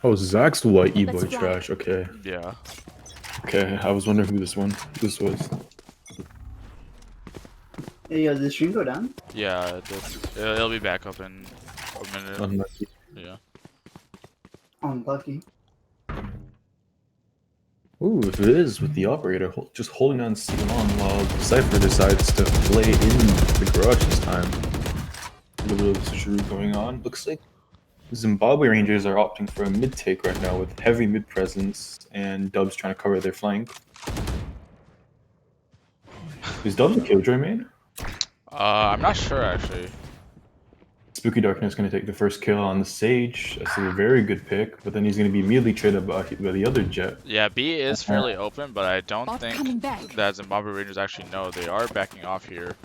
Oh, Zach's the white Let's E-boy fly. trash. Okay. Yeah. Okay, I was wondering who this was. Hey, yo, did the stream go down? Yeah, it'll be back up in a minute. Unlucky. Yeah. Oh, lucky. Ooh, if it is with the operator just holding on so long while Cypher decides to play in the garage this time. A little bit of switcheroo going on. Looks like Zimbabwe Rangers are opting for a mid take right now with heavy mid presence and Dubs trying to cover their flank. Is Dubs a Killjoy main? I'm not sure actually. Spooky Darkness going to take the first kill on the Sage. That's a very good pick, but then he's going to be immediately traded by the other Jet. Yeah, B is fairly open, but I don't Bot coming think back. that Zimbabwe Rangers actually know. They are backing off here.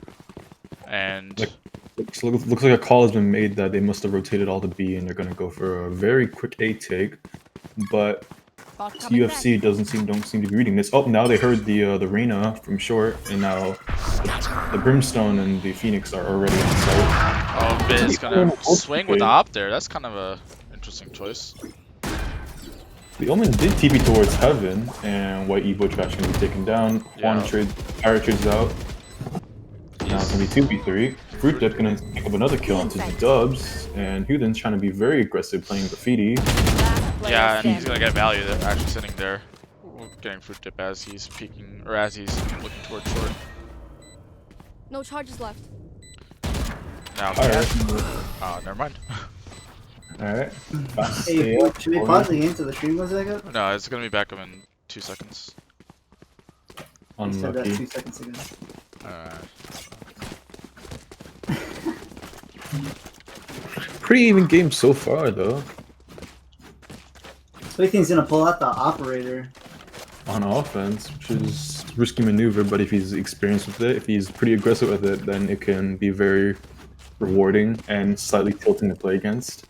And Looks like a call has been made that they must have rotated all to B and they're going to go for a very quick A take. But Bot coming UFC back. don't seem to be reading this. Oh, now they heard the Reyna from short, and now the Brimstone and the Phoenix are already on site. oh, Biz gonna swing with the op there. That's kind of a interesting choice. The Omen did TP towards Heaven, and White Evo Trash going to be taken down. Yeah. Pirate trades out. Now it's going to be 2v3. Fruit Dip going to pick up another kill onto the Dubs, and Huden's trying to be very aggressive playing graffiti. Yeah, and he's gonna get value there, actually sitting there, getting fruit dip as he's peeking, or as he's looking towards short. No charges left. Now, Alright. oh, never mind. Alright. Hey, should we pause the game till the stream goes back up? No, it's gonna be back up in 2 seconds. You said that Unlucky. 2 seconds ago. Alright. Pretty even game so far, though. So he thinks he's gonna pull out the operator. On offense, which is a risky maneuver, but if he's experienced with it, if he's pretty aggressive with it, then it can be very rewarding and slightly tilting to play against.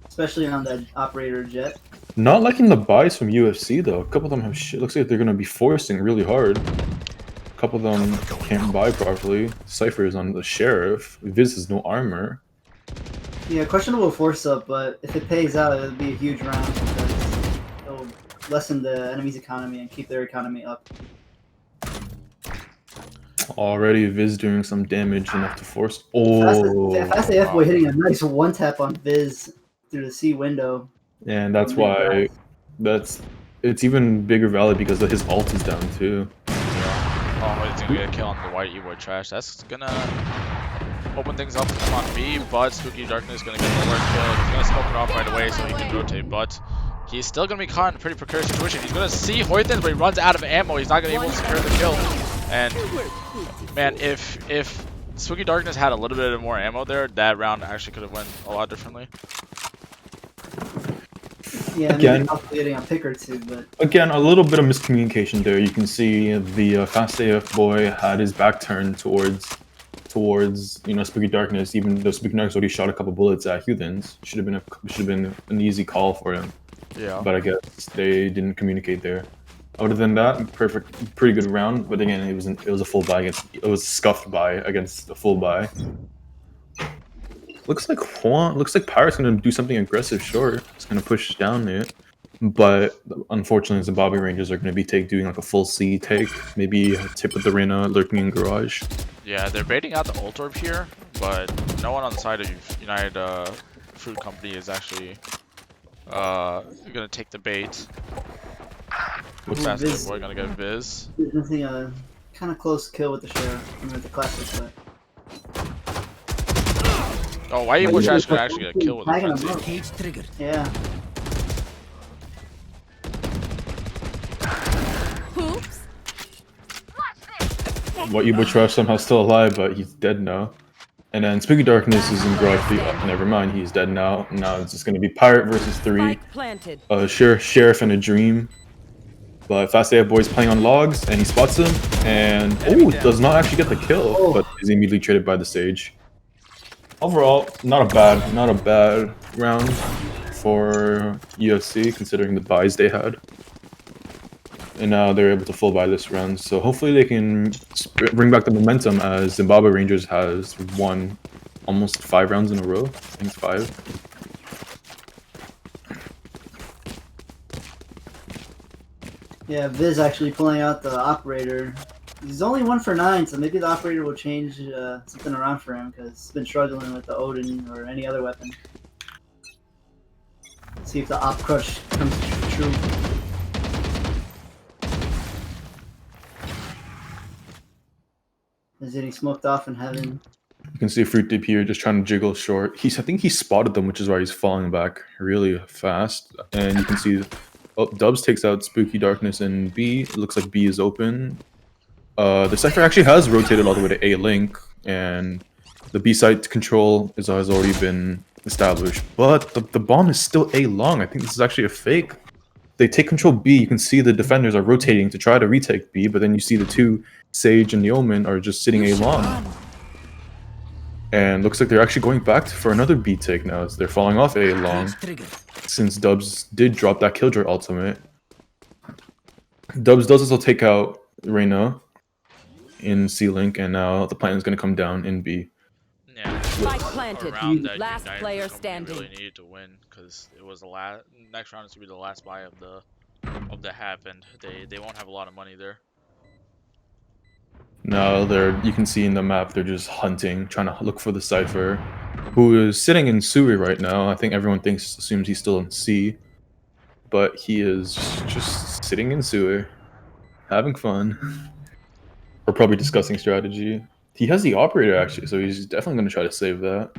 Especially on that operator jet. Not liking the buys from UFC though. A couple of them have shit. Looks like they're gonna be forcing really hard. A couple of them can't buy properly. Cypher is on the Sheriff. Viz has no armor. Yeah, questionable force up, but if it pays out, it'll be a huge round because it'll lessen the enemy's economy and keep their economy up. Already Viz doing some damage enough to force. Oh, Fast AF boy hitting a nice one tap on Viz through the C window. and that's why it's even bigger value because his ult is down too. Oh, he's gonna get a kill on the white Evoid trash. That's gonna open things up on B, but Spooky Darkness is gonna get the alert kill. He's gonna smoke it off right away so he can rotate, but he's still gonna be caught in a pretty precarious situation. He's gonna see Hoythen, but he runs out of ammo. He's not gonna be able to secure the kill. And man, if Spooky Darkness had a little bit more ammo there, that round actually could have went a lot differently. Yeah, Again. maybe possibly getting a pick or two, but Again, a little bit of miscommunication there. You can see the Fast AF boy had his back turned towards Spooky Darkness, even though Spooky Darkness already shot a couple bullets at Huthens. Should have been an easy call for him. Yeah. But I guess they didn't communicate there. Other than that, pretty good round. But again, it was a full buy it was a scuffed buy against a full buy. Looks like Pirate's gonna do something aggressive short. It's gonna push down it. But unfortunately, Zimbabwe Rangers are gonna be doing like a full C take, maybe a tip with the Reyna lurking in garage. Yeah, they're baiting out the ult orb here, but no one on the side of United Fruit Company is actually gonna take the bait. What's Fast Viz? boy gonna get Viz. he's missing a kind of close kill with the sheriff. I mean, with the classic, but Oh, why you Trash gonna actually get a kill with the Tagging him frenzy? up. Cage triggered. Yeah. Oops. What Uber Trash somehow still alive, but he's dead now. And then Spooky Darkness is in garage 3. Oh, never mind, he's dead now. Now it's just gonna be Pirate versus 3. Spike planted. Sheriff and a Dream. But Fast AF Boy's playing on logs, and he spots him, and does not actually get the kill, but is immediately traded by the Sage. Overall, not a bad round for UFC considering the buys they had. And now they're able to full buy this round, so hopefully they can bring back the momentum as Zimbabwe Rangers has won almost 5 rounds in a row. I think it's 5. Yeah, Viz actually pulling out the operator. He's only 1 for 9, so maybe the operator will change something around for him because he's been struggling with the Odin or any other weapon. See if the op crush comes true. Is getting smoked off in heaven. You can see Fruit Dip here just trying to jiggle short. I think he spotted them, which is why he's falling back really fast. And you can see Dubs takes out Spooky Darkness and B. It looks like B is open. The Cypher actually has rotated all the way to A Link, and the B site control has already been established. But the bomb is still A long. I think this is actually a fake. They take control B. You can see the defenders are rotating to try to retake B, but then you see the two Sage and the Omen are just sitting A long. And looks like they're actually going back for another B take now. As they're falling off A long, since Dubs did drop that Killjoy ultimate. Dubs does also take out Reyna in C Link, and now the plan is going to come down in B. Yeah, Spike planted. Last player standing. Really needed to win because it was the last. Next round is to be the last buy of the half, and they won't have a lot of money there. Now you can see in the map they're just hunting, trying to look for the Cypher, who is sitting in Sui right now. I think everyone assumes he's still in C, but he is just sitting in Sui, having fun. We're probably discussing strategy. He has the operator actually, so he's definitely going to try to save that.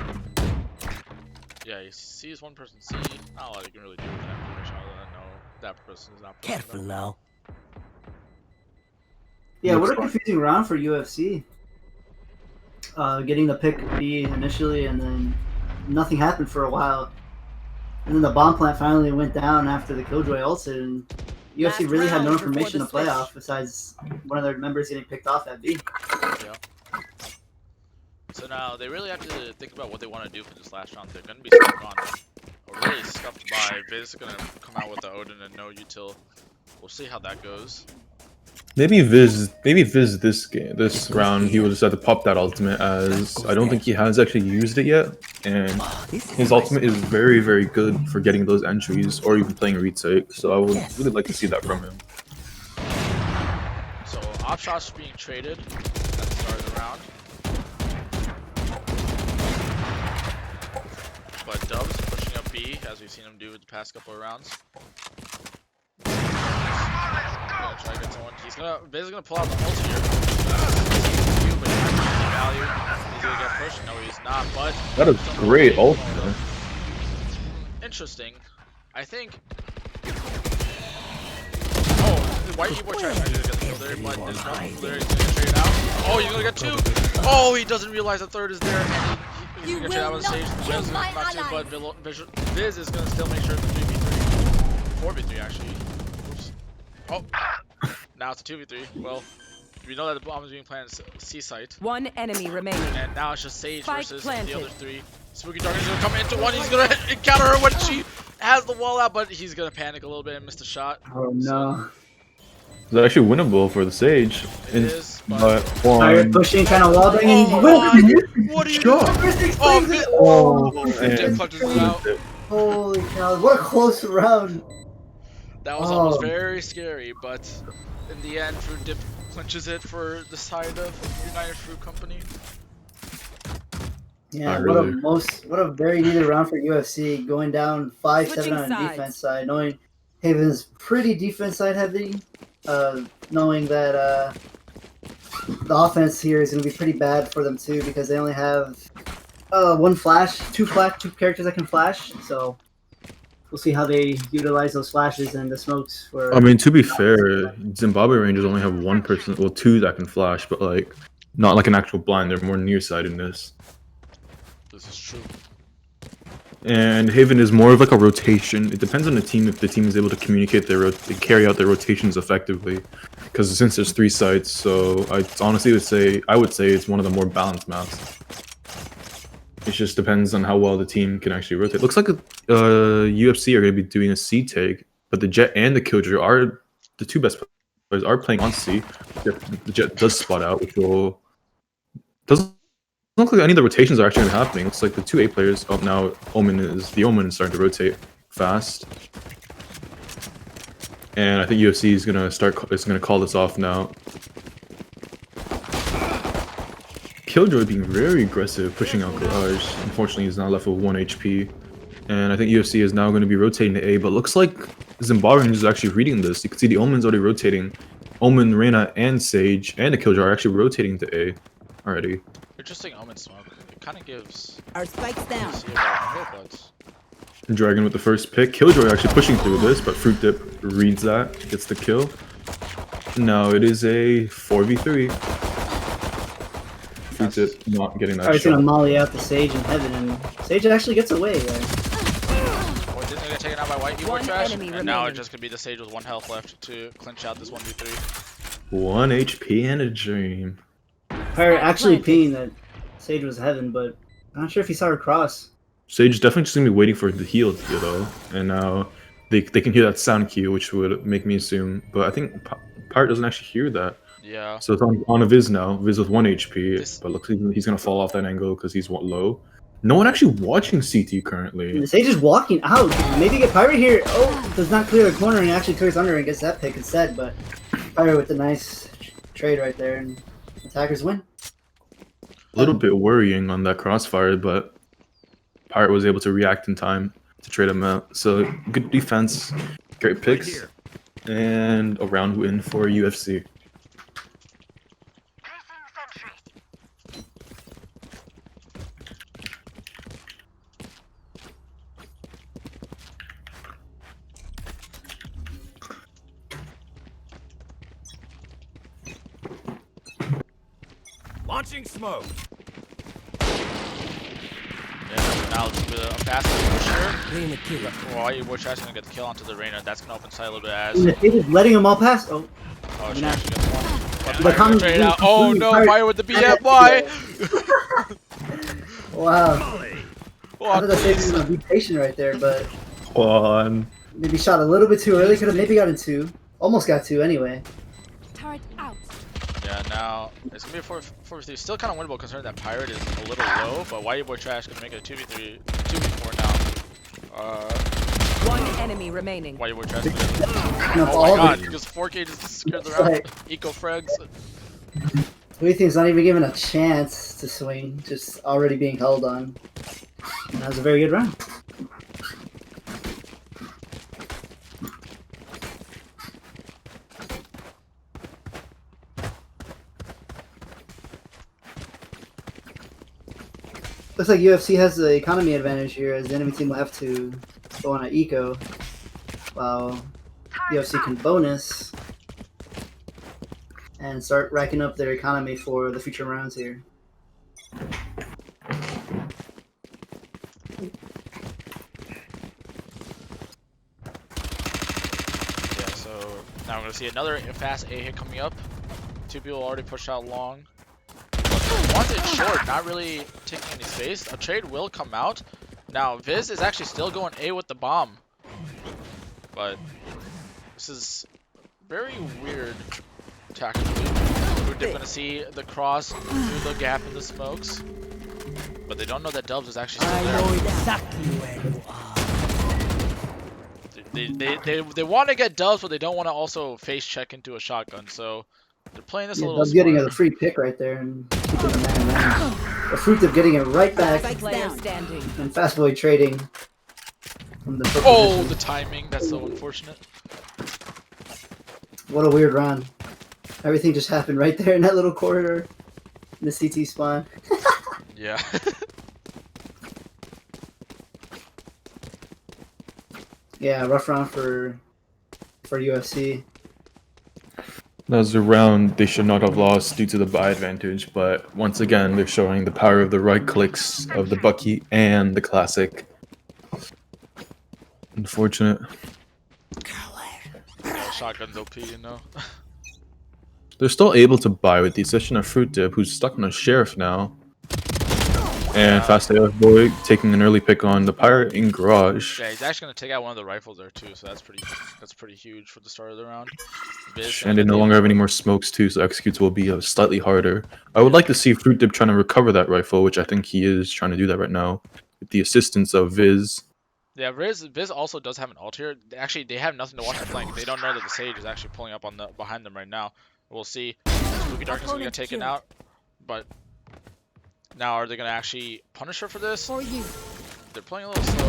Yeah, he sees one person C. Not a lot you can really do with that information other than know that person is not. Careful now. Yeah, what a confusing round for UFC. Getting the pick B initially, and then nothing happened for a while. And then the bomb plant finally went down after the Killjoy ulted, and UFC really had no information to play off besides one of their members getting picked off at B. Yeah. So now they really have to think about what they want to do for this last round. They're going to be stuck on, or really stuffed by. Viz is going to come out with the Odin and no util. We'll see how that goes. Maybe Viz this round he will just have to pop that ultimate, as I don't think he has actually used it yet, and his ultimate is very, very good for getting those entries or even playing retake, so I would really like to see that from him. So op shots being traded at the start of the round, but Dubs pushing up B as we've seen him do the past couple of rounds. Try to get someone. He's basically gonna pull out the ult here. But he's not getting value. He's gonna get pushed. No, he's not. But that is great ult. Interesting. I think. Oh, White Eboy tries to get the kill there, but there's nothing there. He's gonna trade it out. Oh, he's gonna get two. Oh, he doesn't realize the third is there, and he's gonna trade out on stage. Viz is about to, but Viz is gonna still make sure it's a 3v3, 4v3 actually. Oh, now it's a 2v3. Well, we know that the bomb is being planted at C site. One enemy remaining. And now it's just Sage Spike versus planted. the other three. Spooky Darkness is gonna come into one. He's gonna encounter her when she has the wall out, but he's gonna panic a little bit and miss the shot. Oh no. It's actually winnable for the Sage. It is, but Tired pushing, kind of wall banging. What are you doing? And Clutches it out. Holy cow, what a close round. That was almost very scary, but in the end, Fruit Dip clinches it for the side of United Fruit Company. Yeah, what a very needed round for UFC, going down 5-7 on the defense side, knowing Haven's pretty defense side heavy, knowing that the offense here is going to be pretty bad for them too, because they only have two characters that can flash, so we'll see how they utilize those flashes and the smokes for. I mean, to be fair, Zimbabwe Rangers only have one person, well, two that can flash, but like not like an actual blind. They're more nearsightedness. This is true. And Haven is more of like a rotation. It depends on the team if the team is able to communicate carry out their rotations effectively. Because since there's 3 sites, so I would say it's one of the more balanced maps. It just depends on how well the team can actually rotate. Looks like UFC are going to be doing a C take, but the Jet and the Killjoy are the 2 best players are playing on C. The Jet does spot out, which doesn't look like any of the rotations are actually happening. Looks like the 2 A players. Oh, now the Omen is starting to rotate fast. And I think UFC is gonna call this off now. Killjoy being very aggressive, pushing out Garage. Unfortunately, he's now left with 1 HP. And I think UFC is now going to be rotating to A, but looks like Zimbabwean is actually reading this. You can see the Omen's already rotating. Omen, Reyna, and Sage, and the Killjoy are actually rotating to A already. Interesting Omen smoke. It kind of gives... Our spikes down. Dragon with the first pick. Killjoy actually pushing through this, but Fruit Dip reads that, gets the kill. Now it is a 4v3. Fruit Dip not getting that Alright, shot. gonna molly out the Sage in heaven, and Sage actually gets away there. Or didn't get taken out by white keyboard One trash, enemy and now remaining. it's just gonna be the Sage with 1 health left to clinch out this 1v3. 1 HP and a dream. Pirate actually pinging that Sage was heaven, but I'm not sure if he saw her cross. Sage is definitely just gonna be waiting for the heal here though, and now they can hear that sound cue, which would make me assume, but I think Pirate doesn't actually hear that. Yeah. So it's on a Viz now, Viz with 1 HP, This- but looks like he's gonna fall off that angle because he's low. No one actually watching CT currently. And Sage is walking out. Maybe get Pirate here. Oh, does not clear the corner and actually clears under and gets that pick instead, but Pirate with a nice trade right there, and attackers win. A little bit worrying on that crossfire, but Pirate was able to react in time to trade him out. So good defense, great picks, and a round win for UFC. Launching smoke. Yeah, now it's with a fast push here. Bring the kill. White keyboard trash is gonna get the kill onto the Reyna. That's gonna open side a little bit as. And the Sage is letting them all pass. Oh, Oh, she actually gets one. The Fire comment- trade out. Oh no, Fire- Fire with the BM. Why? wow. I Oh, thought that Sage was please. gonna be patient right there, but One. maybe shot a little bit too early. Could have maybe gotten 2. Almost got 2 anyway. Turret out. Yeah, now it's gonna be a 4v3. Still kind of winnable considering that Pirate is a little low, but White Boy Trash can make it a 2v3, 2v4 now. One enemy remaining. White Boy Trash. No, Oh all my god, of it. because 4K just scared the It's round. like- Eco frags. Who think's not even given a chance to swing, just already being held on. And that was a very good round. Looks like UFC has the economy advantage here, as the enemy team will have to go on an eco, while UFC can bonus and start racking up their economy for the future rounds here. Yeah, so now we're gonna see another fast A hit coming up. 2 people already pushed out long. One's in short, not really taking any space. A trade will come out. Now Viz is actually still going A with the bomb, but this is very weird tactically. We're gonna see the cross through the gap in the smokes, but they don't know that Dubs is actually still there. exactly where you are. They want to get Dubs, but they don't want to also face check into a shotgun. So they're playing this a Yeah, little Dub's getting smart. a free pick right there and keeping the man down. The fruit of getting it right back Spike player standing. and fast boy trading from the foot Oh, position. the timing. That's so unfortunate. What a weird round. Everything just happened right there in that little corridor in the CT spawn. Yeah. Yeah, rough round for UFC. That was a round they should not have lost due to the buy advantage, but once again, they're showing the power of the right clicks of the Bucky and the Classic. Unfortunate. Shotgun's OP, you know. They're still able to buy with the addition of Fruit Dip, who's stuck on a Sheriff now. And Fast AF Boy taking an early pick on the Pirate in Garage. Yeah, he's actually gonna take out one of the rifles there too, so that's pretty huge for the start of the round. Viz And they no longer have any more smokes too, so executes will be slightly harder. I would like to see Fruit Dip trying to recover that rifle, which I think he is trying to do that right now, with the assistance of Viz. Yeah, Viz also does have an ult here. Actually, they have nothing to watch the flank. They don't know that the Sage is actually pulling up on the behind them right now. We'll see. Spooky Darkness will get taken out, but now are they gonna actually punish her for this? For you. They're playing a little slow.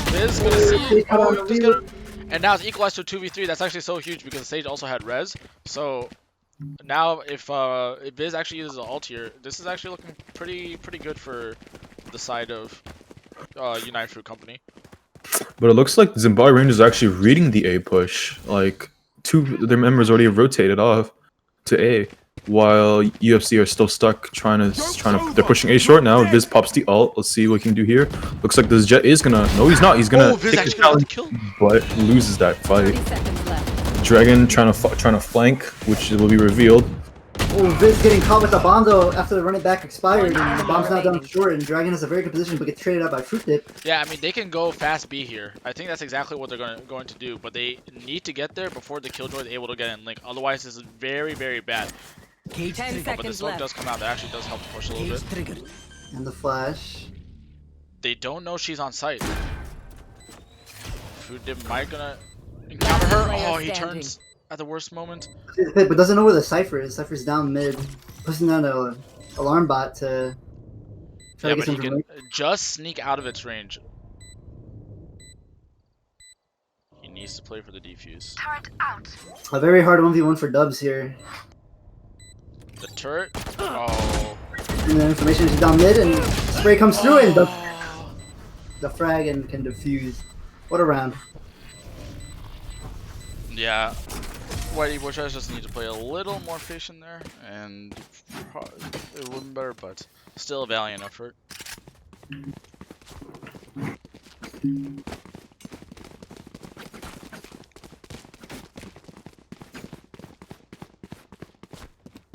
Viz gonna see. Oh, just get her. And now it's equalized to a 2v3. That's actually so huge because the Sage also had res. So now if Viz actually uses an ult here, this is actually looking pretty good for the side of United Fruit Company. But it looks like Zimbabwe Rangers are actually reading the A push. Like, two of their members already rotated off to A, while UFC are still stuck trying to. They're pushing A short now. Viz pops the ult. Let's see what he can do here. Looks like this Jet is gonna. No, he's not. He's gonna Viz take the actually gonna get challenge, the kill. but loses that 30 fight. seconds left. Dragon trying to flank, which will be revealed. Oh, Viz getting caught with the bomb though after the run it back expired, and the bomb's not done short, and Dragon has a very good position, but gets traded out by Fruit Dip. Yeah, I mean they can go fast B here. I think that's exactly what they're going to do, but they need to get there before the Killjoy is able to get in link. Otherwise, this is very bad. 10 But the seconds smoke left. does come out. That actually does help to push a little bit. And the flash. They don't know she's on site. Fruit Dip might gonna encounter her. Oh, he turns at the worst moment. But doesn't know where the Cypher is. Cypher's down mid. Pushing down an alarm bot to try Yeah, to get but he some can information. just sneak out of its range. He needs to play for the defuse. A very hard 1v1 for Dubs here. The turret. Oh. And the information is down mid, and spray comes through, and the frag and can defuse. What a round. Yeah. Whitey Bush just need to play a little more patient there, and it would be better, but still a valiant effort.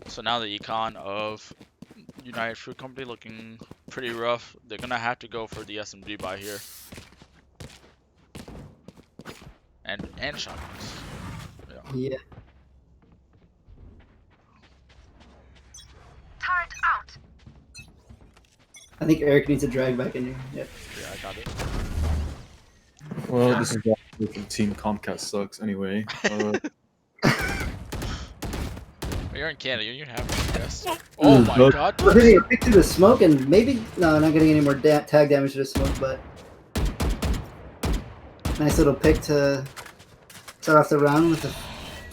So now the econ of United Fruit Company looking pretty rough. They're gonna have to go for the SMG buy here. And shotguns. Yeah. I think Eric needs a drag back in here. Yep. Yeah, I got it. Well, this is why Team Comcast sucks anyway. You're in Canada, you don't have Comcast. Oh my Ooh, god. We're hitting a pick through the smoke, and maybe no, not getting any more tag damage to the smoke, but nice little pick to start off the round with a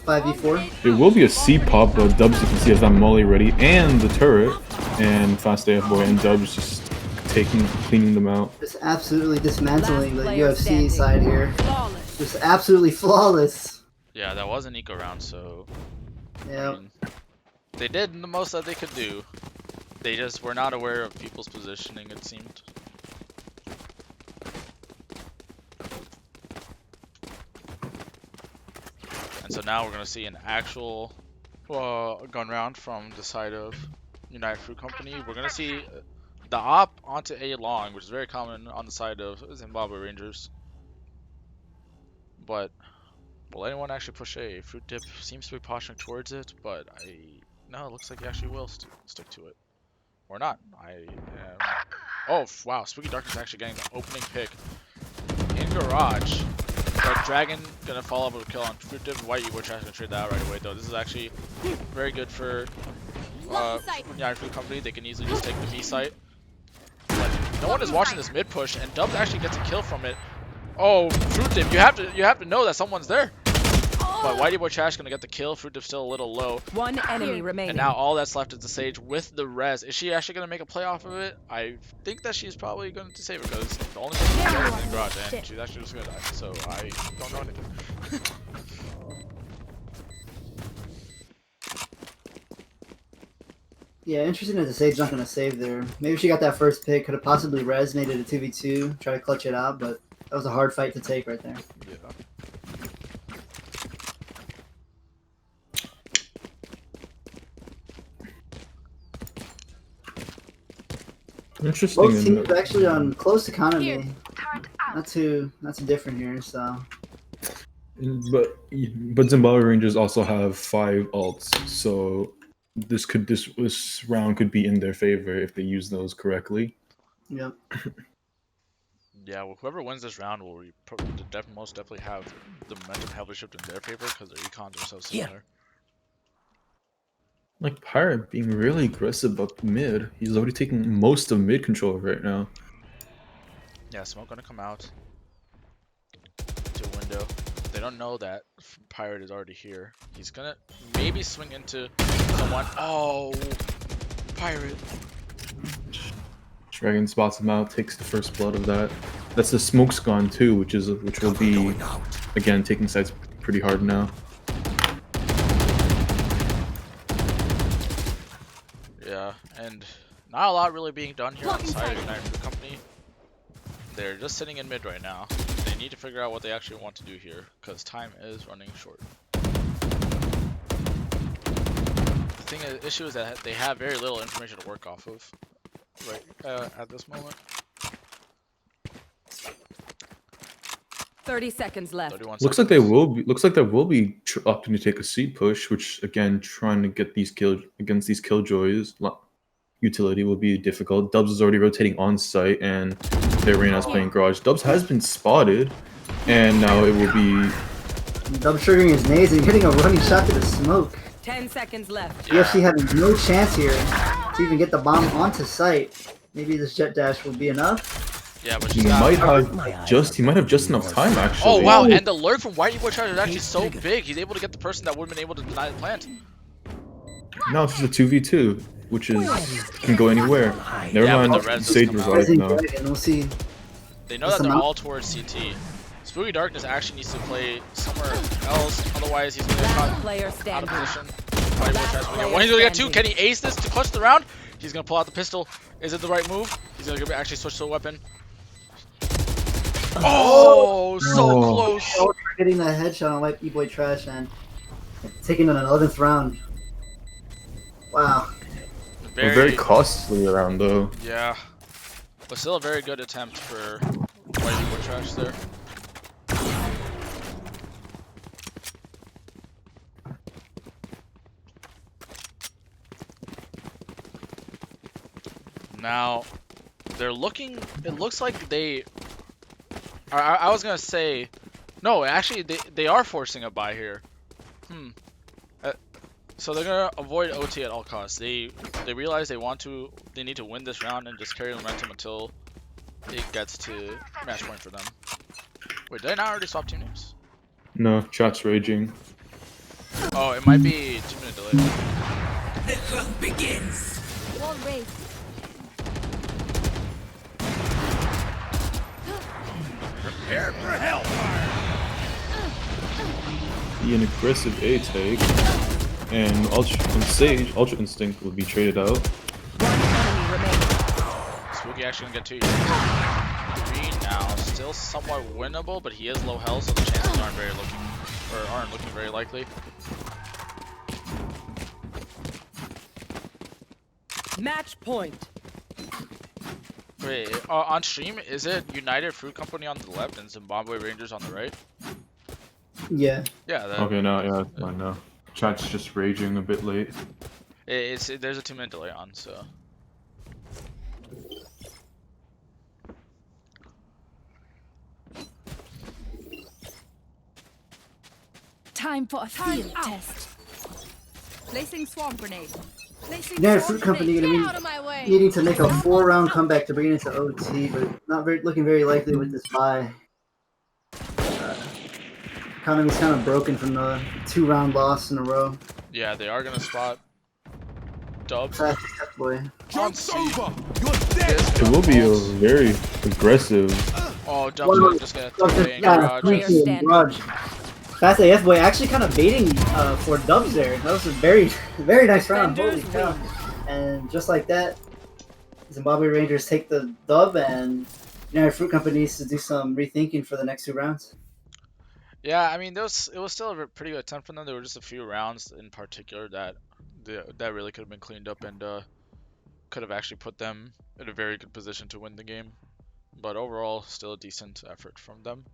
5v4. It will be a C pop, but Dubs you can see has that molly ready and the turret, and Fast AF Boy and Dubs just cleaning them out. Just absolutely dismantling the Last player UFC standing. side here. Flawless. Just absolutely flawless. Yeah, that was an eco round, so I Yeah. mean, they did the most that they could do. They just were not aware of people's positioning, it seemed. And so now we're going to see an actual gun round from the side of United Fruit Company. We're going to see the op onto A long, which is very common on the side of Zimbabwe Rangers. But will anyone actually push A? Fruit Dip seems to be posturing towards it, but no, it looks like he actually will stick to it. Or not. Oh, wow. Spooky Darkness actually getting the opening pick in Garage. But Dragon gonna follow up with a kill on Fruit Dip. White Eagle trying to trade that out right away, though. This is actually very good for United Fruit Company. They can easily just take the B site. But no one is watching this mid push, and Dubs actually gets a kill from it. Oh, Fruit Dip, you have to know that someone's there. But Whitey Boy Trash gonna get the kill. Fruit Dip's still a little low. One enemy remaining. And now all that's left is the Sage with the res. Is she actually gonna make a play off of it? I think that she's probably going to save it because the only person who's is in the garage, and she's actually just gonna die. So I don't know anything. Yeah, interesting that the Sage's not going to save there. Maybe she got that first pick, could have possibly res, made it a 2v2, try to clutch it out, but that was a hard fight to take right there. Yeah. Interesting. Both teams are actually on close economy. Not too different here, so. But Zimbabwe Rangers also have 5 ults, so this round could be in their favor if they use those correctly. Yep. Yeah, well, whoever wins this round will most definitely have the momentum heavily shifted in their favor because their econs are so similar. Like Pirate being really aggressive up mid. He's already taking most of mid control right now. Yeah, smoke gonna come out to a window. They don't know that Pirate is already here. He's gonna maybe swing into someone. Oh, Pirate. Dragon spots him out, takes the first blood of that. That's the smoke's gone too, which will be again taking sides pretty hard now. Yeah, and not a lot really being done here on the side of United Fruit Company. They're just sitting in mid right now. They need to figure out what they actually want to do here, because time is running short. The issue is that they have very little information to work off of right at this moment. 30 seconds left. 31 Looks seconds. like they will be opting to take a seat push, which again trying to get these against these killjoys. Utility will be difficult. Dubs is already rotating on site, and their Reyna's playing garage. Dubs has been spotted, and now it will be. Dubs triggering his nades and hitting a running shot to the smoke. 10 seconds left. UFC having no chance here to even get the bomb onto site. Maybe this jet dash will be enough. Yeah, but He might have just enough time actually. Oh wow, and the lurk from Whitey Boy Charger is actually so big. He's able to get the person that would have been able to deny the plant. No, it's just a 2v2, which can go anywhere. Never Yeah, but mind, the res Sage does come revive Rising now. Dragon, we'll see. They know that they're all towards CT. Spooky Darkness actually needs to play somewhere else, otherwise he's going to get caught Player out of standing. position. Whitey Boy tries to get one. He's going to get two. Can he ace this to clutch the round? He's going to pull out the pistol. Is it the right move? He's going to actually switch to a weapon. Oh, so close. Oh, getting that headshot on White B-Boy Trash and taking an 11th round. Wow. Very costly round though. Yeah. But still a very good attempt for White Boy Trash there. Now, they're looking, it looks like they, I was gonna say, no, actually they are forcing a buy here. So they're gonna avoid OT at all costs. They realize they need to win this round and just carry momentum until it gets to match point for them. Wait, did I not already swap team names? No, chat's raging. Oh, it might be 2-minute delay. The hunt begins. Wall raised. Prepare for hellfire. An aggressive A take, and Sage Ultra Instinct will be traded out. One enemy remaining. Spooky actually gonna get 2 3 now. Still somewhat winnable, but he is low health, so the chances aren't looking very likely. Match point. Wait, on stream, is it United Fruit Company on the left and Zimbabwe Rangers on the right? Yeah. Yeah. Okay, yeah, it's fine now. Chat's just raging a bit late. There's a 2-minute delay on, so. Time for a field test. Placing swarm grenade. Placing Yeah, swarm Fruit Company grenade. gonna Get be out of my way. needing to make a 4-round comeback to bring it into OT, but not looking very likely with this bye. Economy's kind of broken from the 2-round loss in a row. Yeah, they are gonna spot Dubs. Fast step boy. Joke's over. It will be a very aggressive. Oh, Dubs is just gonna throw away in Yeah, garage. garage. Fast AF boy actually kind of baiting for Dubs there. That was a very, very nice round. Holy cow. And just like that, Zimbabwe Rangers take the dub, and United Fruit Company needs to do some rethinking for the next 2 rounds. Yeah, I mean, it was still a pretty good attempt from them. There were just a few rounds in particular that really could have been cleaned up and could have actually put them in a very good position to win the game. But overall, still a decent effort from them.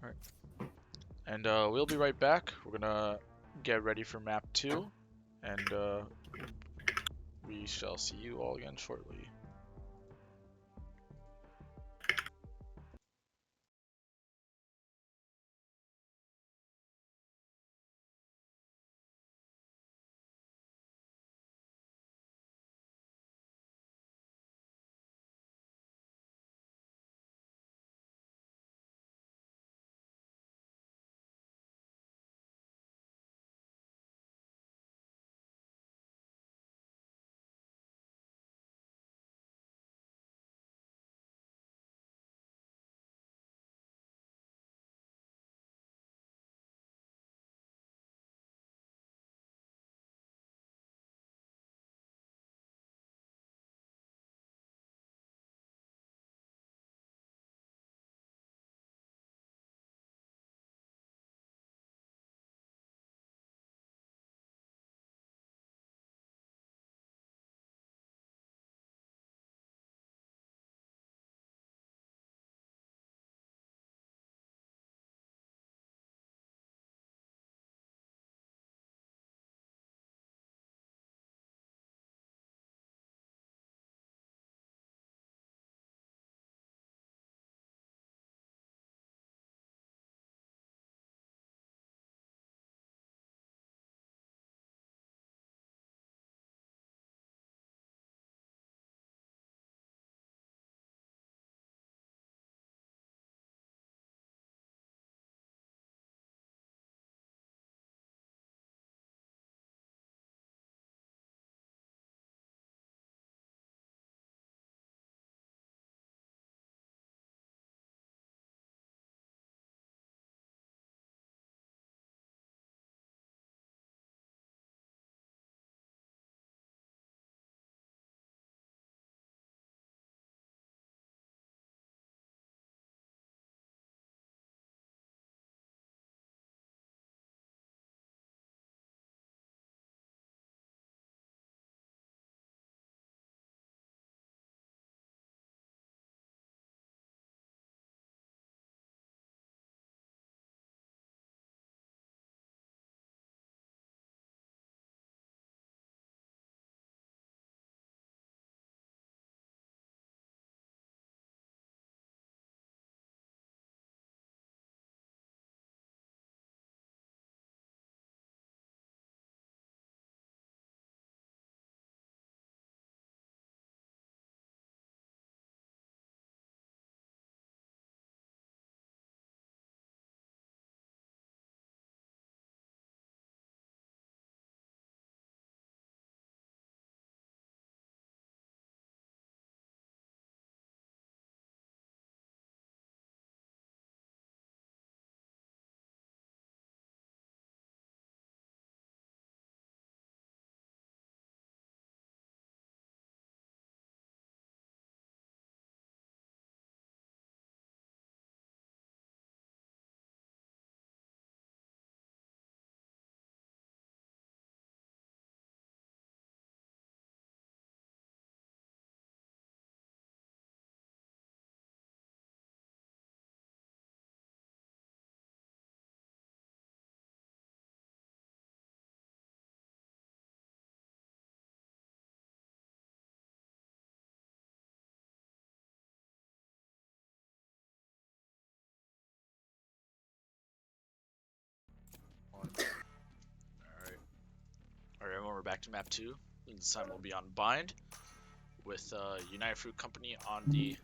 All right, and we'll be right back. We're gonna get ready for map 2, and we shall see you all again shortly. we're back to map 2. And this time we'll be on Bind with United Fruit Company on the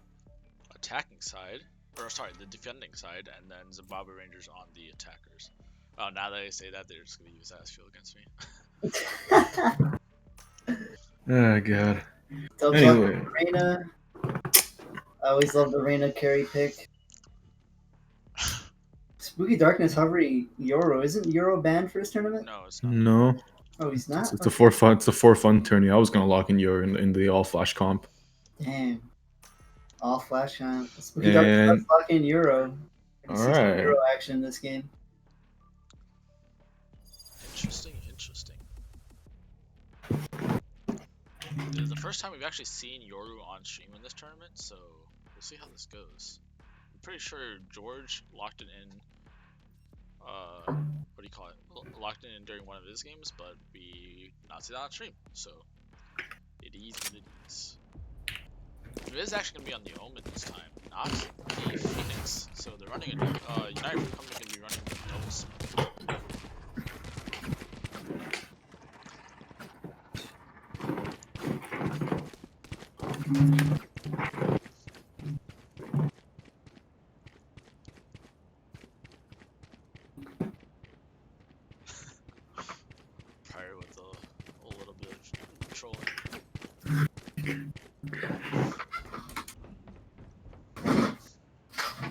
attacking side, or sorry, the defending side, and then Zimbabwe Rangers on the attackers. Oh, now that I say that, they're just gonna use that as fuel against me. Oh god. Don't Anyway. talk Reyna. I always love the Reyna carry pick. Spooky Darkness hovering Euro. Isn't Euro banned for this tournament? No, it's not. No. Oh, he's not? It's a for fun. It's a for fun tourney. I was gonna lock in your in the all flash comp. Damn. All flash on. Spooky Darkness, let's lock in Euro. All right. Euro action in this game. Interesting. This is the first time we've actually seen Yoru on stream in this tournament, so we'll see how this goes. I'm pretty sure George locked it in. What do you call it? Locked it in during one of his games, but we did not see that on stream, so it is what it is. It is actually gonna be on the Omen this time, not the Phoenix. So they're running a United Fruit Company gonna be running those. Prior with a little bit of trolling.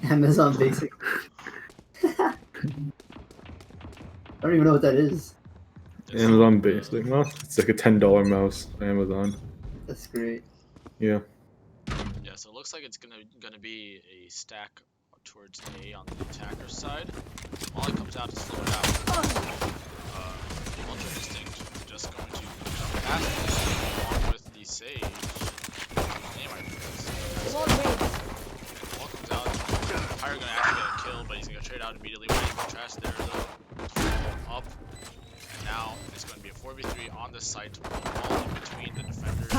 Amazon Basic. I don't even know what that is. Amazon Basic. Well, it's like a $10 mouse. Amazon. That's great. Yeah. Yeah, so it looks like it's gonna be a stack towards A on the attacker side. All it comes out to slow it out. Ultra Instinct just going to jump past it along with the Sage. Anyway, all comes out. Pyro gonna actually get a kill, but he's gonna trade out immediately when he trash there though. Up. And now it's going to be a 4v3 on this side to all in between the defenders.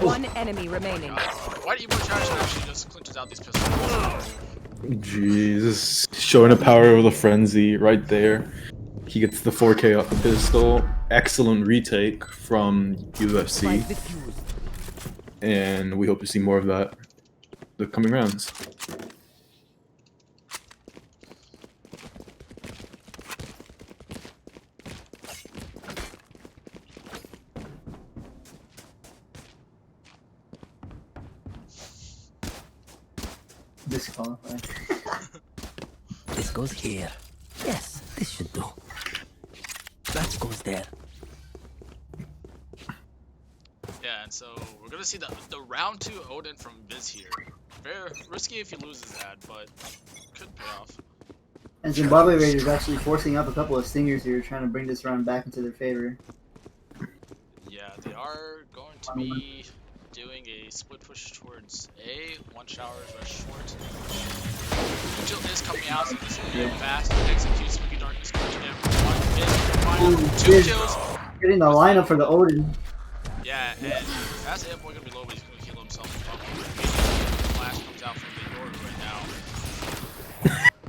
One enemy remaining. Why do you trash actually just clinches out these pistols? Jesus, showing a power of the frenzy right there. He gets the 4K off the pistol. Excellent retake from UFC, and we hope to see more of that the coming rounds. Disqualified. This goes here. Yes, this should do. That goes there. Yeah, and so we're gonna see the round 2 Odin from Biz here. Very risky if he loses that, but could pay off. And Zimbabwe Raiders actually forcing up a couple of stingers here, trying to bring this round back into their favor. Yeah, they are going to be doing a split push towards A. One shower is rush short. Jill is coming out, so this will be fast. Execute Spooky Darkness, going to him. 1 miss, final 2 kills. Getting the lineup for the Odin. Yeah, and fast hit boy gonna be low, but he's gonna heal himself. Flash comes out from the York right now.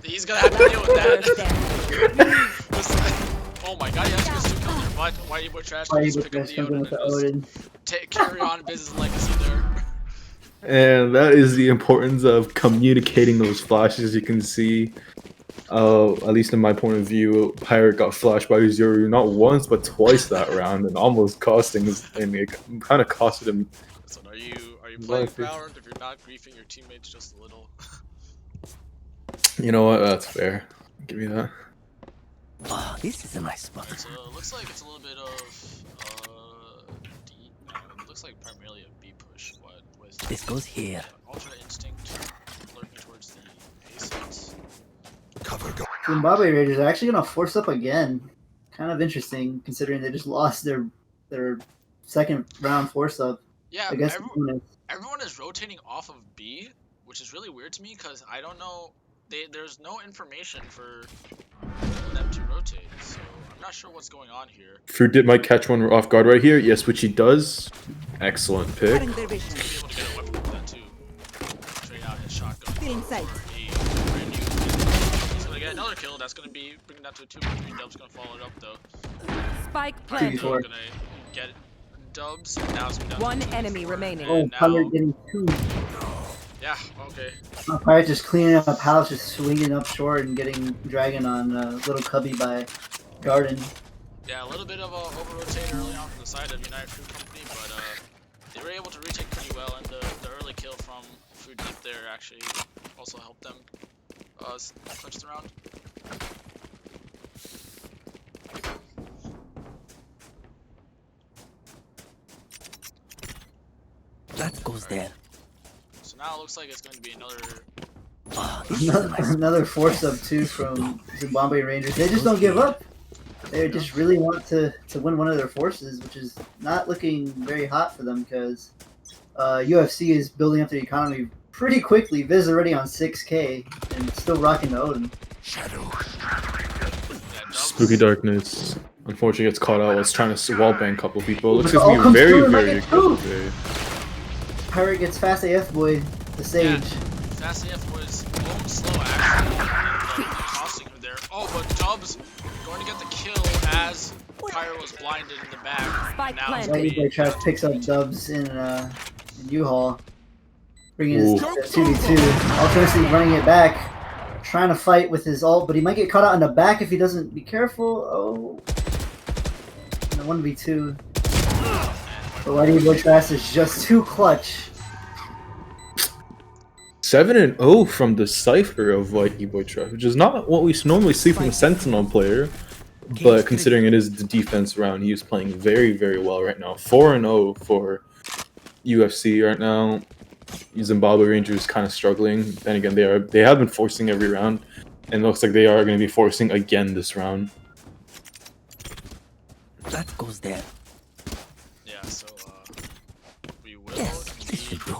He's gonna have to deal with that. Oh my god, he actually gets 2 kills there, but Whitey Boy Trash can just pick up the Odin and carry on Biz's legacy there. And that is the importance of communicating those flashes. You can see, at least in my point of view, Pirate got flashed by Zuru not once but twice that round, and almost costing his, and it kind of costed him. So are you playing Valorant if you're not griefing your teammates just a little? You know what? That's fair. Give me that. Oh, this is a nice spot. So it looks like it's a little bit of D. No, it looks like primarily a B push. What was this goes here. Ultra Instinct lurking towards the A sites. Zimbabwe Raiders are actually gonna force up again. Kind of interesting, considering they just lost their second round force up. Yeah, I guess everyone is rotating off of B, which is really weird to me because I don't know. There's no information for them to rotate, so I'm not sure what's going on here. Fruit might catch one off guard right here. Yes, which he does. Excellent pick. Be able to get a weapon with that too. Trade out his shotgun. Still inside. Brand new. He's gonna get another kill. That's gonna be bringing that to a 2v3. Dub's gonna follow it up though. Spike Two planted. before. Gonna get dubs. Now it's gonna be down One to 2v4, enemy remaining. Oh, and Pirate now, getting 2. yeah, okay. Pirate just cleaning up house, just swinging up short and getting Dragon on little cubby by Garden. Yeah, a little bit of a over-rotate early on from the side of United Fruit Company, but they were able to retake pretty well, and the early kill from Fruit Deep there actually also helped them clinch the round. That goes there. So now it looks like it's going to be another. This is a nice Another force up too from Zimbabwe Rangers. They just don't give up. They just really want to win one of their forces, which is not looking very hot for them because UFC is building up the economy pretty quickly. Viz already on 6K and still rocking the Odin. Yeah, dubs. Spooky Darkness. Unfortunately, gets caught out. I was trying to wallbang a couple people. Looks But like it all to be comes very, through and I very get good two. today. Pirate gets fast AF boy, the Sage. Yeah, Fast AF was low slow actually, and costing him there. Oh, but Dubs going to get the kill as Pyro was blinded in the back. Spike Now it's planted. gonna Right, be boy tries picks up dubs in U-Haul, bringing his Ooh. 2v2. Alternatively running it back, trying to fight with his ult, but he might get caught out in the back if he doesn't be careful. Oh, and the 1v2. But Whitey Boy Trash is just too clutch. 7-0 from the Cypher of Whitey Boy Trash, which is not what we normally see from a Sentinel player. But considering it is the defense round, he is playing very, very well right now. 4-0 for UFC right now. Zimbabwe Rangers kind of struggling. Then again, they have been forcing every round, and it looks like they are going to be forcing again this round. That goes there. yeah. So we will Yes, this should indeed do.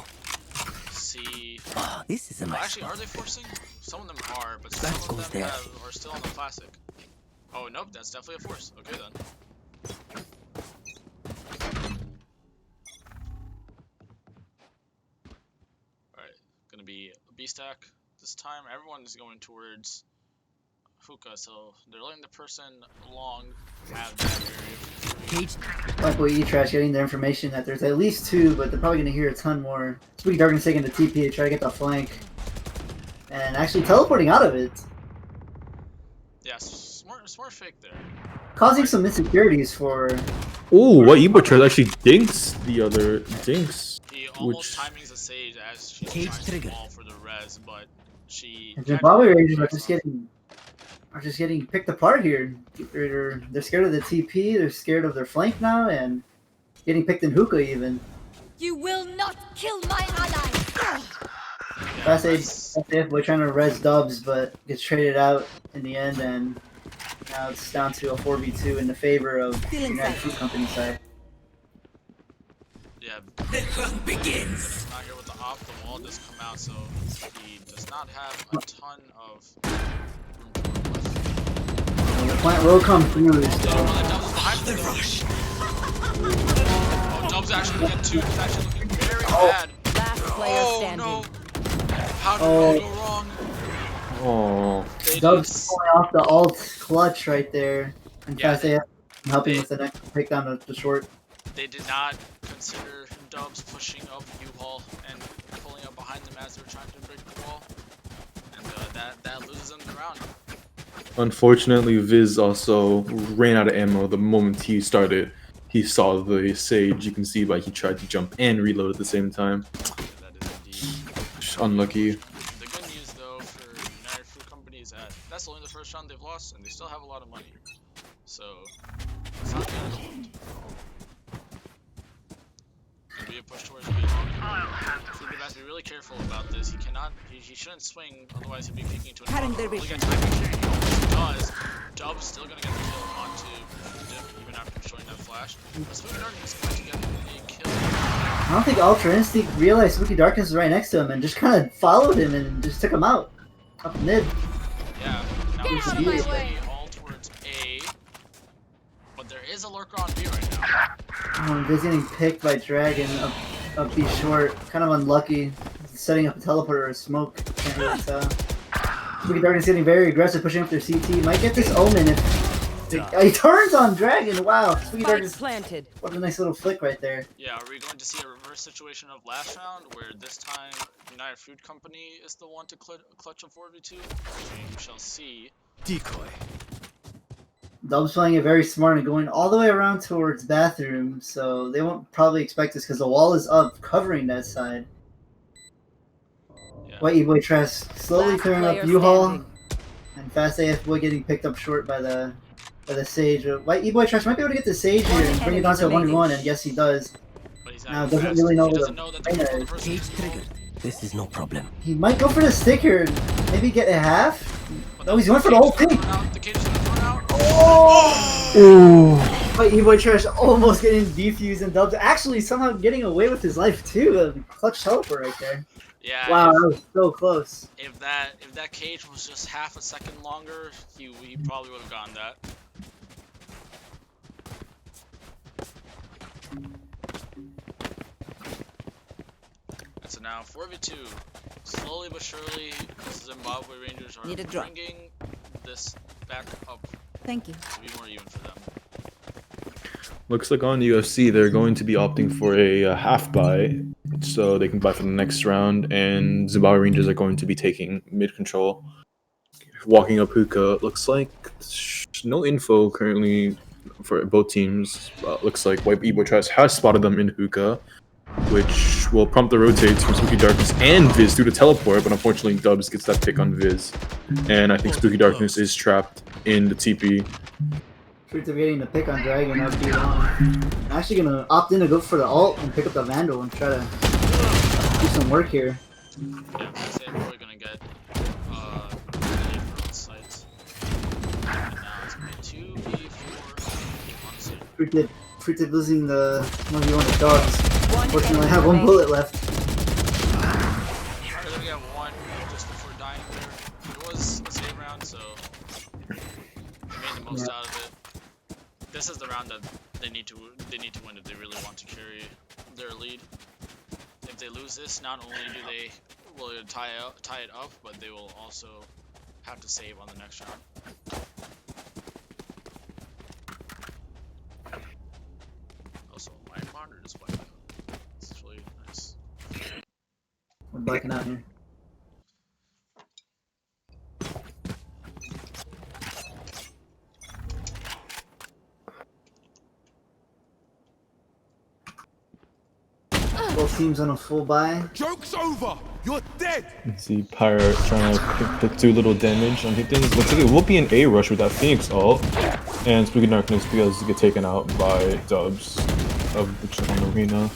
see. This is a Well, nice actually, are one. they forcing? Some of them are, but That some goes of them there. are still on the classic. Oh nope, that's definitely a force. Okay then. Alright, gonna be a B stack this time. Everyone's going towards hookah, so they're letting the person along have that area. Cage. Like Boy E-Trash getting the information that there's at least 2, but they're probably going to hear a ton more. Spooky Darkness taking the TP to try to get the flank. And actually teleporting out of it. Yeah, smart fake there. Causing some insecurities for... Oh, Whitey Boy Trash actually dinks the other dinks. He almost Which- timings a sage as she's Cage trying trigger. to fall for the res, but she. And Zimbabwe Rangers are just getting picked apart here. They're scared of the TP, they're scared of their flank now, and getting picked in hookah even. You will not kill my ally. Fast AF Boy trying to res dubs, but gets traded out in the end, and now it's down to a 4v2 in the favor of the United Fruit Company side. Yeah, The hunt begins. not here with the off, the wall does come out, so he does not have a ton of room to work with. And the plant will come through, Oh, so Dubs is behind him, though. Oh, Dubs actually gonna get 2. It's actually looking very bad. Last player Oh standing. no! How did Oh. that go wrong? Oh, They Dubs did- pulling off the alt clutch right there, and Yeah, Fast AF helping with the next takedown of the short. They did not consider Dubs pushing up U-Haul and pulling up behind them as they were trying to break the wall. And that loses them the round. unfortunately, Viz also ran out of ammo the moment he started. He saw the Sage. You can see why he tried to jump and reload at the same time. That is indeed. Unlucky. The good news, though, for United Fruit Company is that that's only the first round they've lost, and they still have a lot of money. So, it's not the end of the world. Could be a push towards B. Fruit has to be really careful about this. He cannot, he shouldn't swing, otherwise he'll be peeking to an Cutting their Look vision. at timing here. He almost does. Dub's still gonna get the kill onto Dip, even after showing that flash. But Spooky Darkness is going to get a kill. I don't think Ultra Instinct realized Spooky Darkness was right next to him and just kind of followed him and just took him out. Up mid. Yeah, now Get it's out of my gonna way. be all towards A. But there is a lurker on B right now. He's getting picked by Dragon up B short. Kind of unlucky. Setting up a teleporter or a smoke. Can't really tell. Spooky Darkness getting very aggressive, pushing up their CT. Might get this Omen if He turns on Dragon. Wow, Sweet Spike Darkness. planted. What a nice little flick right there. Yeah, are we going to see a reverse situation of last round, where this time United Fruit Company is the one to clutch a 4v2? We shall see. Decoy. Dub's playing it very smart and going all the way around towards bathroom, so they won't probably expect this because the wall is up covering that side. Yeah. White E-Boy Trash slowly Last clearing up player U-Haul, standing. and Fast AF Boy getting picked up short by the Sage. White E-Boy Trash might be able to get the Sage here and bring it down to a 1v1, and yes he does. But he's Now not doesn't fast. really know He what doesn't know that the Reyna people on the is. first Cage is triggered. This is no problem. He might go for the sticker and maybe get a half. But No, he's going for the whole thing. The cage is gonna throw out. Ooh. White E-Boy Trash almost getting defused, and Dubs actually somehow getting away with his life too. A clutch teleport right there. Yeah. Wow, that was so close. If that cage was just half a second longer, he probably would have gotten that. And so now 4v2, slowly but surely, Zimbabwe Rangers are Need a drop. bringing this back up Thank you. to be more even for them. Looks like on UFC they're going to be opting for a half buy, so they can buy for the next round, and Zimbabwe Rangers are going to be taking mid control. Walking up hookah, looks like no info currently for both teams. Looks like White E-Boy Trash has spotted them in hookah, which will prompt the rotates from Spooky Darkness and Viz through the teleport, but unfortunately Dubs gets that pick on Viz. And I think Spooky Darkness is trapped in the TP. Fruits of getting the pick on Dragon, that would be wrong. I'm actually gonna opt in to go for the ult and pick up the Vandal and try to do some work here. Yeah, I'd say we're gonna get on sites. And now it's gonna be 2v4 on site. Fruits of losing the 1v1 with Dogs. One Fortunately, I enemy have one remaining. bullet left. We're gonna get one just before dying there. It was a save round, so they made the most out of it. This is the round that they need to win if they really want to carry their lead. If they lose this, not only will it tie it up, but they will also have to save on the next round. Also, my monitor is black. It's really nice. We're blacking out here. Both teams on a full buy. Joke's over. You're dead. See Pirate trying to put too little damage on hit things. Looks like it will be an A rush with that Phoenix ult. And Spooky Darkness because to get taken out by Dubs of the arena.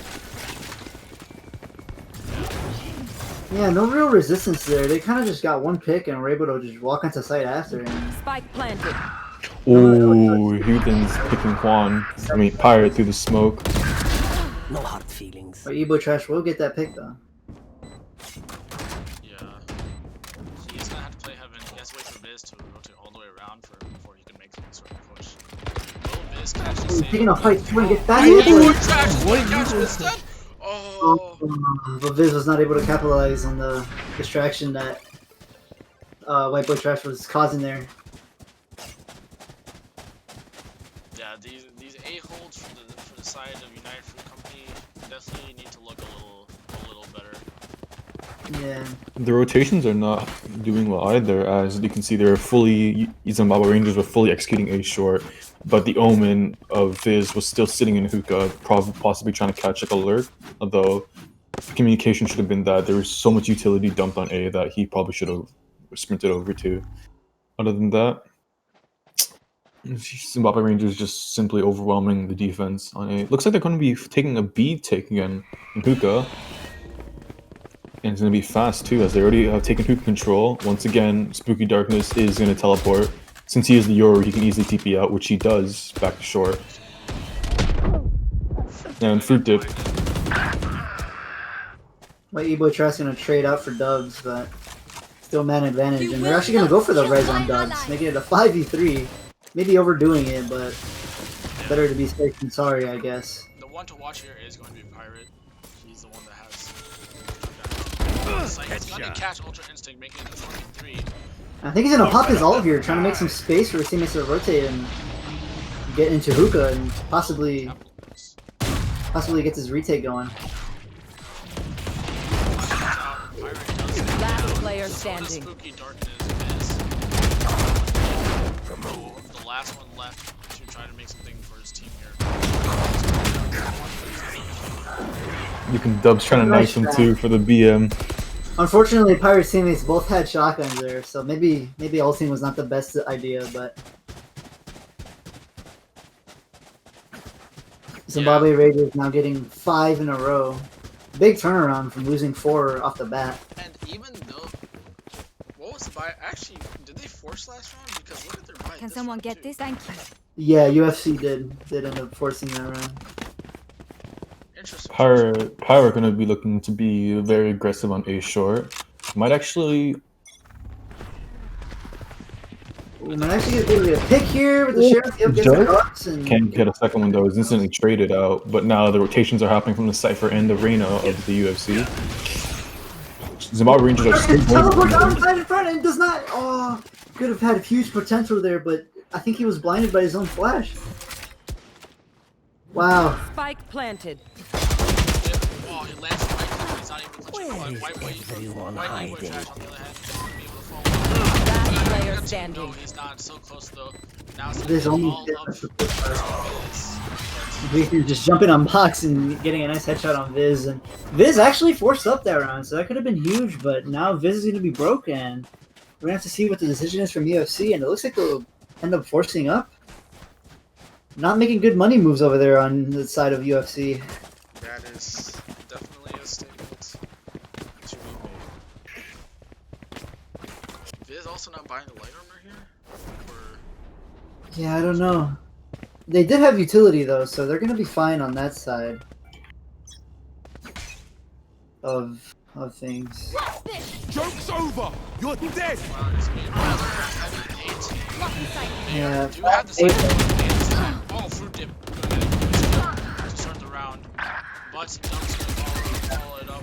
Yeah, no real resistance there. They kind of just got one pick and were able to just walk onto site after. And Spike planted. Oh, Heathen's picking Pirate through the smoke. No hard feelings. but E-Boy Trash will get that pick though. Yeah. He's gonna have to play Heaven. He has to wait for Viz to rotate all the way around before he can make some sort of push. Will Viz can actually He's save taking a it. fight. He's trying to get back. Oh, Trash is gonna catch this step! Oh! But Viz was not able to capitalize on the distraction that White Boy Trash was causing there. Yeah, these A-holds for the side of United Fruit Company definitely need to look a little better. Yeah. The rotations are not doing well either, as you can see they're Zimbabwe Rangers were fully executing A short, but the Omen of Viz was still sitting in hookah, possibly trying to catch like a lurk, although the communication should have been that there was so much utility dumped on A that he probably should have sprinted over to. Other than that, Zimbabwe Rangers just simply overwhelming the defense on A. Looks like they're going to be taking a B take again in hookah. And it's going to be fast too, as they already have taken hookah control. Once again, Spooky Darkness is going to teleport. Since he is the Yoru, he can easily TP out, which he does back to short. And Fruit Dip. White E-Boy Trash gonna trade out for Dubs, but still man advantage. And they're actually gonna go for the res on Dubs, making it a 5v3. Maybe overdoing it, but better to be safe than sorry, I guess. The one to watch here is going to be Pirate. He's the one that has. He's going to catch Ultra Instinct, making it a 4v3. I think he's gonna pop his ult here, trying to make some space for his teammates to rotate and get into hookah and possibly get this retake going. Last player standing. Spooky Darkness is the last one left to try to make something for his team here. You can Dubs trying to knife him too for the BM. Unfortunately, Pirates teammates both had shotguns there, so maybe ulting was not the best idea, but Zimbabwe Raiders now getting 5 in a row. Big turnaround from losing 4 off the bat. And even though, what was the buy? Actually, did they force last round? Because look at their buy. Can someone get this? Thank you. Yeah, UFC did end up forcing that round. Interesting. Pyro going to be looking to be very aggressive on A short. Might actually. We might actually get a pick here with the sheriff. Yep, gets the Ducks and Can't get a second one though. It's instantly traded out. But now the rotations are happening from the Cypher and the Reyna of the UFC. Zimbabwe Rangers are still teleport outside in front and does not. Oh, could have had huge potential there, but I think he was blinded by his own flash. Wow. Spike planted. Oh, it lands right through. He's not even touching. Everyone White hiding. trash on the other hand. Be able to fall. Last player standing. No, he's not. So close though. Now it's There's only all up. Viz just jumping on box and getting a nice headshot on Viz, and Viz actually forced up that round, so that could have been huge. But now Viz is going to be broke, and we're gonna have to see what the decision is from UFC. And it looks like they'll end up forcing up. Not making good money moves over there on the side of UFC. That is definitely a statement to be made. Viz also not buying the light armor here? Or... Yeah, I don't know. They did have utility though, so they're gonna be fine on that side of things. Joke's over! You're dead! Wow, this game is Yeah, do have the side. Oh, fruit dip. To start the round. But Dump's gonna follow it up.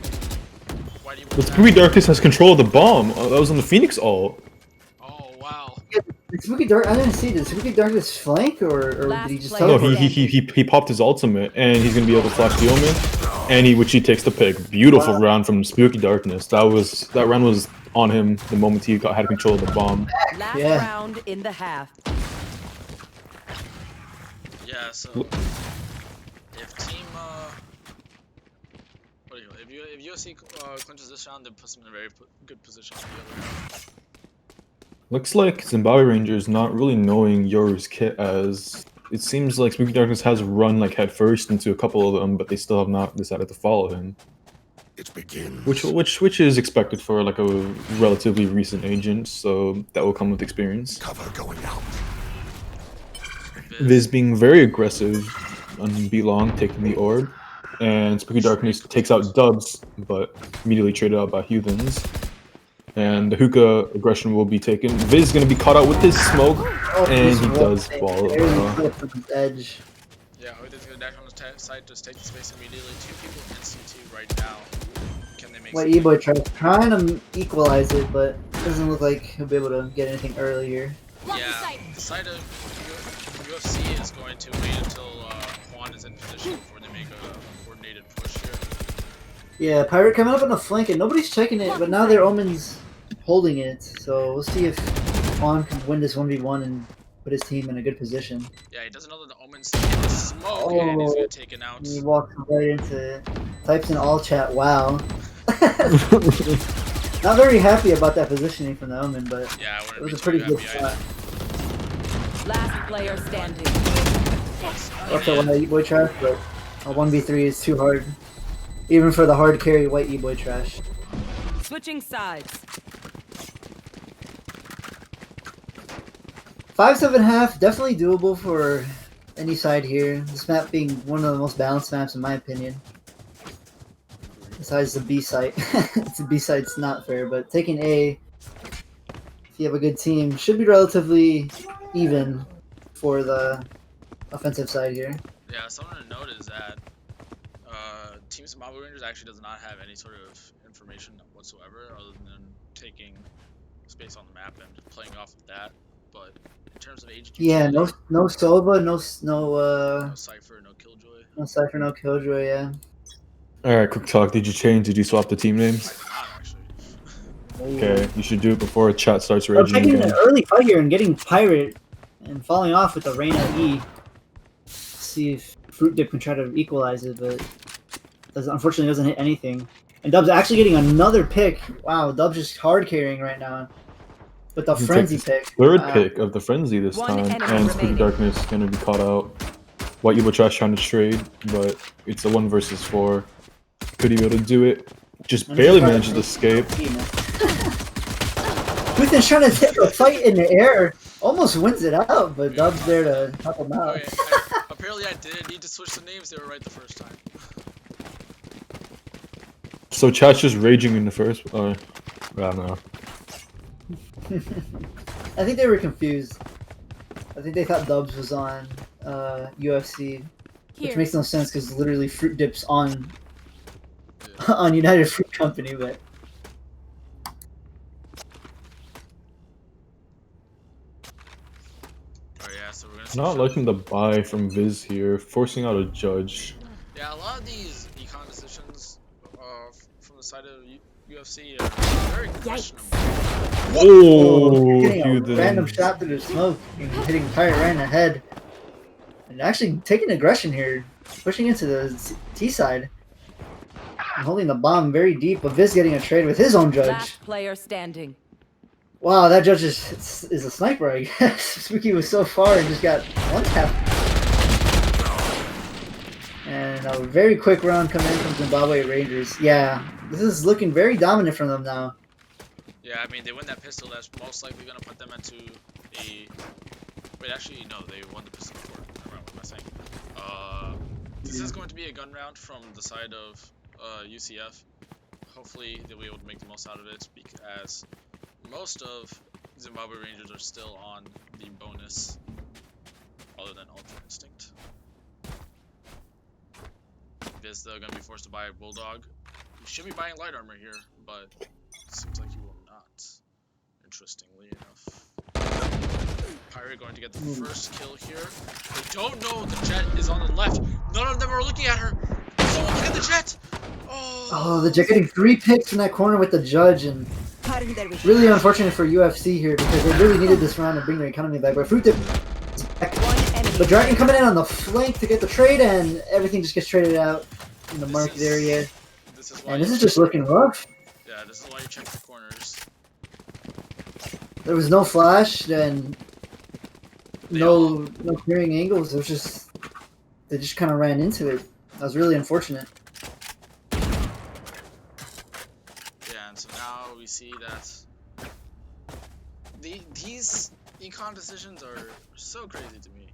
Why do you The Spooky Darkness has control of the bomb. That was on the Phoenix ult. Oh, wow. Did Spooky Dark? I didn't see. Did Spooky Darkness flank or did he just Last No, teleport? he popped his ultimate, and he's gonna be able to flash the Omen, and he takes the pick. Beautiful round from Spooky Darkness. That round was on him the moment he had control of the bomb. Last Yeah. round in the half. Yeah, so if team what do you if UFC clinches this round, then puts them in a very good position on the other round. Looks like Zimbabwe Rangers not really knowing Yoru's kit, as it seems like Spooky Darkness has run like head first into a couple of them, but they still have not decided to follow him. It begins. Which is expected for like a relatively recent agent, so that will come with experience. Cover going out. Viz being very aggressive on B long, taking the orb, and Spooky Darkness takes out Dubs, but immediately traded out by Heathens. And the hookah aggression will be taken. Viz is going to be caught out with his smoke, and he does fall. Edge. Yeah, Odin's gonna dash on his side, just take the space immediately. 2 people in CT right now. Can they make What something? E-Boy trying to equalize it, but it doesn't look like he'll be able to get anything early here. Yeah, the side of UFC is going to wait until Juan is in position before they make a coordinated push here. Yeah, Pirate coming up on the flank, and nobody's checking it, but now their Omen's holding it, so we'll see if Juan can win this 1v1 and put his team in a good position. Yeah, he doesn't know that the Omen's in the smoke, and he's gonna take it out. He walks right into it. Types in all chat, wow. Not very happy about that positioning from the Omen, but Yeah, I it wouldn't was be a pretty too good happy shot. Last player standing. That's a one that E-Boy trash, but a 1v3 is too hard. Even for the hard carry white E-Boy trash. Switching sides. 5-7.5, definitely doable for any side here. This map being one of the most balanced maps in my opinion. Besides the B site. The B site's not fair, but taking A, if you have a good team, should be relatively even for the offensive side here. Yeah, something to note is that Team Zimbabwe Rangers actually does not have any sort of information whatsoever other than taking space on the map and playing off of that. but in terms of age, Yeah, no Sova, no no Cypher, no Killjoy. no Cypher, no Killjoy. Yeah. All right, quick talk. Did you change? Did you swap the team I names? did not actually. Okay, you should do it before chat starts I'm raging taking an again. early fight here and getting Pirate and falling off with the Reyna E. See if Fruit Dip can try to equalize it, but unfortunately doesn't hit anything. And Dub's actually getting another pick. Wow, Dub's just hard carrying right now. With the He Frenzy takes his pick. third Wow. pick of the Frenzy this One time, enemy and Spooky remaining. Darkness gonna be caught out. White Evil Trash trying to trade, but it's a 1 versus 4. Could he be able to do it? Just barely manages to escape. Within's trying to take a fight in the air. Almost wins it out, but Dub's there to help him out. Okay, apparently I didn't need to switch the names. They were right the first time. So chat's just raging in the first. I don't know. I think they were confused. I think they thought Dubs was on UFC, which Here. makes no sense because literally Fruit Dip's on on United Fruit Company, but Oh yeah, so we're gonna. Not liking the buy from Viz here, forcing out a judge. Yeah, a lot of these econ decisions from the side of UFC are very questionable. Oh, getting a dude, random shot through the smoke and hitting Pirate right in the head. And actually taking aggression here, pushing into the T side. And holding the bomb very deep, but Viz getting a trade with his own judge. Last player standing. Wow, that judge is a sniper, I guess. Spooky was so far and just got one tap. And a very quick round coming in from Zimbabwe Rangers. Yeah, this is looking very dominant from them now. Yeah, I mean they win that pistol. That's most likely gonna put them into a. Wait, actually no, they won the pistol before. Never mind, what am I saying? This is going to be a gun round from the side of UCF. Hopefully they'll be able to make the most out of it because most of Zimbabwe Rangers are still on the bonus, other than Ultra Instinct. Viz though gonna be forced to buy a Bulldog. You should be buying light armor here, but it seems like you will not. Interestingly enough. Pirate going to get the first kill here. They don't know the Jet is on the left. None of them are looking at her. Someone look at the Jet. Oh, the Jet getting 3 picks in that corner with the judge, and really unfortunate for UFC here because they really needed this round to bring their economy back. But Fruit Dip is back. The Dragon coming in on the flank to get the trade, and everything just gets traded out in the market area. And this is just looking rough. Yeah, this is why you check the corners. There was no flash, and no clearing angles. It was just they just kind of ran into it. That was really unfortunate. Yeah, and so now we see that these econ decisions are so crazy to me.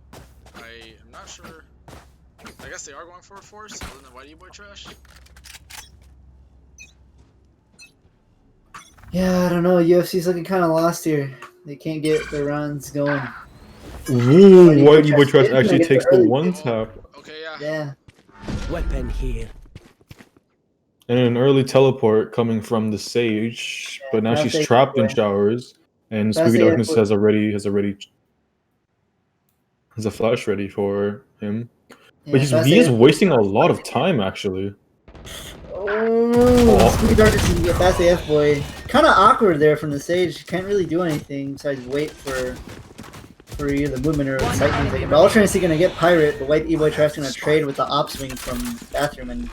I am not sure. I guess they are going for a force other than Whitey Boy Trash. Yeah, I don't know. UFC's looking kind of lost here. They can't get their runs going. Ooh, White Evil Trash actually takes the 1 tap. Okay, yeah. Yeah. Weapon here. And an early teleport coming from the Sage, but now she's trapped in showers, and Spooky Darkness has a flash ready for him. But he is wasting a lot of time actually. Oh, Spooky Darkness can get past the F boy. Kind of awkward there from the Sage. Can't really do anything besides wait for either the movement or the sight music. But Ultra Instinct gonna get Pirate. The White E-Boy Trash gonna trade with the op swing from Bathroom, and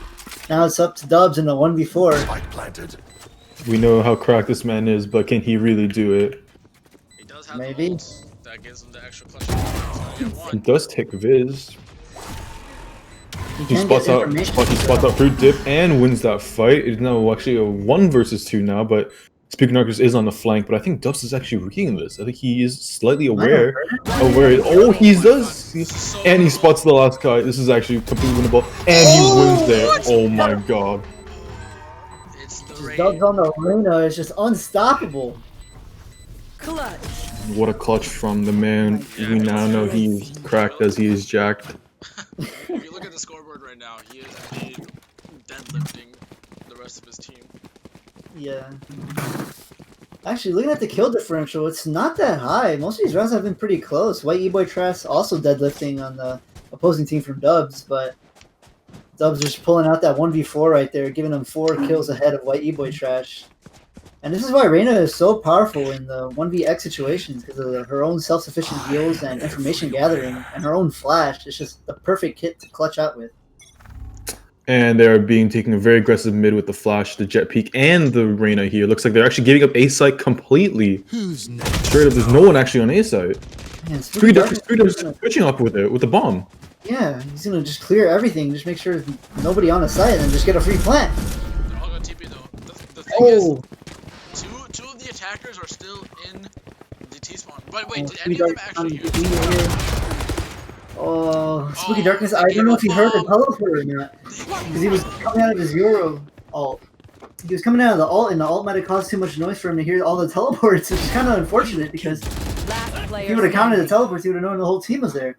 now it's up to Dubs in the 1v4. Spike planted. We know how cracked this man is, but can he really do it? He does have Maybe. the ult that gives him the extra clutch. He's gonna get He one. does take Viz. He can spots get out information. Fruit Dip and wins that fight. It's now actually a 1 versus 2 now, but Spooky Darkness is on the flank, but I think Dubs is actually reading this. I think he is slightly aware of where it. Oh, he does! And he spots the last guy. This is actually completely winnable. And he wins there. Oh my god. It's the rain. Dubs on the arena is just unstoppable. Clutch. What a clutch from the man. We now know he's cracked as he is jacked. If you look at the scoreboard right now, he is actually deadlifting the rest of his team. Yeah. Actually, looking at the kill differential, it's not that high. Most of these rounds have been pretty close. White E-Boy Trash also deadlifting on the opposing team from Dubs, but Dubs just pulling out that 1v4 right there, giving them 4 kills ahead of White E-Boy Trash. And this is why Reyna is so powerful in the 1vx situations, because of her own self-sufficient heals and information gathering, and her own flash. It's just the perfect kit to clutch out with. And they're taking a very aggressive mid with the flash, the jet peak, and the Reyna here. Looks like they're actually giving up A site completely. Who's next? Straight up, there's no one actually on A site. Man, Three switching up with it, with the bomb. Yeah, he's gonna just clear everything, just make sure there's nobody on the site, and then just get a free plant. They're all gonna TP though. The thing is, two of the attackers are still in the T spawn. But wait, did any of them actually use it? Oh, Spooky Darkness, I don't know if he heard the teleport or not. Because he was coming out of his Euro ult. He was coming out of the ult, and the ult might have caused too much noise for him to hear all the teleports, which is kind of unfortunate, because if he would have counted the teleports, he would have known the whole team was there.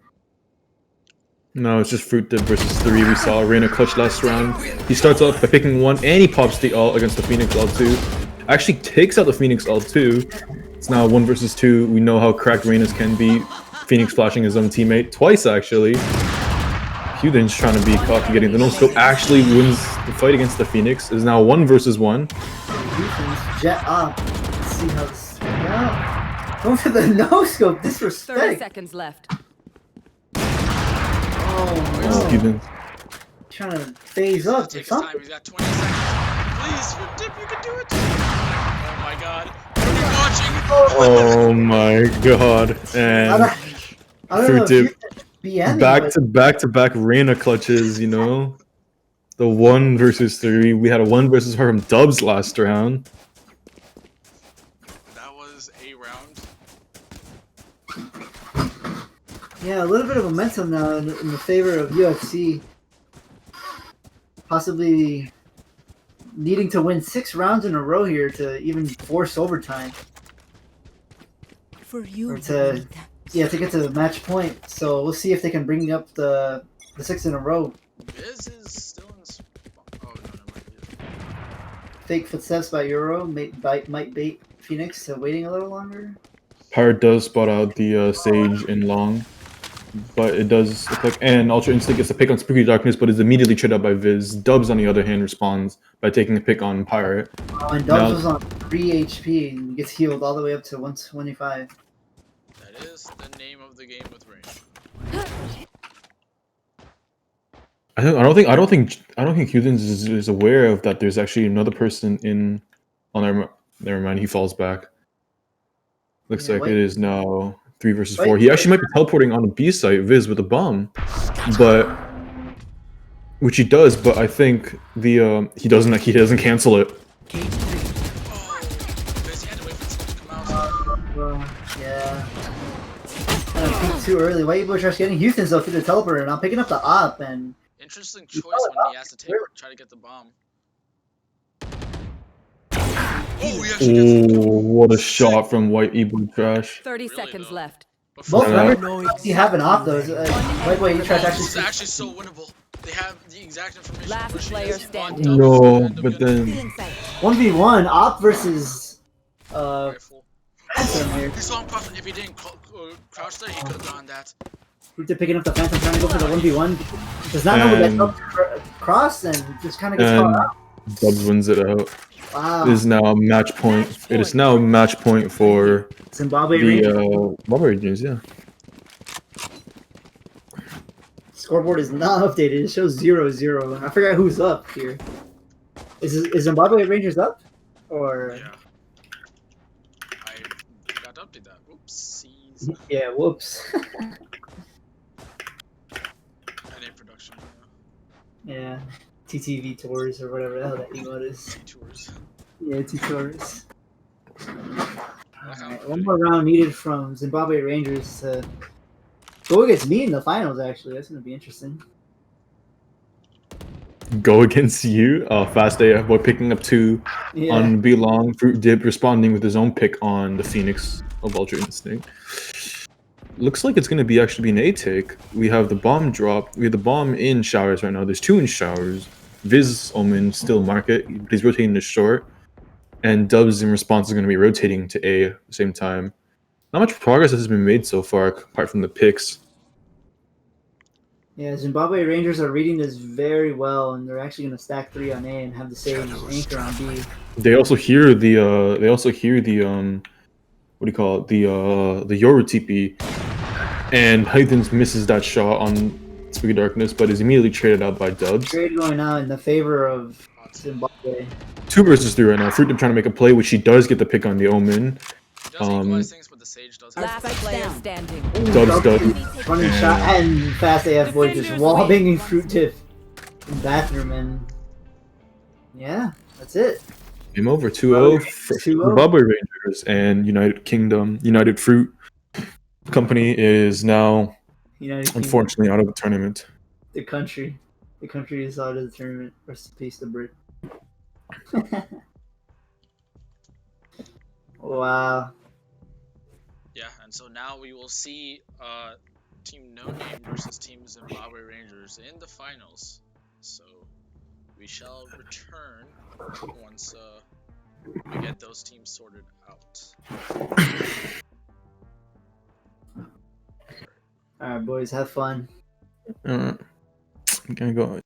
No, it's just Fruit Dip versus 3. We saw Reyna clutch last round. He starts off by picking 1, and he pops the ult against the Phoenix ult 2. Actually takes out the Phoenix ult 2. It's now 1 versus 2. We know how cracked Reyna's can be. Phoenix flashing his own teammate twice, actually. Huden's trying to be cocky, getting the no-scope. Actually wins the fight against the Phoenix. Is now 1 versus 1. Jet up. Let's see how this out. Going for the no-scope. Disrespect. 30 seconds left. Oh, Huden. Trying to phase up. Take his time. He's got 20 seconds. Please, Fruit Dip, you can do it. Oh my god. What are we watching? Oh my god. And Fruit Dip back-to-back Reyna clutches, you know? The 1 versus 3. We had a 1 versus her from Dubs last round. That was a round. Yeah, a little bit of momentum now in the favor of UFC. Possibly needing to win 6 rounds in a row here to even force overtime. For you. Or to get to the match point. So we'll see if they can bring up the 6 in a row. Viz is still in the oh, no, never mind. Fake footsteps by Euro might bait Phoenix to waiting a little longer. Pirate does spot out the Sage in long, but it does look like, and Ultra Instinct gets a pick on Spooky Darkness, but is immediately tripped out by Viz. Dubs, on the other hand, responds by taking a pick on Pirate. And Dubs was on 3 HP and gets healed all the way up to 125. That is the name of the game with Rain. I don't think Hudens is aware of that. There's actually another person in. Oh, never mind. He falls back. Looks like it is now 3 versus 4. He actually might be teleporting on the B site, Viz, with a bomb, but which he does. But I think the he doesn't cancel it. Oh, Viz, he had to wait for this to come out. Yeah. Peaked too early. White E-Boy Trash getting Houston though through the teleporter, and I'm picking up the op and. Interesting choice when he has to try to get the bomb. Oh, he actually gets What a shot from White E-Boy Trash. 30 seconds left. Both members have an op though. White E-Boy Trash This is actually so winnable. They have the exact information. Last player standing. No, but then 1v1 op versus Rifle. Phantom here. He saw him cross. If he didn't crouch there, he could have done that. They're picking up the Phantom, trying to go for the 1v1. Does not know what that cross and just kind of gets caught out. Dubs wins it out. Wow. It is now match point. It is now match point for Zimbabwe the Rangers. Zimbabwe Rangers, yeah. Scoreboard is not updated. It shows 0-0. I forgot who's up here. Is Zimbabwe Rangers up? Or Yeah. I got to update that. Oopsies. yeah, whoops. I need production. Yeah. TTV Tours or whatever the hell that emote is. Tours. Yeah, T-Tours. Alright, one more round needed from Zimbabwe Rangers to go against me in the finals, actually. That's going to be interesting. Go against you. Fast AF boy picking up 2 on B long. Fruit Dip responding with his own pick on the Phoenix of Ultra Instinct. Looks like it's going to be actually an A take. We have the bomb drop. We have the bomb in showers right now. There's 2 in showers. Viz Omen still market, but he's rotating the short. and Dubs in response is going to be rotating to A at the same time. Not much progress has been made so far, apart from the picks. Yeah, Zimbabwe Rangers are reading this very well, and they're actually going to stack 3 on A and have the Sage anchor on B. They also hear the what do you call it, the Yoru TP, and Hythens misses that shot on Spooky Darkness, but is immediately traded out by Dubs. Trade going out in the favor of Zimbabwe. 2 versus 3 right now. Fruit trying to make a play, which he does get the pick on the Omen. He does equalize things, but the Sage does have Last player standing. Dubs does. Running shot, and Fast AF Boy just wall banging Fruit Tip in bathroom, and yeah, that's it. Game over, 2-0 for 2-0. Zimbabwe Rangers, and United Fruit Company is now unfortunately out of the tournament. The country is out of the tournament. Rest in peace, the Brit. Wow. Yeah, and so now we will see Team No Name versus Team Zimbabwe Rangers in the finals. So we shall return once we get those teams sorted out. Alright, boys, have fun. I'm gonna go.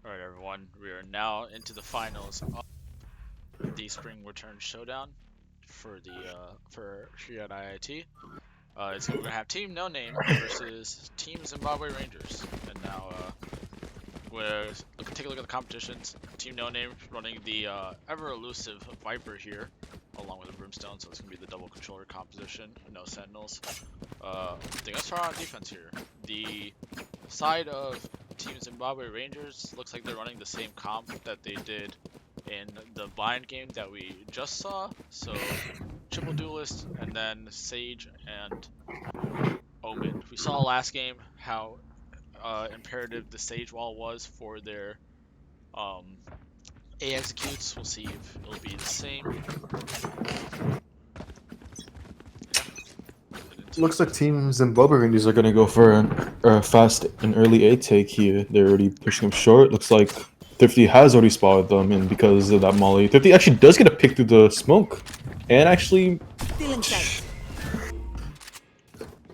Alright everyone, we are now into the finals of the Spring Return Showdown for the for Shriad IIT. We're gonna have Team No Name versus Team Zimbabwe Rangers. And now take a look at the competitions. Team No Name running the ever elusive Viper here, along with the Brimstone, so it's gonna be the double controller composition, no Sentinels. They're gonna start on defense here. The side of Team Zimbabwe Rangers looks like they're running the same comp that they did in the blind game that we just saw. So triple duelist and then Sage and Omen. We saw last game how imperative the Sage wall was for their A executes. We'll see if it'll be the same. Looks like Team Zimbabwe Rangers are going to go for a fast and early A take here. They're already pushing them short. Looks like Thrifty has already spotted them, and because of that molly, Thrifty actually does get a pick through the smoke. And actually,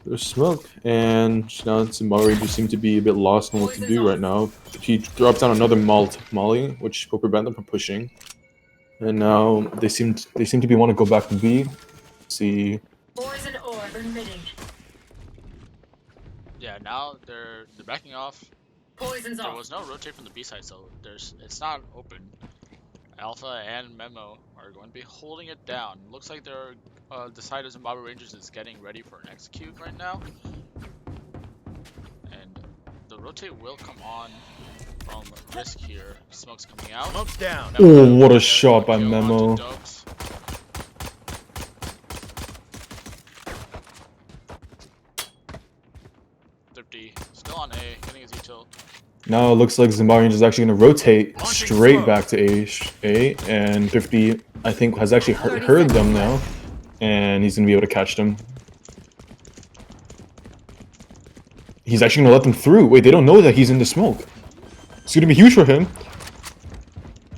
there's smoke. And now Zimbabwe Rangers seem to be a bit lost on what to do right now. He drops down another molly, which will prevent them from pushing. And now they seem to be want to go back to B. See. Poison orb emitting. Yeah, now they're backing off. Poison's There off. was no rotate from the B side, so it's not open. Alpha and Memo are going to be holding it down. Looks like they're the side of Zimbabwe Rangers is getting ready for an execute right now, and the rotate will come on from Risk here. Smoke's coming out. Smoke's down. Oh, what a shot by Memo. 50 still on A, getting his util. Now it looks like Zimbabwe is actually going to rotate straight back to A, and 50, I think, has actually heard them now, and he's going to be able to catch them. He's actually going to let them through. Wait, they don't know that he's in the smoke. It's going to be huge for him.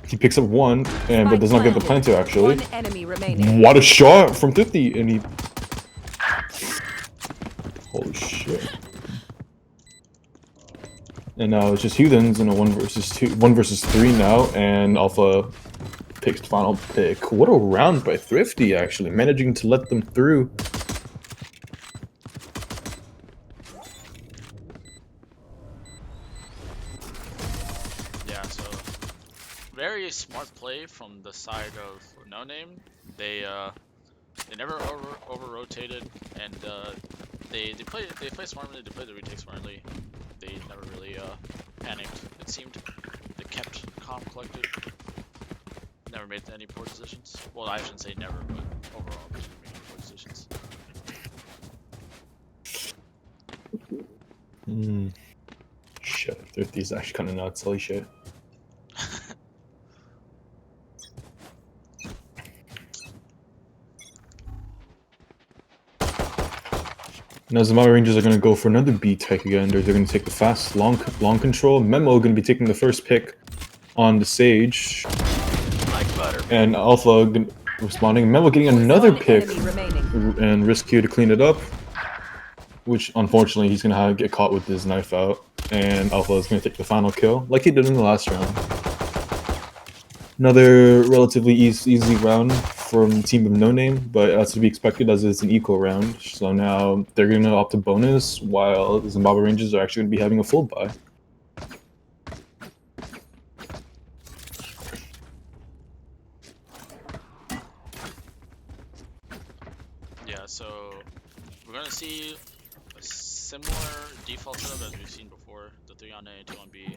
He picks up one, but does not get the planter, actually. One enemy remaining. What a shot from 50, and he... Holy shit. And now it's just Heathens in a 1 versus 3 now, and Alpha picks the final pick. What a round by Thrifty, actually, managing to let them through. Yeah, so very smart play from the side of No Name. They never over rotated, and they play smartly. They play the retake smartly. They never really panicked. It seemed they kept calm, collected. Never made any poor decisions. Well, I shouldn't say never, but overall, they didn't make any poor decisions. Shit, Thrifty's actually kind of nuts. Holy shit. Now Zimbabwe Rangers are going to go for another B tech again. They're going to take the fast long control. Memo going to be taking the first pick on the Sage. And Alpha responding. Memo getting another pick. And Risk here to clean it up. Which, unfortunately, he's going to get caught with his knife out. And Alpha is going to take the final kill, like he did in the last round. Another relatively easy round from Team of No Name, but that's to be expected as it's an equal round. So now they're going to opt a bonus, while the Zimbabwe Rangers are actually going to be having a full buy. Yeah, so we're going to see a similar default setup as we've seen before. The 3 on A, 2 on B.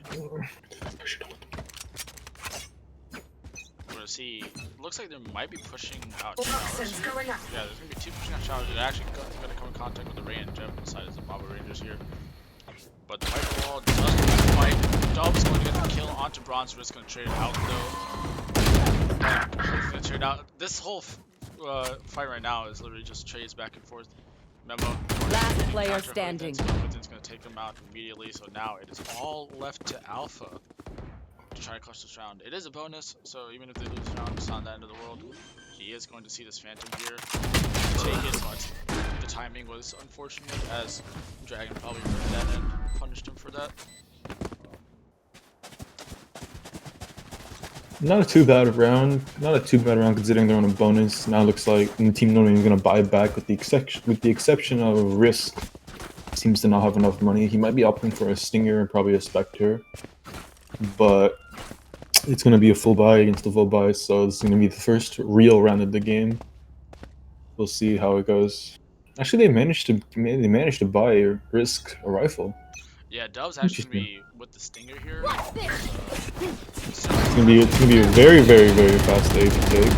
See, looks like they might be pushing out showers. Yeah, there's gonna be 2 pushing out showers. They're actually gonna come in contact with the Ray and Jeff on the side of the Zimbabwe Rangers here. But the Viper wall doesn't fight. Dub's going to get the kill onto Bronze. Risk gonna trade out though. He's gonna trade out. This whole fight right now is literally just trades back and forth. Memo. Last player standing. Heathens gonna take them out immediately. So now it is all left to Alpha to try to clutch this round. It is a bonus, so even if they lose this round, it's not the end of the world. He is going to see this Phantom here, take it, but the timing was unfortunate, as Dragon probably heard that and punished him for that. Not a too bad round. Not a too bad round considering they're on a bonus. Now it looks like Team No Name is gonna buy back with the exception of Risk. Seems to not have enough money. He might be opting for a Stinger and probably a Spectre, but it's gonna be a full buy against the full buy. So this is gonna be the first real round of the game. We'll see how it goes. Actually, they managed to buy Risk a rifle. Yeah, Dub's actually gonna be with the Stinger here. It's gonna be a very fast day to take.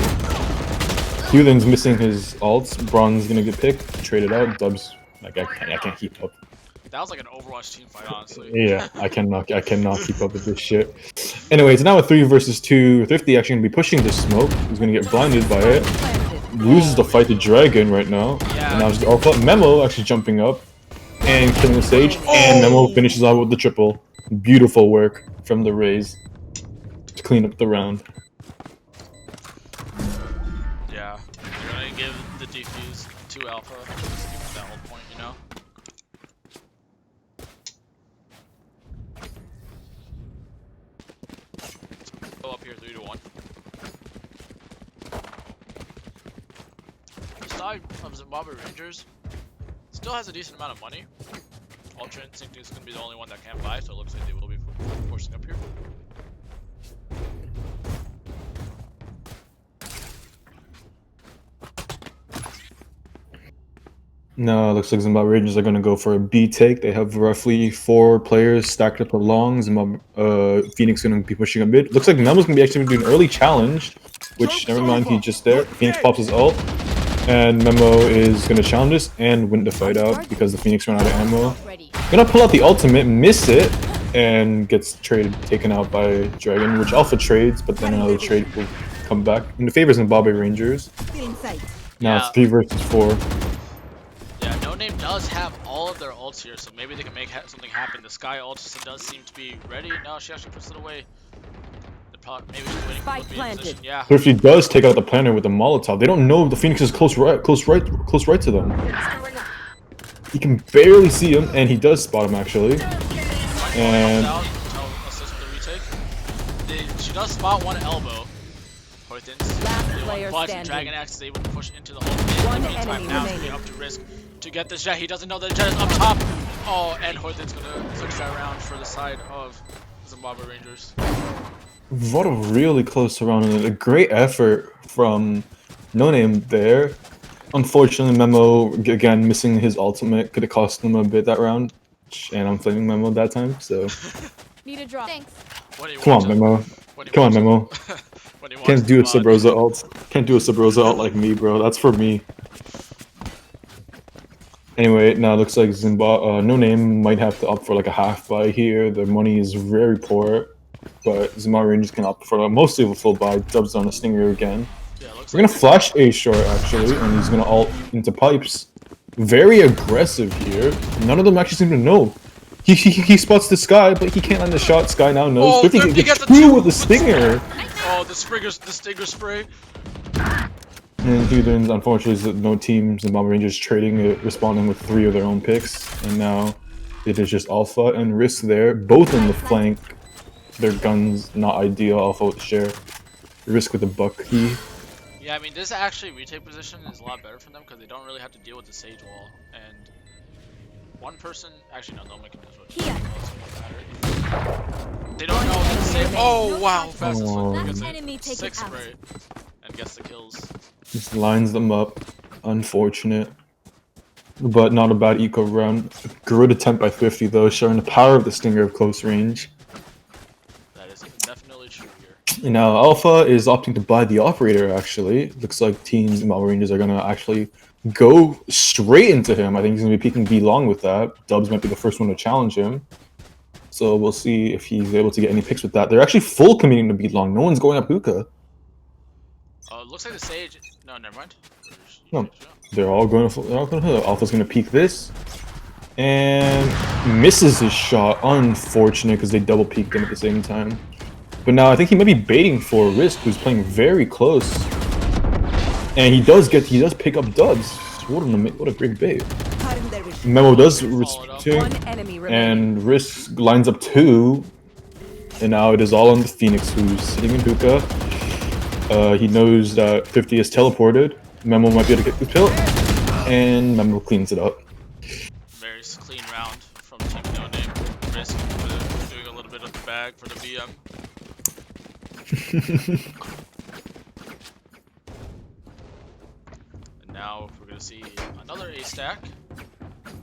Hewlin's missing his ults. Braun's gonna get picked, traded out. Dubs, like I can't keep up. That was like an Overwatch team fight, honestly. Yeah, I cannot keep up with this shit. Anyway, it's now a 3 versus 2. Thrifty actually gonna be pushing the smoke. He's gonna get blinded by it. Loses the fight to Dragon right now. Yeah. And now it's Alpha. Memo actually jumping up and killing the stage. And Memo finishes off with the triple. Beautiful work from the Rays to clean up the round. Yeah, you're gonna give the defuse to Alpha. Just give him that whole point, you know? Go up here 3-1. The side of Zimbabwe Rangers still has a decent amount of money. Ultra Instinct is going to be the only one that can't buy, so it looks like they will be forcing up here. No, it looks like Zimbabwe Rangers are going to go for a B take. They have roughly 4 players stacked up along. Phoenix going to be pushing a mid. Looks like Memo's going to be actually doing an early challenge, which, never mind, he's just there. Phoenix pops his ult, and Memo is going to challenge this and win the fight out because the Phoenix ran out of ammo. Gonna pull out the ultimate, miss it, and gets taken out by Dragon, which Alpha trades, but then another trade will come back in the favor of Zimbabwe Rangers. Now it's 3 versus 4. Yeah, No Name does have all of their ults here, so maybe they can make something happen. The Sky ult does seem to be ready. No, she actually puts it away. Maybe she's waiting for the position. Yeah. But if she does take out the planner with the Molotov, they don't know the Phoenix is close right to them. He can barely see him, and he does spot him actually. And she does spot one elbow. Last player but standing. Dragon Axe is able to push into the hole. One Meantime, enemy now it's remaining. up to Risk to get this Jet. He doesn't know that the Jet is up top. Oh, and Hoythen's gonna switch that around for the side of Zimbabwe Rangers. what a really close round, and a great effort from No Name there. Unfortunately, Memo again missing his ultimate could have cost him a bit that round, and I'm flaming Memo that time. So Need a drop. Thanks. come on, Memo. Come on, Memo. Can't do a Sub-Rosa ult. Can't do a Sub-Rosa ult like me, bro. That's for me. Anyway, now it looks like No Name might have to opt for like a half buy here. Their money is very poor, but Zimbabwe Rangers can opt for mostly a full buy. Dubs on a Stinger again. Yeah, We're gonna flash A short actually, and he's gonna ult into pipes. Very aggressive here. None of them actually seem to know. He spots the Sky, but he can't land the shot. Sky now knows. Oh, Thrifty Thrifty gets gets a 2 two with the Stinger. Oh, the Stinger spray. And Hewlin's unfortunately no team. Zimbabwe Rangers trading, responding with 3 of their own picks, and now it is just Alpha and Risk there, both in the flank. Their guns not ideal. Alpha with the share, Risk with the buck key. Yeah, I mean, this actually retake position is a lot better for them because they don't really have to deal with the Sage wall. And one person, actually no, Noma can just Here. They don't know that the Sage. Oh wow, fast as Oh. fuck gets Enemy it. taken 6 out. spray and gets the kills. Just lines them up. Unfortunate. But not a bad eco round. Good attempt by Thrifty though, showing the power of the Stinger of close range. That is definitely true here. And now Alpha is opting to buy the Operator actually. Looks like teams Zimbabwe Rangers are gonna actually go straight into him. I think he's gonna be peeking B long with that. Dubs might be the first one to challenge him. So we'll see if he's able to get any picks with that. They're actually full committing to B long. No one's going up hookah. Looks like the Sage. No, never mind. No. They're all going to Alpha's going to peek this. And misses his shot. Unfortunate because they double peeked him at the same time. But now I think he might be baiting for Risk, who's playing very close. And he does pick up Dubs. What a great bait. Memo does respect One enemy remaining. and Risk lines up 2. and now it is all on the Phoenix, who's sitting in hookah. He knows that 50 is teleported. Memo might be able to get the kill, and Memo cleans it up. Very clean round from Team No Name. Risk doing a little bit of the bag for the VM. And now we're gonna see another A stack.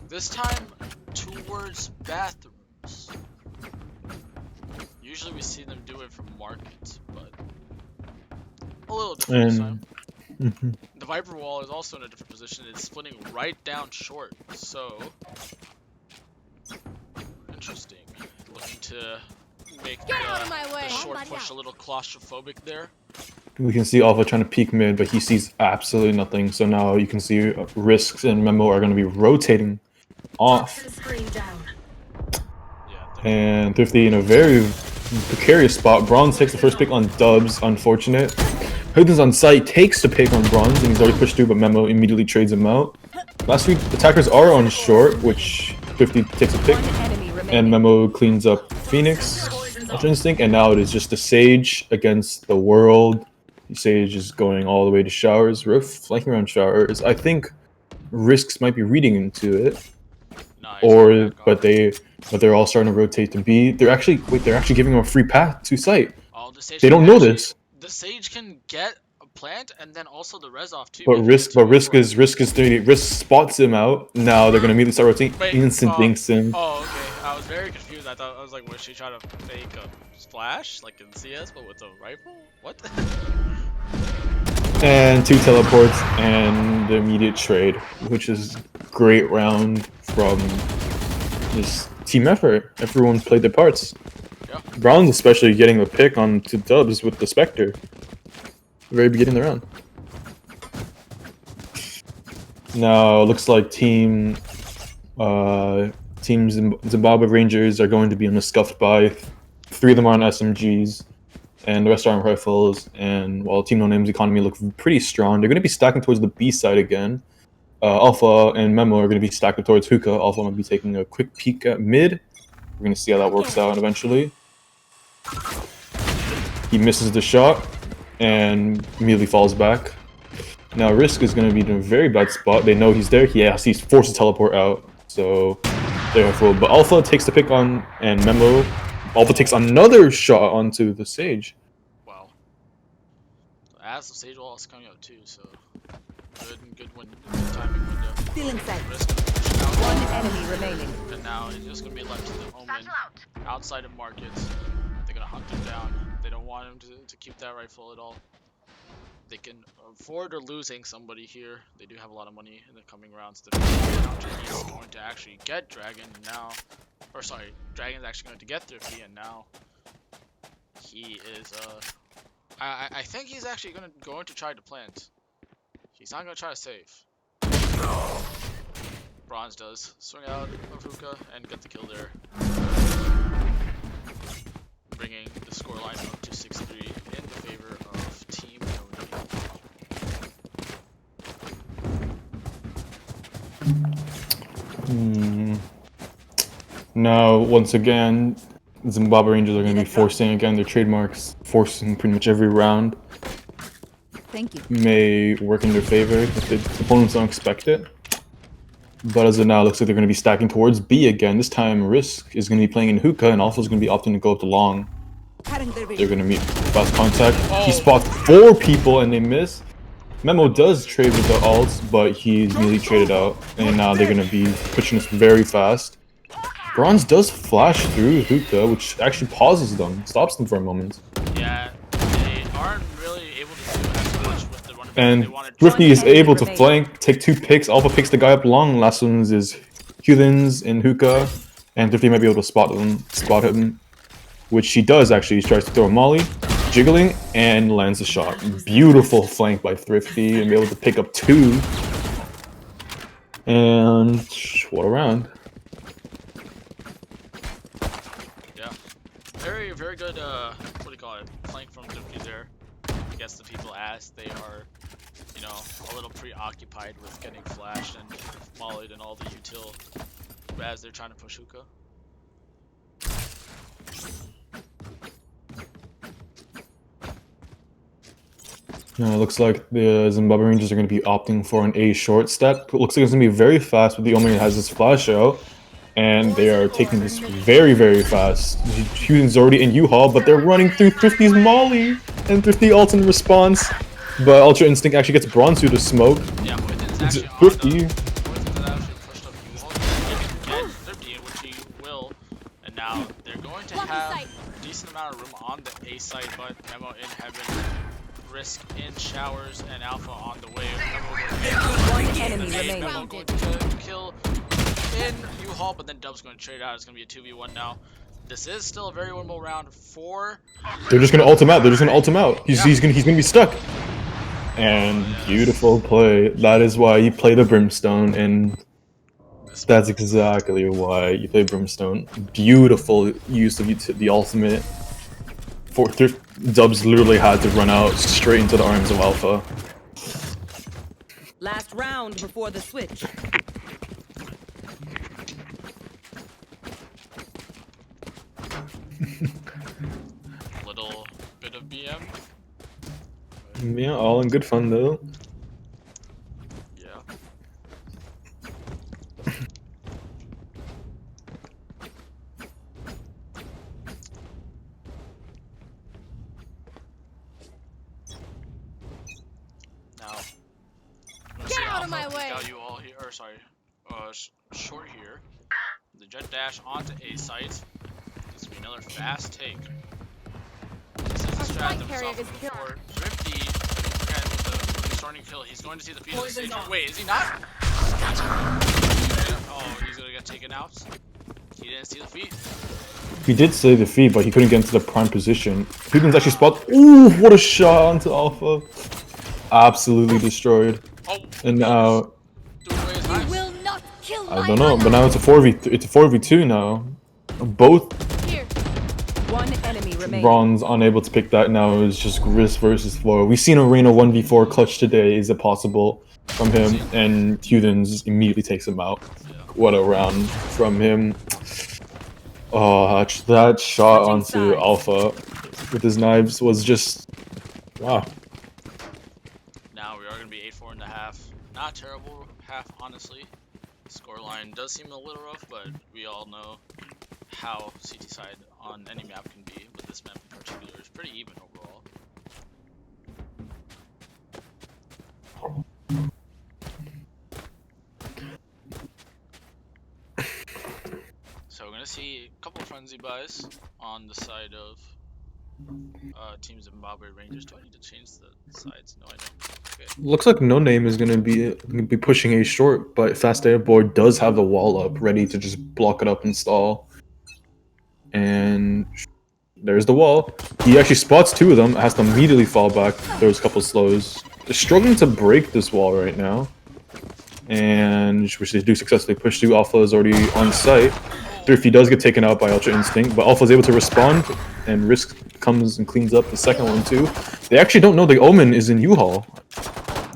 This time towards bathrooms. Usually we see them do it from markets, but a little different this time. The Viper wall is also in a different position. It's splitting right down short, so interesting. Looking to make the short push a little claustrophobic there. We can see Alpha trying to peek mid, but he sees absolutely nothing. So now you can see Risks and Memo are going to be rotating off. And Thrifty in a very precarious spot. Bronze takes the first pick on Dubs, unfortunate. Hoodin's on site, takes the pick on Bronze, and he's already pushed through, but Memo immediately trades him out. Last week, attackers are on short, which 50 takes a pick, and Memo cleans up Phoenix, Ultra Instinct, and now it is just the Sage against the World. The Sage is going all the way to Showers. Roof flanking around Showers. I think Risks might be reading into it, but they're all starting to rotate to B. They're actually giving him a free path to site. They don't know this. The Sage can get a plant and then also the res off too. But Risk spots him out. Now they're gonna immediately start rotating. Instant dinks him. Oh, okay. I was very confused. I was like, was she trying to fake a flash like in CS, but with a rifle? What? And 2 teleports and the immediate trade, which is great round from this team effort. Everyone played their parts. Yeah. Brown's especially getting the pick on to Dubs with the Spectre. Very beginning of the round. Now it looks like Team Zimbabwe Rangers are going to be on the scuffed by. 3 of them are on SMGs, and the rest are on rifles. And while Team No Name's economy looks pretty strong, they're going to be stacking towards the B side again. Alpha and Memo are going to be stacking towards hookah. Alpha might be taking a quick peek at mid. We're going to see how that works out eventually. He misses the shot and immediately falls back. Now Risk is going to be in a very bad spot. They know he's there. He's forced to teleport out. So they're full. But Alpha takes the pick on, and Memo. Alpha takes another shot onto the Sage. Wow. As the Sage wall is coming out too, so good timing window. Stealing sight. Risk pushing out. 1 enemy remaining. And now it's just gonna be left to the Omen outside of markets. They're gonna hunt him down. They don't want him to keep that rifle at all. They can afford losing somebody here. They do have a lot of money in the coming rounds. He's going to actually get Dragon now. Or sorry, Dragon's actually going to get Thrifty, and now he is I think he's actually going to try to plant. He's not going to try to save. Bronze does swing out of hookah and get the kill there, bringing the scoreline up to 6-3 in the favor of Team No Name. Now, once again, Zimbabwe Rangers are going to be forcing again their trademarks, forcing pretty much every round. Thank you. May work in their favor if the opponents don't expect it. But as of now, it looks like they're going to be stacking towards B again. This time, Risk is going to be playing in hookah, and Alpha is going to be opting to go up the long. They're going to meet fast contact. He spots 4 people, and they miss. Memo does trade with the ults, but he's immediately traded out. And now they're going to be pushing this very fast. Bronze does flash through hookah, which actually pauses them, stops them for a moment. Yeah, they aren't really able to do as much with the run. And Thrifty is able to flank, take 2 picks. Alpha picks the guy up long. Last one is Huthins in hookah, and Thrifty might be able to spot him, which she does actually. She tries to throw a molly, jiggling, and lands a shot. Beautiful flank by Thrifty, and be able to pick up 2. And what a round. Very good, what do you call it, flank from Thrifty there. Against the people as they are, you know, a little preoccupied with getting flashed and mollied and all the util as they're trying to push hookah. No, it looks like the Zimbabwe Rangers are going to be opting for an A short step. It looks like it's going to be very fast, but the Omen has this flash out, and they are taking this very, very fast. Huden's already in U-Haul, but they're running through Thrifty's Molly, and Thrifty ults in response. But Ultra Instinct actually gets Bronzu to smoke. Yeah, Poison's actually on Thrifty. the... Poison's actually pushed up U-Haul. He can get Thrifty, which he will. And now they're going to have a decent amount of room on the A side, but Memo in heaven. Risk in showers and Alpha on the way. One enemy remaining. Memo going to kill in U-Haul, but then Dub's going to trade out. It's going to be a 2v1 now. This is still a very winnable round for... They're just going to ult him out. They're just going to ult him out. He's going to be stuck. And beautiful play. That is why you play the Brimstone, and that's exactly why you play Brimstone. Beautiful use of the ultimate. Dubs literally had to run out straight into the arms of Alpha. Last round before the switch. Little bit of BM. Yeah, all in good fun though. Yeah. Now, Get out of my way. Got you all here, or sorry, short here. The jet dash onto A site. This will be another fast take. This is the strat that we saw from before. Thrifty, again with the starting kill, he's going to see the feed of the stage. Wait, is he not? Oh, he's gonna get taken out. He didn't see the feed. He did say the feed, but he couldn't get into the prime position. Putin's actually spot. Ooh, what a shot onto Alpha. Absolutely destroyed. Oh, And now, You will not kill I don't know, but now it's a 4v2 now. Both Here. One enemy remaining. Bronze unable to pick that now. It's just Gris versus Floor. We've seen Arena 1v4 clutch today. Is it possible from him? And Hudens immediately takes him out. What a round from him. Oh, that shot onto Alpha with his knives was just... wow. now we are going to be 8-4 in the half. Not terrible half, honestly. Scoreline does seem a little rough, but we all know how CT side on any map can be, but this map in particular is pretty even overall. So we're gonna see a couple of frenzy buys on the side of Team Zimbabwe Rangers. Do I need to change the sides? No, I don't. Okay. Looks like No Name is gonna be pushing A short, but Fast Air Board does have the wall up, ready to just block it up and stall. And there's the wall. He actually spots two of them, has to immediately fall back, throws a couple slows. They're struggling to break this wall right now. And which they do successfully push through. Alpha is already on site. Thrifty does get taken out by Ultra Instinct, but Alpha is able to respond, and Risk comes and cleans up the second one too. They actually don't know the Omen is in U-Haul.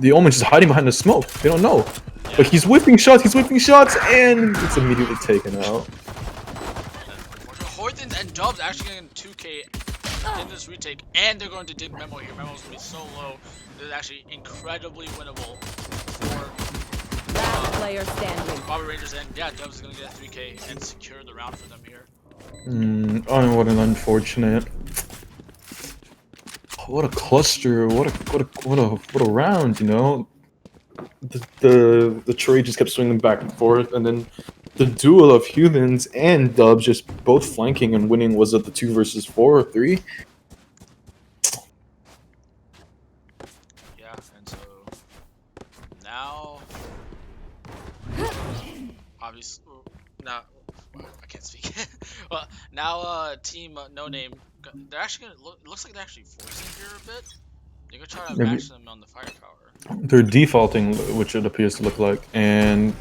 The Omen's just hiding behind the smoke. They don't know. But he's whipping shots, and it's immediately taken out. Horton and Dubs actually getting 2k in this retake, and they're going to dig Memo here. Memo's going to be so low. This is actually incredibly winnable for Last player standing. Bobby Rangers, and yeah, Dubs is going to get 3k and secure the round for them here. Oh, what an unfortunate. What a cluster! What a round! You know, the trade just kept swinging back and forth, and then the duel of humans and Dubs just both flanking and winning. Was it the 2 versus 4 or 3? Yeah, and so now, obviously, now I can't speak. Well, now Team No Name, they're actually gonna look. It looks like they're actually forcing here a bit. They're gonna try to match them on the firepower. They're defaulting, which it appears to look like, and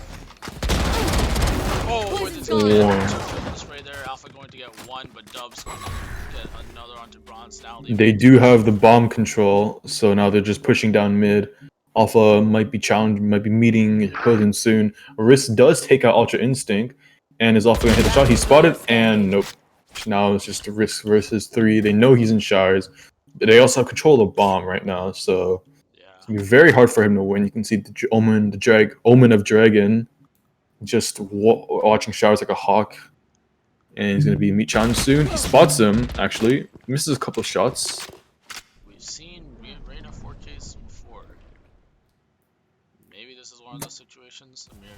It's a spray there. Alpha going to get 1, but Dub's going to get another onto Bronze now. they do have the bomb control, so now they're just pushing down mid. Alpha might be challenged, might be meeting Hogan soon. Risk does take out Ultra Instinct, and is Alpha gonna hit the shot. He's spotted, and nope. Now it's just a Risk versus 3. They know he's in showers. they also have control of bomb right now, so Yeah. it's gonna be very hard for him to win. You can see the Omen of Dragon, just watching showers like a hawk, and he's gonna be meat challenged soon. He spots him actually, misses a couple shots. We've seen Reyna 4Ks before. Maybe this is one of those situations. Amir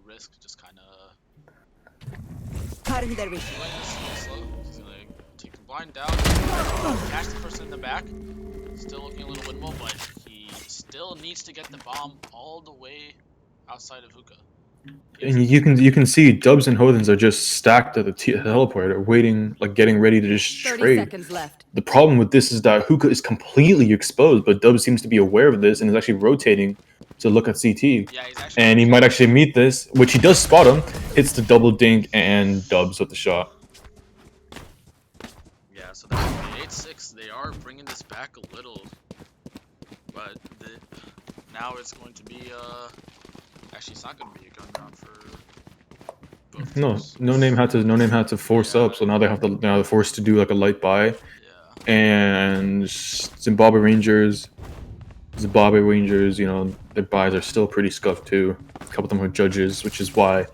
Risk just kind of Cutting their vision. playing this slow. He's gonna take the blind down, catch the person in the back. Still looking a little winnable, but he still needs to get the bomb all the way outside of hookah. And you can see Dubs and Hodens are just stacked at the teleporter, waiting, like getting ready to just 30 trade. seconds left. The problem with this is that hookah is completely exposed, but Dubs seems to be aware of this and is actually rotating to look at CT. Yeah, he's actually, and he might actually meet this, which he does spot him, hits the double dink and Dubs with the shot. yeah, so that's 8-6. They are bringing this back a little, but now it's going to be actually it's not going to be a gun round for both teams. No name had to force up, so now they're forced to do like a light buy. Yeah. And Zimbabwe Rangers, you know, their buys are still pretty scuffed too. A couple of them are judges, which is why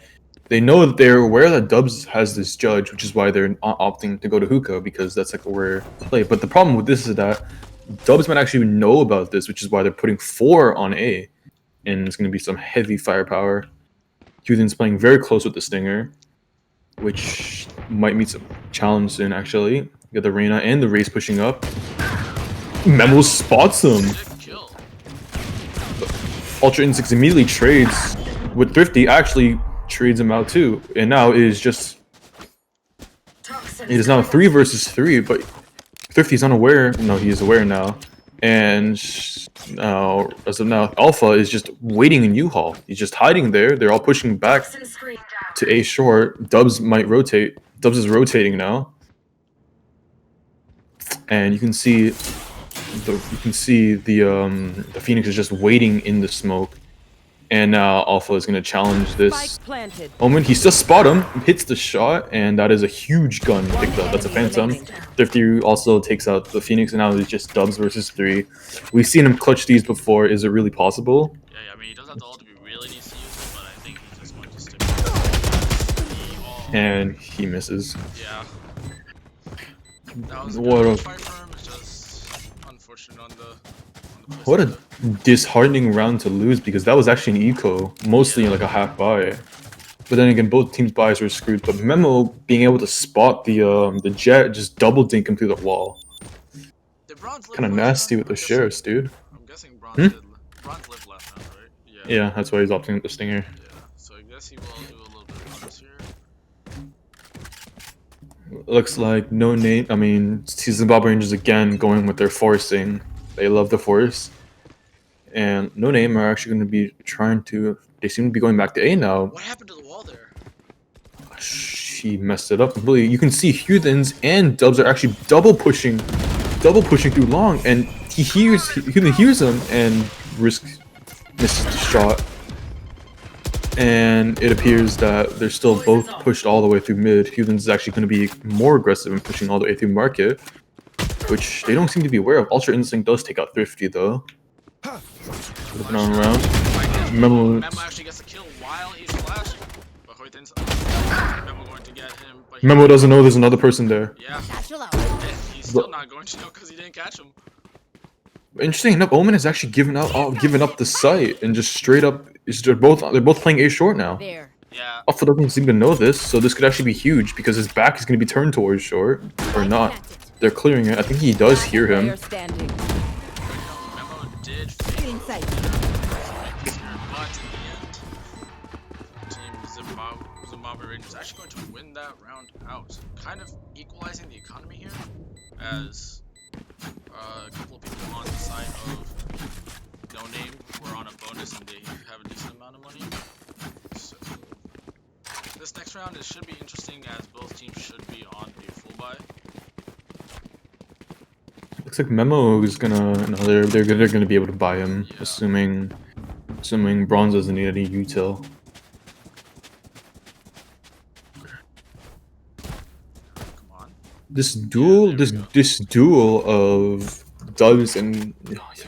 they know that they're aware that Dubs has this judge, which is why they're opting to go to hookah, because that's like a rare play. But the problem with this is that Dubs might actually know about this, which is why they're putting 4 on A, and it's going to be some heavy firepower. Huthen's playing very close with the Stinger, which might meet some challenge soon, actually. You got the Reyna and the Race pushing up. Memo spots him. Sick kill. Ultra Instinct immediately trades with Thrifty, actually trades him out too. And now it is just... It is now 3 versus 3, but Thrifty's unaware. No, he is aware now. And now, as of now, Alpha is just waiting in U-Haul. He's just hiding there. They're all pushing back to A short. Dubs might rotate. Dubs is rotating now. And you can see the Phoenix is just waiting in the smoke. And now Alpha is going to challenge this Omen. He still spot him, hits the shot, and that is a huge gun picked up. That's a Phantom. Thrifty also takes out the Phoenix, and now it's just Dubs versus 3. We've seen him clutch these before. Is it really possible? Yeah, I mean, he does have the ult if he really needs to use it, but I think he's just going to stick with it. And he misses. Yeah. That was a What good a fight for him. It's just unfortunate on the what a disheartening round to lose, because that was actually an eco, mostly like a half buy. But then again, both teams' buys were screwed. But Memo being able to spot the jet, just double dink him through the wall. Kind of nasty with the sheriffs, dude. I'm guessing Bronze lived last round, right? Yeah, that's why he's opting with the Stinger. Yeah, so I guess he will do a little bit of bonus here. Looks like no name. I mean, Zimbabwe Rangers again going with their forcing. They love the force. And no name are actually going to be trying to. They seem to be going back to A now. What happened to the wall there? She messed it up completely. You can see Huthens and Dubs are actually double pushing through long, and Huthen hears him and misses the shot. And it appears that they're still both pushed all the way through mid. Huthen's is actually going to be more aggressive in pushing all the way through market, which they don't seem to be aware of. Ultra Instinct does take out Thrifty though. Looking on around. Memo actually gets a kill while he's flashing. But Hoyten's Memo going to get him. But Memo doesn't know there's another person there. Yeah. And he's still not going to know because he didn't catch him. Interesting enough, Omen has actually given up the site and just straight up. They're both playing A short now. There. Yeah. Alpha doesn't seem to know this, so this could actually be huge because his back is going to be turned towards short or not. They're clearing it. I think he does hear him. Memo did fail. Inside. But in the end, Team Zimbabwe Rangers actually going to win that round out. Kind of equalizing the economy here, as a couple of people on the side of No Name were on a bonus and they have a decent amount of money. So this next round should be interesting, as both teams should be on a full buy. Looks like Memo is gonna. No, they're gonna be able to buy him, Yeah. assuming Bronze doesn't need any util. Come on. this duel of Dubs and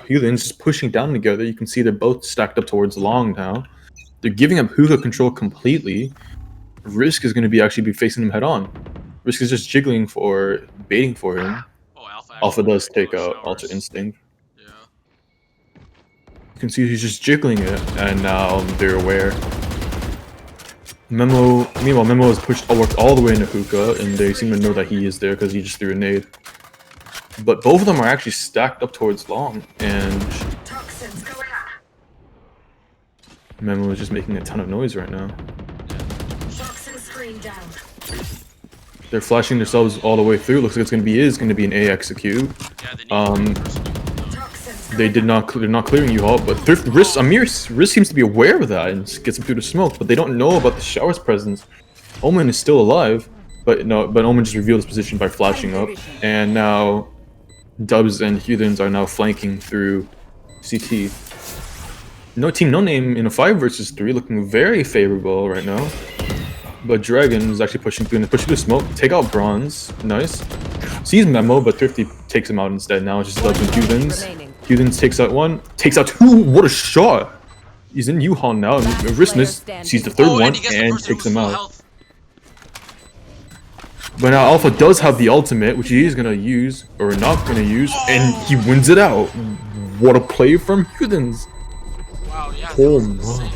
Heathens just pushing down together. You can see they're both stacked up towards long now. They're giving up hookah control completely. Risk is going to be actually facing him head on. Risk is just jiggling for baiting for him. Oh, Alpha does take a out Ultra Instinct. Yeah. You can see he's just jiggling it, and now they're aware. Meanwhile, Memo has worked all the way into hookah, and they seem to know that he is there because he just threw a nade. But both of them are actually stacked up towards long, and Toxins going up. Memo is just making a ton of noise right now. Toxin screen down. They're flashing themselves all the way through. Looks like it's going to be an A execute. Yeah, they need Toxins They're not clearing you all, but Risk seems to be aware of that and gets him through the smoke, but they don't know about the shower's presence. Omen is still alive, but Omen just revealed his position by flashing up, and now Dubs and Heathens are now flanking through CT. Team No Name in a 5 versus 3 looking very favorable right now. But Dragon is actually pushing through and pushing through the smoke. Take out Bronze. Nice. Sees Memo, but Thrifty takes him out instead. Now it's just Dubs and Heathens. Heathens takes out one. Takes out two. What a shot! He's in U-Haul now. And Ristness sees the third one and takes him out. But now Alpha does have the ultimate, which he is going to use, or not going to use, and he wins it out. What a play from Heathens. Wow, yeah. Oh my.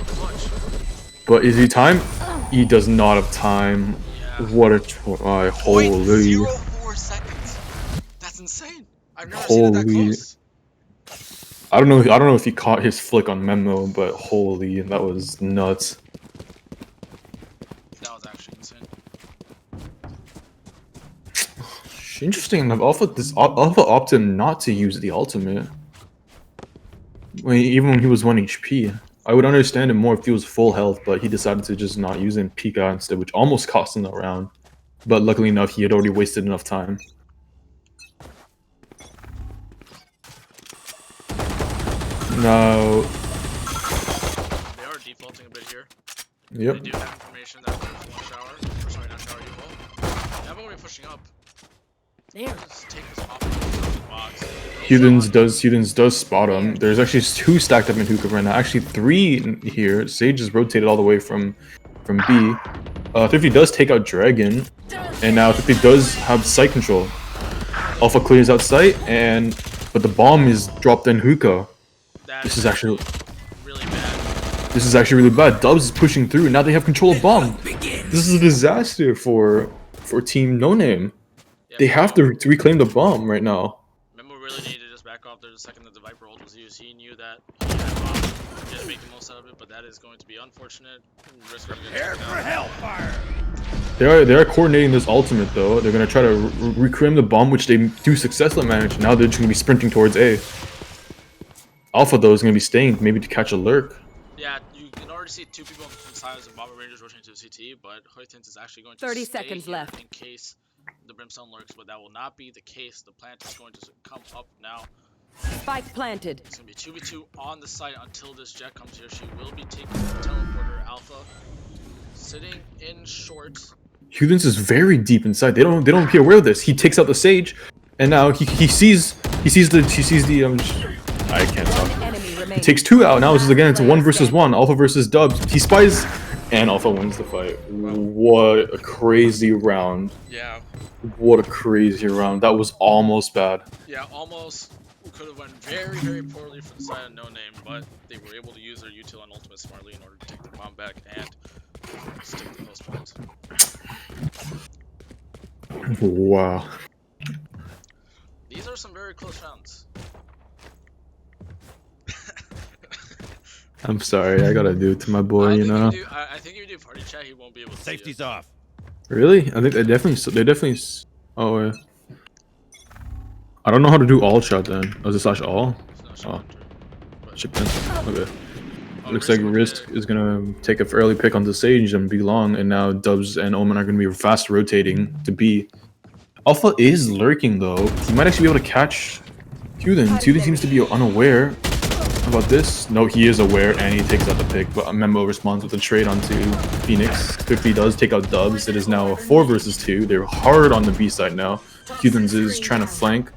But is he time? He does not have time. Yeah. What a try. Holy. 0.04 seconds. That's insane. I've never seen it that close. I don't know if he caught his flick on Memo, but holy, that was nuts. That was actually insane. Interesting enough, Alpha opted not to use the ultimate. Even when he was 1 HP. I would understand him more if he was full health, but he decided to just not use it and peek out instead, which almost cost him that round. But luckily enough, he had already wasted enough time. Now... They are defaulting a bit here. Yep. They do have information that there's one shower. Or sorry, not shower, U-Haul. They haven't been pushing up. Just take this off the box. Heathens does spot him. There's actually 2 stacked up in hookah right now. Actually 3 here. Sage is rotated all the way from B. Thrifty does take out Dragon, and now Thrifty does have sight control. Alpha clears out sight, but the bomb is dropped in hookah. This is actually really bad. This is actually really bad. Dubs is pushing through, and now they have control of bomb. This is a disaster for Team No Name. Yeah, they have to reclaim the bomb right now. Memo really needed to just back off there the second that the Viper ult was used. He knew that he had bomb. He had to make the most out of it, but that is going to be unfortunate. Prepare for hellfire! They are coordinating this ultimate though. They're gonna try to reclaim the bomb, which they do successfully manage. Now they're just gonna be sprinting towards A. Alpha though is gonna be staying, maybe to catch a lurk. Yeah, you can already see 2 people inside as the Bomber Rangers rushing to the CT, but Heathens is actually going to 30 stay seconds here left. in case the Brimstone lurks, but that will not be the case. The plant is going to come up now. Spike planted. It's going to be 2v2 on the site until this jet comes here. She will be taking the teleporter. Alpha sitting in short. Heathens is very deep inside. They don't be aware of this. He takes out the Sage, and now he sees the I can't talk. He takes 2 out. Now it's 1 versus 1. Alpha versus Dubs. He spies, and Alpha wins the fight. What a crazy round. Yeah. What a crazy round. That was almost bad. Yeah, almost could have went very, very poorly for the side of No Name, but they were able to use their util on ultimate smartly in order to take the bomb back and stick to those points. Wow. These are some very close rounds. I'm sorry, I gotta do it to my boy, you know. I think if you do party chat, he won't be able to. Safety's off. Really? I think they definitely. Oh, I don't know how to do all shot then. Oh, is it slash all? Oh, ship in. Okay. Looks like Risk is gonna take an early pick on the Sage and be long, and now Dubs and Omen are gonna be fast rotating to B. Alpha is lurking though. He might actually be able to catch Heathens. Heathens seems to be unaware about this. No, he is aware, and he takes out the pick, but Memo responds with a trade onto Phoenix. 50 does take out Dubs. It is now a 4 versus 2. They're hard on the B side now. Heathens is trying to flank.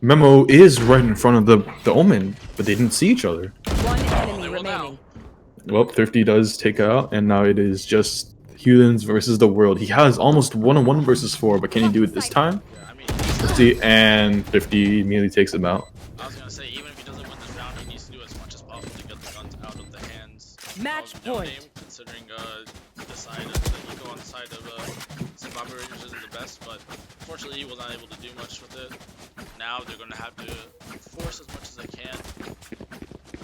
Memo is right in front of the Omen, but they didn't see each other. One enemy They will now. remaining. Well, Thrifty does take out, and now it is just Heathens versus the world. He has almost 1-on-1 versus 4, but can he do it this time? Yeah, I mean, Let's see, and Thrifty immediately takes him out. I was gonna say, even if he doesn't win this round, he needs to do as much as possible to get the guns out of the hands Match of No point. Name, considering the side of the eco on the side of Zimbabwe Rangers isn't the best, but unfortunately he was not able to do much with it. Now they're gonna have to force as much as they can.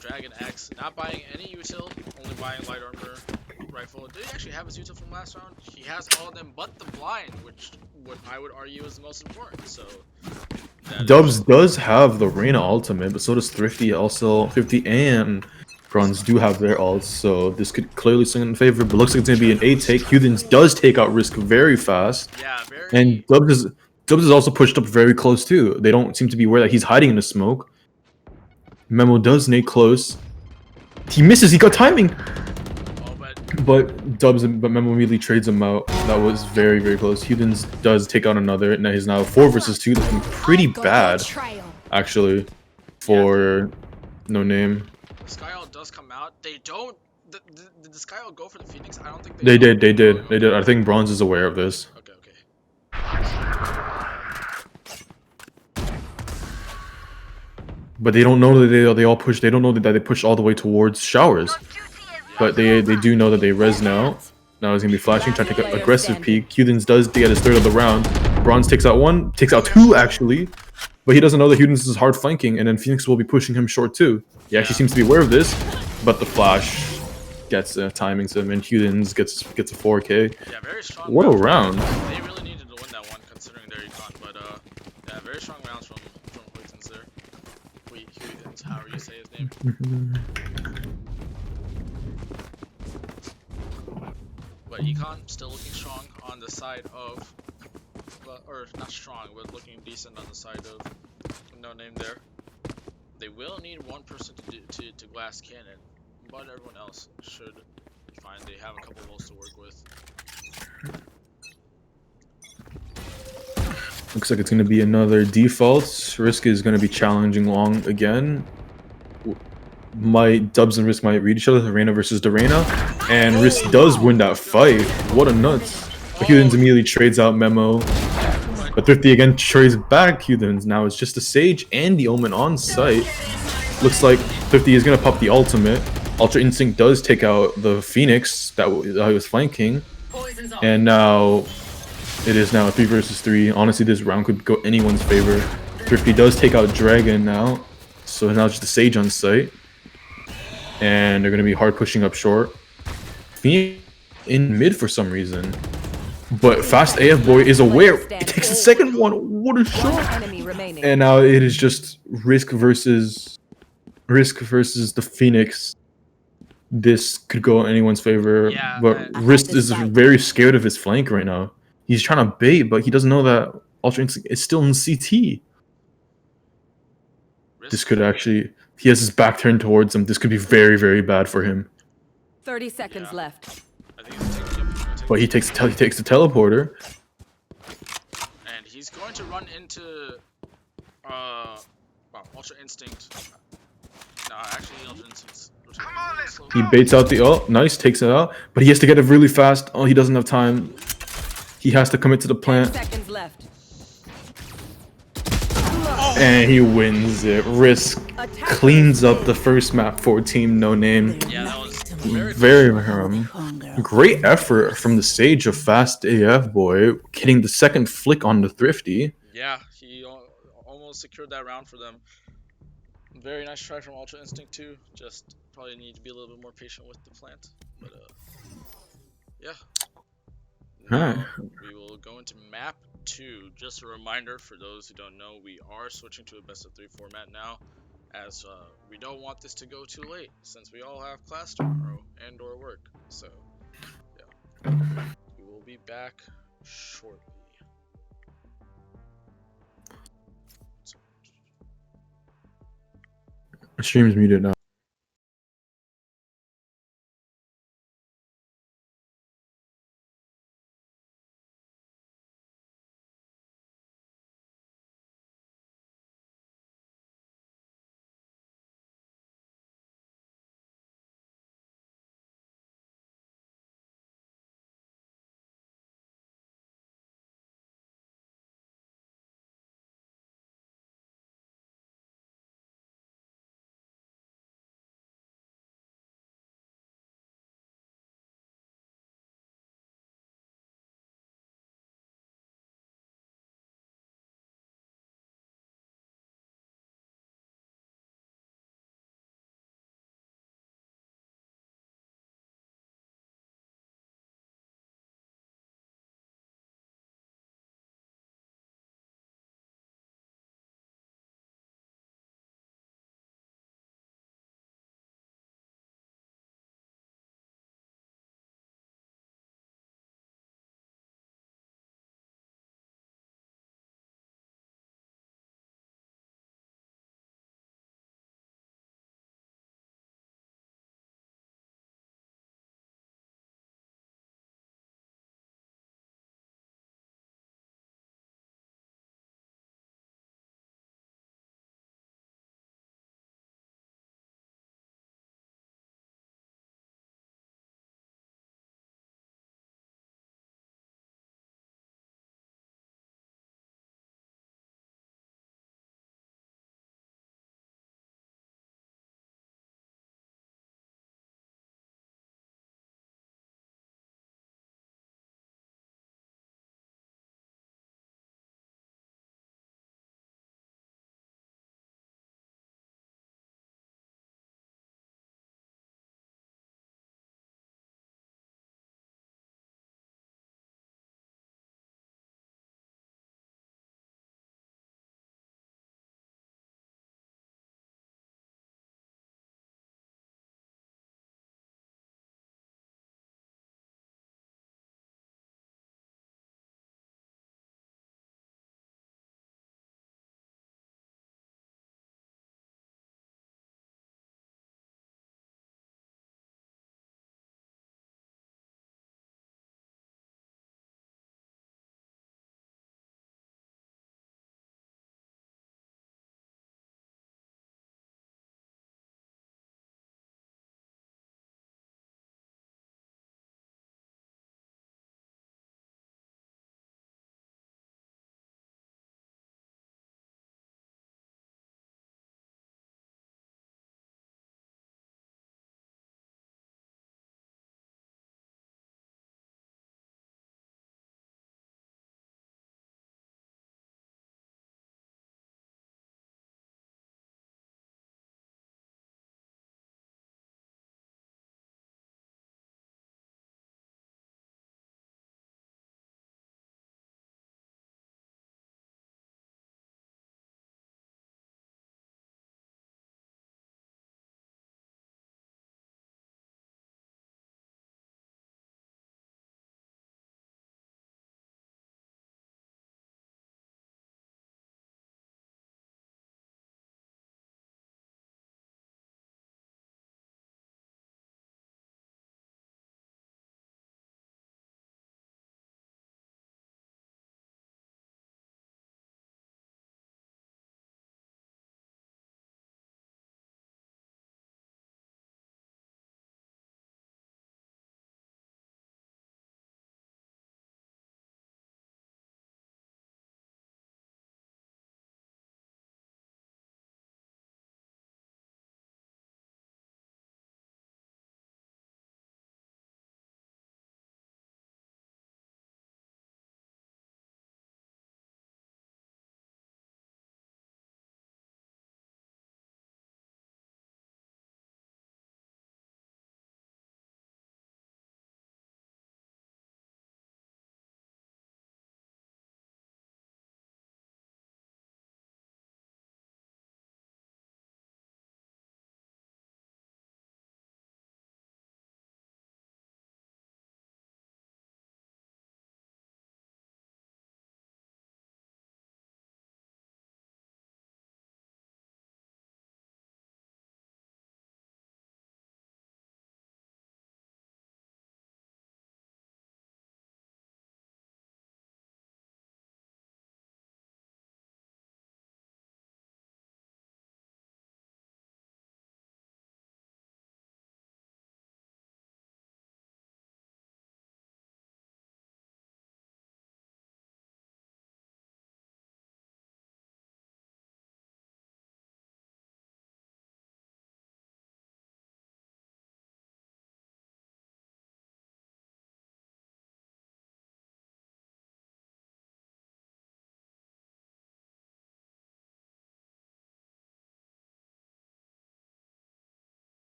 Dragon X, not buying any util, only buying light armor rifle. Did he actually have his util from last round? He has all of them but the blind, which I would argue is the most important. So Dubs does have the Reyna ultimate, but so does Thrifty. Also, Thrifty and Bronze do have their ults, so this could clearly swing in favor. But looks like it's gonna be an 8 take. Heathens does take out Risk very fast, yeah, very. and Dubs is also pushed up very close too. They don't seem to be aware that he's hiding in the smoke. Memo does nade close. He misses. He got timing. Oh, But Memo immediately trades him out. That was very, very close. Heathens does take out another, and he's now 4 versus 2. Looking pretty bad, actually, for No Name. the Skyall does come out. They don't. Did the Skyall go for the Phoenix? I don't think They did. did. I think Bronze is aware of this. Okay, okay. But they don't know that they all push. They don't know that they push all the way towards showers. But they do know that they res now. Now he's gonna be flashing, trying to take an aggressive peek. Heathens does get his 3rd of the round. Bronze takes out 1, takes out 2 actually. But he doesn't know that Heathens is hard flanking, and then Phoenix will be pushing him short too. He actually seems to be aware of this, but the flash gets timings him, and Heathens gets a 4K. Yeah, very strong. What a round! They really needed to win that one, considering their econ. But yeah, very strong rounds from Hoytons there. Hoytons, however you say his name. But econ still looking strong on the side of, or not strong, but looking decent on the side of No Name there. They will need one person to glass cannon, but everyone else should be fine. They have a couple of ults to work with. Looks like it's going to be another default. Risk is going to be challenging long again. Dubs and Risk might read each other, the Reyna versus the Reyna, and Risk does win that fight. What a nuts! But Heathens immediately trades out Memo, but Thrifty again trades back Heathens. Now it's just the Sage and the Omen on site. Looks like Thrifty is gonna pop the ultimate. Ultra Instinct does take out the Phoenix that he was flanking, and now it is now 3 versus 3. Honestly, this round could go anyone's favor. Thrifty does take out Dragon now, so now it's just the Sage on site. And they're going to be hard pushing up short. Phoenix in mid for some reason. But Fast AF Boy is aware. He takes the second one. What a shot. And now it is just Risk versus the Phoenix. This could go in anyone's favor. Yeah, but Risk is very scared of his flank right now. He's trying to bait, but he doesn't know that Ultra Instinct is still in CT. This could actually... He has his back turned towards him. This could be very, very bad for him. 30 seconds left. I think he's But he takes the teleporter. And he's going to run into Ultra Instinct. No, actually Ultra Instinct's He baits out the ult. Nice, takes it out. But he has to get it really fast. Oh, he doesn't have time. He has to commit to the 10 plant. seconds left. And he wins it. Risk cleans up the first map for Team No Name. Yeah, that was Very great effort from the Sage of Fast AF Boy, hitting the second flick on the Thrifty. Yeah, he almost secured that round for them. Very nice try from Ultra Instinct too. Just probably need to be a little bit more patient with the plant. But yeah. Alright. We will go into map 2. Just a reminder for those who don't know, we are switching to a best of 3 format now, as we don't want this to go too late since we all have class tomorrow and or work. So yeah, we will be back shortly. Stream's muted now.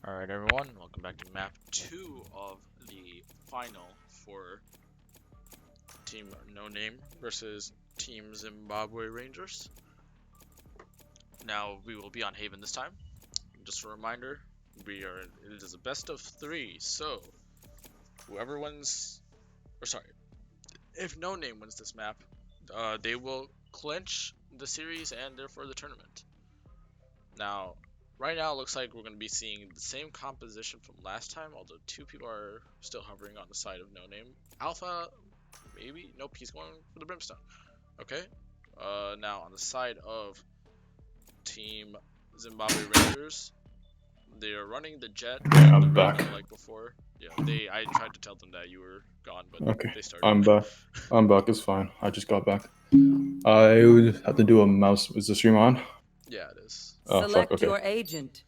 Alright everyone, welcome back to map 2 of the final for Team No Name versus Team Zimbabwe Rangers. Now we will be on Haven this time. Just a reminder, it is a best of 3, so whoever wins, if No Name wins this map, they will clinch the series and therefore the tournament. Now, right now, it looks like we're going to be seeing the same composition from last time, although 2 people are still hovering on the side of No Name. Alpha, maybe? Nope, he's going for the Brimstone. Okay. Now, on the side of Team Zimbabwe Rangers, they are running the Jet. Yeah, I'm back. Like before. Yeah, I tried to tell them that you were gone, but Okay, they started. I'm back. I'm back. It's fine. I just got back. I would have to do a mouse. Is the stream on? Yeah, it is. Oh, Select fuck, okay. your agent.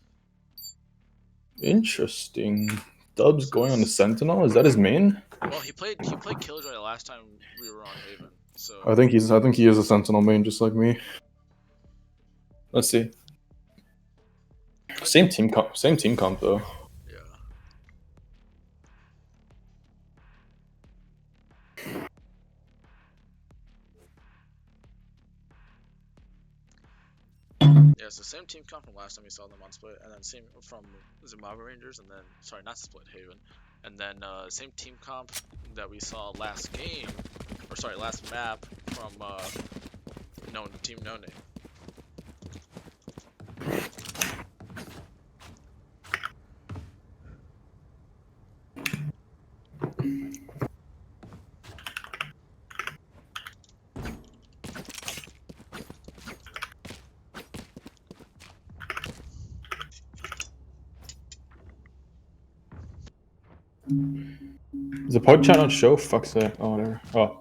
Interesting. Dubs going on the Sentinel. Is that his main? Well, he played Killjoy the last time we were on Haven. So I think he is a Sentinel main, just like me. Let's see. Same team comp though. yeah. Yeah, it's the same team comp from last time we saw them on Split, and then same from Zimbabwe Rangers, and then sorry, not Split, Haven, and then same team comp that we saw last game, or sorry, last map from Team No Name. Is the pod chat not show? Fuck's sake. Oh, whatever. Oh.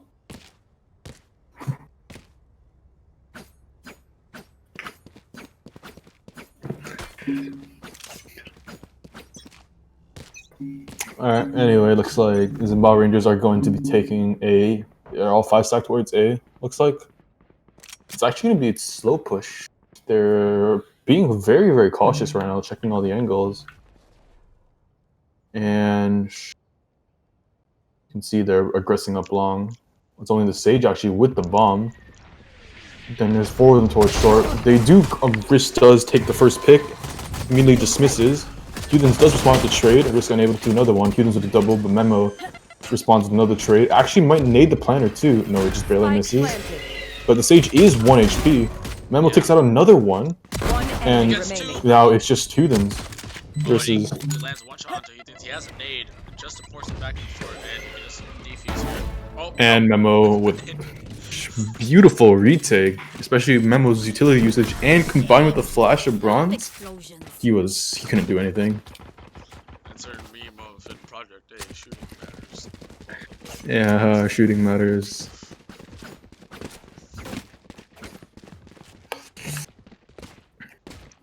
Alright, anyway, looks like the Zimbabwe Rangers are going to be taking A. They're all 5-stack towards A, looks like. It's actually going to be a slow push. They're being very, very cautious right now, checking all the angles. And you can see they're aggressing up long. It's only the Sage actually with the bomb. Then there's 4 of them towards short. They do, Risk does take the first pick, immediately dismisses. Hudens does respond to trade, Risk unable to do another one. Hudens with a double, but Memo responds with another trade. Actually might nade the planner too. No, it just barely misses. But the Sage is 1 HP. Memo takes out another one. And now it's just Hudens versus... He lands one shot onto, he thinks he has a nade, just to force him back in short, and he can just defuse here. Oh, and Memo with beautiful retake, especially Memo's utility usage, and combined with the flash of bronze, he couldn't do anything. Insert meme of in Project A, shooting matters. Yeah, shooting matters.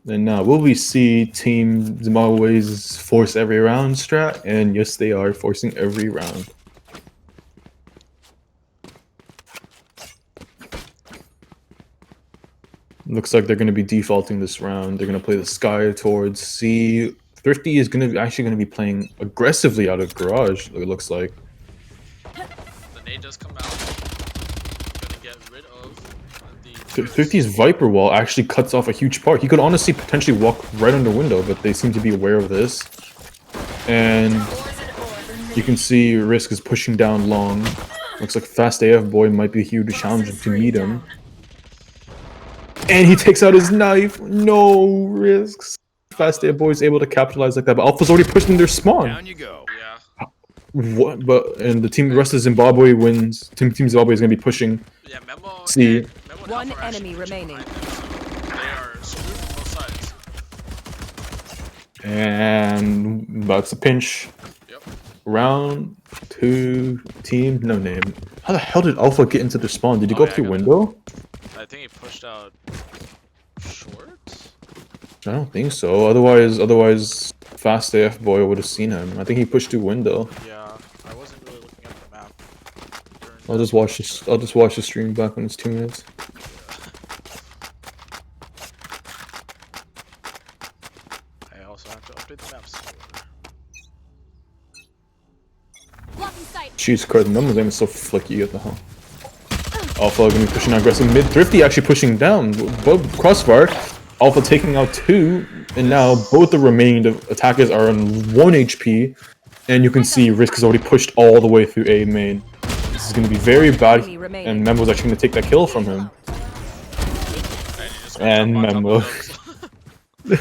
And now, will we see Team Zimbabwe's force every round strat? And yes, they are forcing every round. Looks like they're going to be defaulting this round. They're going to play the Sky towards C. Thrifty is actually going to be playing aggressively out of Garage, it looks like. The nade does come out. Gonna get rid of the... Thrifty's Viper Wall actually cuts off a huge part. He could honestly potentially walk right under window, but they seem to be aware of this. And you can see Risk is pushing down long. Looks like Fast AF Boy might be a huge challenge to meet him. And he takes out his knife. No risks. Fast AF Boy is able to capitalize like that, but Alpha's already pushed in their spawn. Down you go. Yeah. What? But and the rest of Zimbabwe wins. Team Zimbabwe is gonna be pushing. Yeah, Memo. C. Memo and One Alpha are enemy actually remaining. behind them, so they are screwed from both sides. And that's a pinch. Yep. Round 2, Team No Name. How the hell did Alpha get into the spawn? Did you go up through window? I think he pushed out short. I don't think so. Otherwise, Fast AF Boy would have seen him. I think he pushed through window. Yeah, I wasn't really looking at the map. I'll just watch this. I'll just watch the stream back when it's 2 minutes. I also have to update the maps. Blocking sight. Jeez, Christ, Memo's aim is so flicky. What the hell? Alpha gonna be pushing aggressive mid. Thrifty actually pushing down. Both crossfire. Alpha taking out 2, and now both the remaining attackers are on 1 HP. And you can see Risk has already pushed all the way through A main. This is gonna be very bad, and Memo's actually gonna take that kill from him. And Memo. They're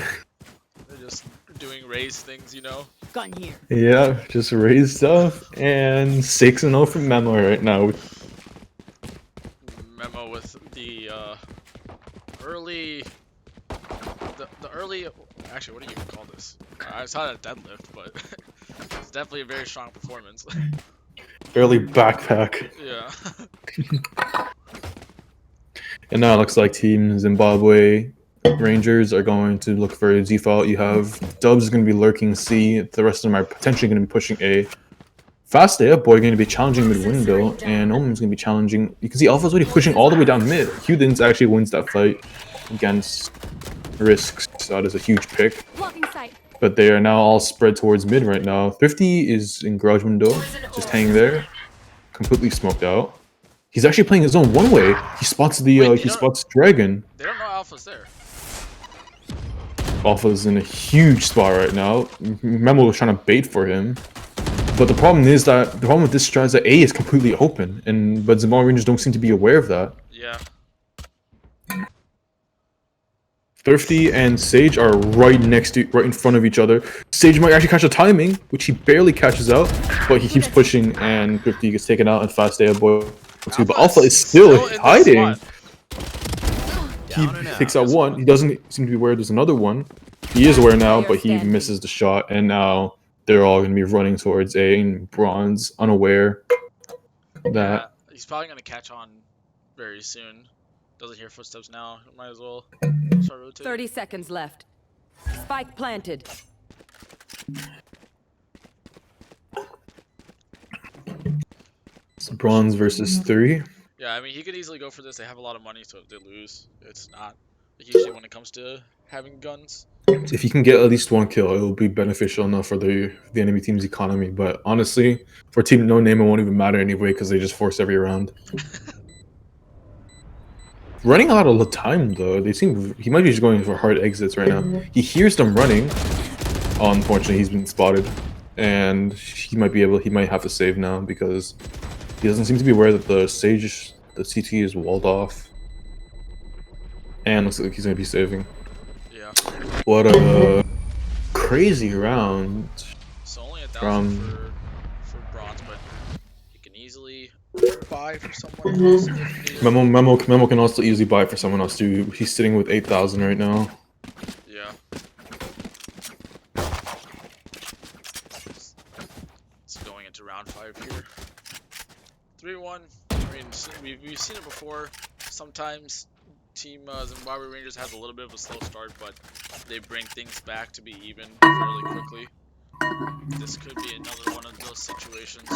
just doing raise things, you know. Gun here. Yeah, just raised stuff, and 6-0 from Memo right now. Memo with the early, the early. Actually, what do you even call this? I saw a deadlift, but it's definitely a very strong performance. Early backpack. Yeah. And now it looks like Team Zimbabwe Rangers are going to look for a default. You have Dubs going to be lurking C. The rest of them are potentially going to be pushing A. Fast A Up Boy going to be challenging mid window, and Omen's going to be challenging. You can see Alpha's already pushing all the way down mid. Hudens actually wins that fight against Risks, so that is a huge pick. Blocking sight. But they are now all spread towards mid right now. Thrifty is in garage window, just hanging there, completely smoked out. He's actually playing his own one-way. He spots the he spots Dragon. They don't know Alpha's there. Alpha's in a huge spot right now. Memo was trying to bait for him. But the problem is that the problem with this strat is that A is completely open, but Zimbabwe Rangers don't seem to be aware of that. Yeah. Thrifty and Sage are right in front of each other. Sage might actually catch the timing, which he barely catches out, but he keeps pushing, and Thrifty gets taken out, and Fast A Boy too. But Alpha is still hiding. He takes out one. He doesn't seem to be aware there's another one. He is aware now, but he misses the shot, and now they're all going to be running towards A in bronze, unaware that. Yeah, he's probably going to catch on very soon. Doesn't hear footsteps now. Might as well start rotating. 30 seconds left. Spike planted. It's bronze versus 3. Yeah, I mean, he could easily go for this. They have a lot of money, so if they lose, it's not usually when it comes to having guns. If he can get at least 1 kill, it will be beneficial enough for the enemy team's economy. But honestly, for Team No Name, it won't even matter anyway because they just force every round. Running out of time though. He might be just going for hard exits right now. He hears them running. Unfortunately, he's been spotted, and he might have to save now because he doesn't seem to be aware that the CT is walled off. And looks like he's gonna be saving. Yeah. What a crazy round. It's only 1,000 for bronze, but you can easily buy for someone else. Memo can also easily buy for someone else too. He's sitting with 8,000 right now. Yeah. It's going into round 5 here. 3-1. I mean, we've seen it before. Sometimes Team Zimbabwe Rangers has a little bit of a slow start, but they bring things back to be even fairly quickly. This could be another one of those situations.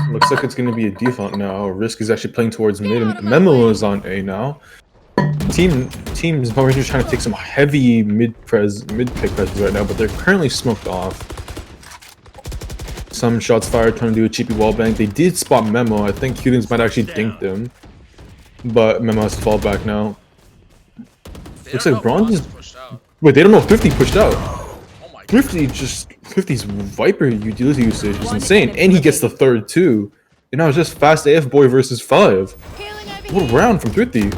Looks like it's going to be a default now. Risk is actually playing towards mid. Memo is on A now. Team Zimbabwe Rangers trying to take some heavy mid-pick presses right now, but they're currently smoked off. Some shots fired trying to do a cheapy wallbang. They did spot Memo. I think Hudens might actually dink them, but Memo has to fall back now. Looks like Bronze is... Wait, they don't know if Thrifty pushed out. Thrifty's Viper utility usage is insane, and he gets the third too. And now it's just Fast AF Boy versus 5. What a round from Thrifty.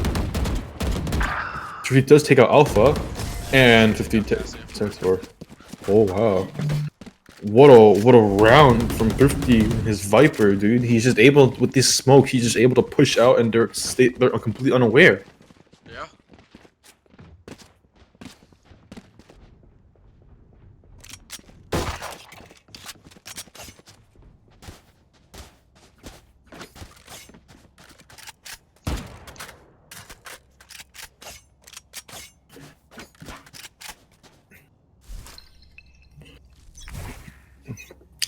Thrifty does take out Alpha, and 50 takes four. Oh wow. What a round from Thrifty, his Viper, dude. He's just able, with this smoke, he's just able to push out, and they're completely unaware. Yeah.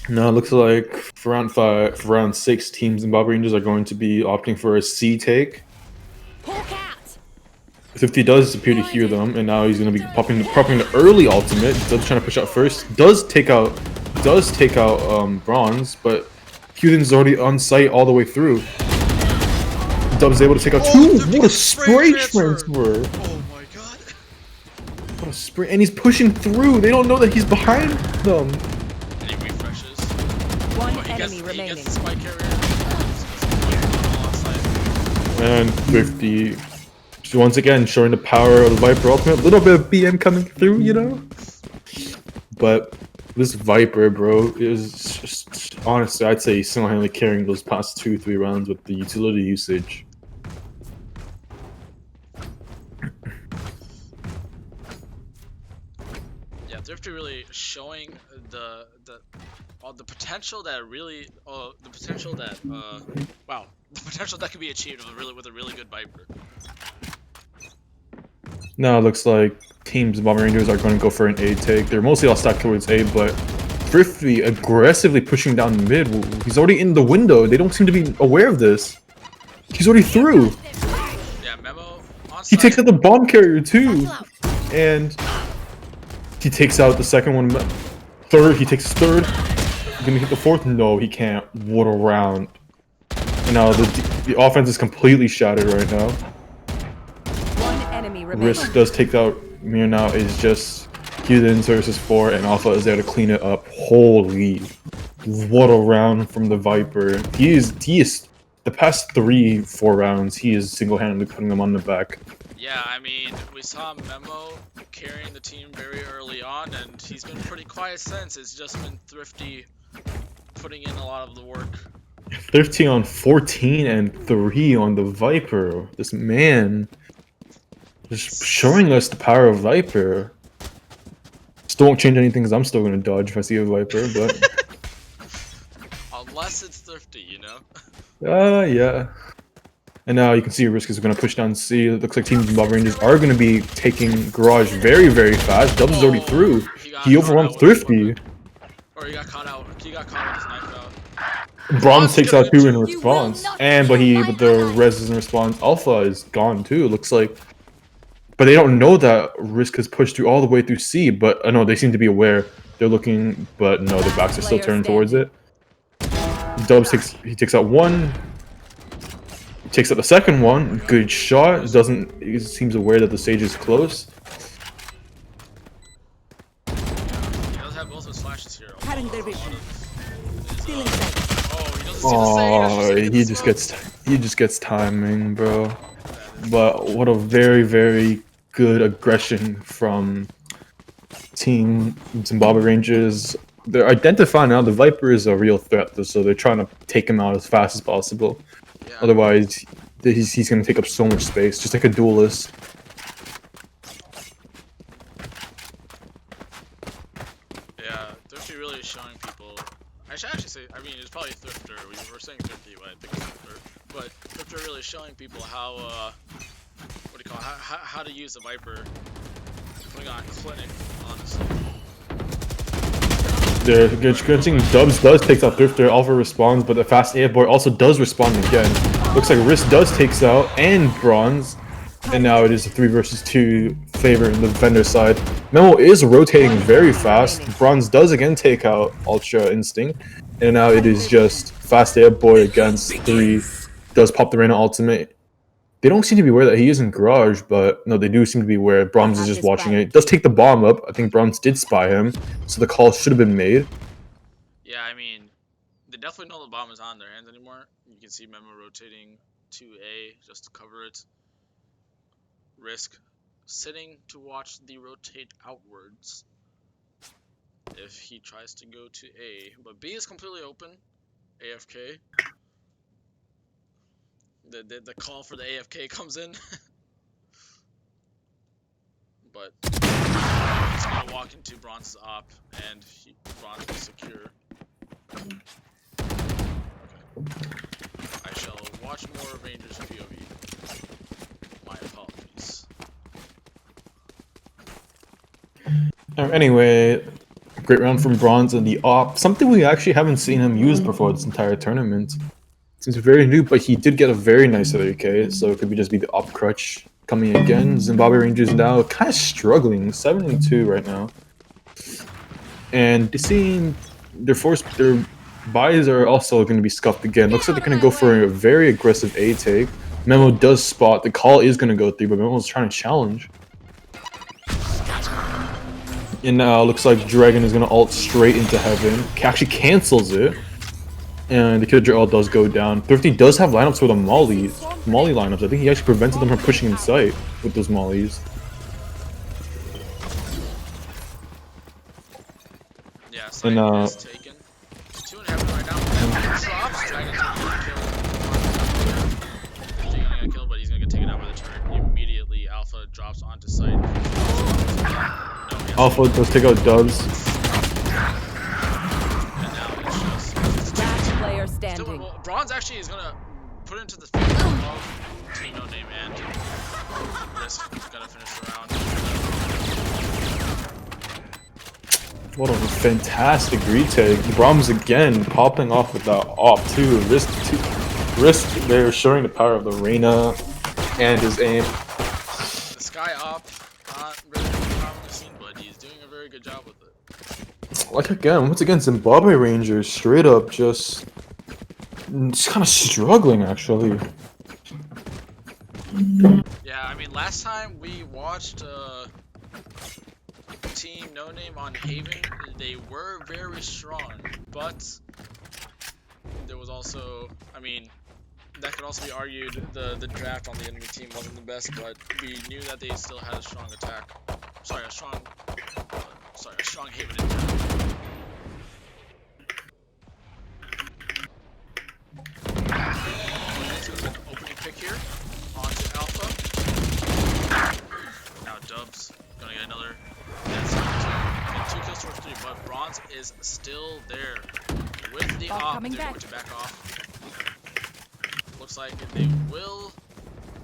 Now it looks like for round 6, Team Zimbabwe Rangers are going to be opting for a C take. Pull cat. 50 does appear to hear them, and now he's gonna be popping the early ultimate. Dub's trying to push out first. Does take out Bronze, but Qden's already on site all the way through. Dub's able to take out two. What a spray transfer! Oh my god. What a spray, and he's pushing through. They don't know that he's behind them. And he refreshes. One He enemy remaining. gets the spike carrier. And 50. So once again, showing the power of the Viper ultimate. A little bit of BM coming through, you know? But this Viper, bro, is just, honestly, I'd say single-handedly carrying those past 2-3 rounds with the utility usage. Yeah, Thrifty really showing the potential that really wow, the potential that could be achieved with a really good Viper. Now it looks like teams Bomber Rangers are going to go for an A take. They're mostly all stacked towards A, but Thrifty aggressively pushing down mid. He's already in the window. They don't seem to be aware of this. He's already through. Yeah, Memo on He site. takes out the bomb carrier too, and he takes out the second one. Third, he takes third. Gonna hit the fourth? No, he can't. What a round! And now the offense is completely shattered right now. One enemy remaining. Risk does take out Mir now. Is just Qden versus 4, and Alpha is there to clean it up. Holy, what a round from the Viper! He is the past 3-4 rounds. He is single-handedly putting them on the back. Yeah, I mean, we saw Memo carrying the team very early on, and he's been pretty quiet since. It's just been Thrifty putting in a lot of the work. 13 on 14 and 3 on the Viper. This man just showing us the power of Viper. Still won't change anything because I'm still gonna dodge if I see a Viper, but Unless it's Thrifty, you know? yeah. And now you can see Risk is gonna push down C. It looks like Team Bob Rangers are gonna be taking Garage very, very fast. Dubs is already through. He overwhelmed Thrifty. Or he got caught out. He got caught with his knife out. Bronze takes out 2 in response. But the res doesn't respond. Alpha is gone too, it looks like. But they don't know that Risk has pushed through all the way through C, but I know they seem to be aware. They're looking, but no, their backs are still turned towards it. Dubs takes out 1. Takes out the second one. Good shot. He seems aware that the stage is close. He does have both his flashes here. Cutting their vision. Stealing sight. Oh, he doesn't see the stage. He just gets timing, bro. But what a very, very good aggression from Team Zimbabwe Rangers. They're identifying now the Viper is a real threat, so they're trying to take him out as fast as possible. Yeah. Otherwise, he's going to take up so much space, just like a duelist. Yeah, Thrifty really is showing people. I should actually say, I mean, it's probably Thrifter. We were saying Thrifty, but I think it's Thrifter. But Thrifter really showing people how, what do you call it? How to use the Viper. Putting on clinic, honestly. They're seeing Dubs does takes out Thrifter, Alpha responds, but the fast AF boy also does respond again. Looks like Risk does takes out and Bronze, and now it is a 3 versus 2 favor in the vendor side. Memo is rotating very fast. Bronze does again take out Ultra Instinct, and now it is just fast AF boy against 3. Does pop the Reyna ultimate. They don't seem to be aware that he is in Garage, but no, they do seem to be aware. Bronze is just watching it. Does take the bomb up. I think Bronze did spy him, so the call should have been made. Yeah, I mean, they definitely know the bomb is on their hands anymore. You can see Memo rotating to A just to cover it. Risk sitting to watch the rotate outwards if he tries to go to A. But B is completely open. AFK. The call for the AFK comes in. But he's gonna walk into Bronze's op and Bronze will secure. Okay. I shall watch more Rangers POV. My apologies. Anyway, great round from Bronze and the op. Something we actually haven't seen him use before this entire tournament. Seems very new, but he did get a very nice AK, so it could just be the op crutch coming again. Zimbabwe Rangers now kind of struggling, 7-2 right now. And seeing their buys are also going to be scuffed again. Looks like they're going to go for a very aggressive A take. Memo does spot. The call is going to go through, but Memo's trying to challenge. And now looks like Dragon is going to ult straight into Heaven. Actually cancels it. And the Killer ult does go down. Thrifty does have lineups for the Molly lineups. I think he actually prevented them from pushing in sight with those Mollies. Yeah, And is taken. 2.5 right now. Drops. Dragon's gonna get a kill, but he's gonna get taken out by the turret immediately. Alpha drops onto site. Alpha does take out Dubs. And now it's just Last player standing. well, Bronze actually is gonna put into the field of Team No Name and Risk is gonna finish the round. What a fantastic retake. Brahms again popping off with that op too. Risk, they're showing the power of the Reyna and his aim. The Sky Op, not really commonly seen, but he's doing a very good job with it. Like again, once again, Zimbabwe Rangers straight up just kind of struggling actually. Yeah, I mean, last time we watched Team No Name on Haven, they were very strong, but there was also, I mean, that could also be argued the draft on the enemy team wasn't the best, but we knew that they still had a strong attack. Sorry, a strong Haven in general. Opening pick here onto Alpha. Now Dubs gonna get another. Yes, two kills towards 3, but Bronze is still there with the op. They're going to back off. Looks like they will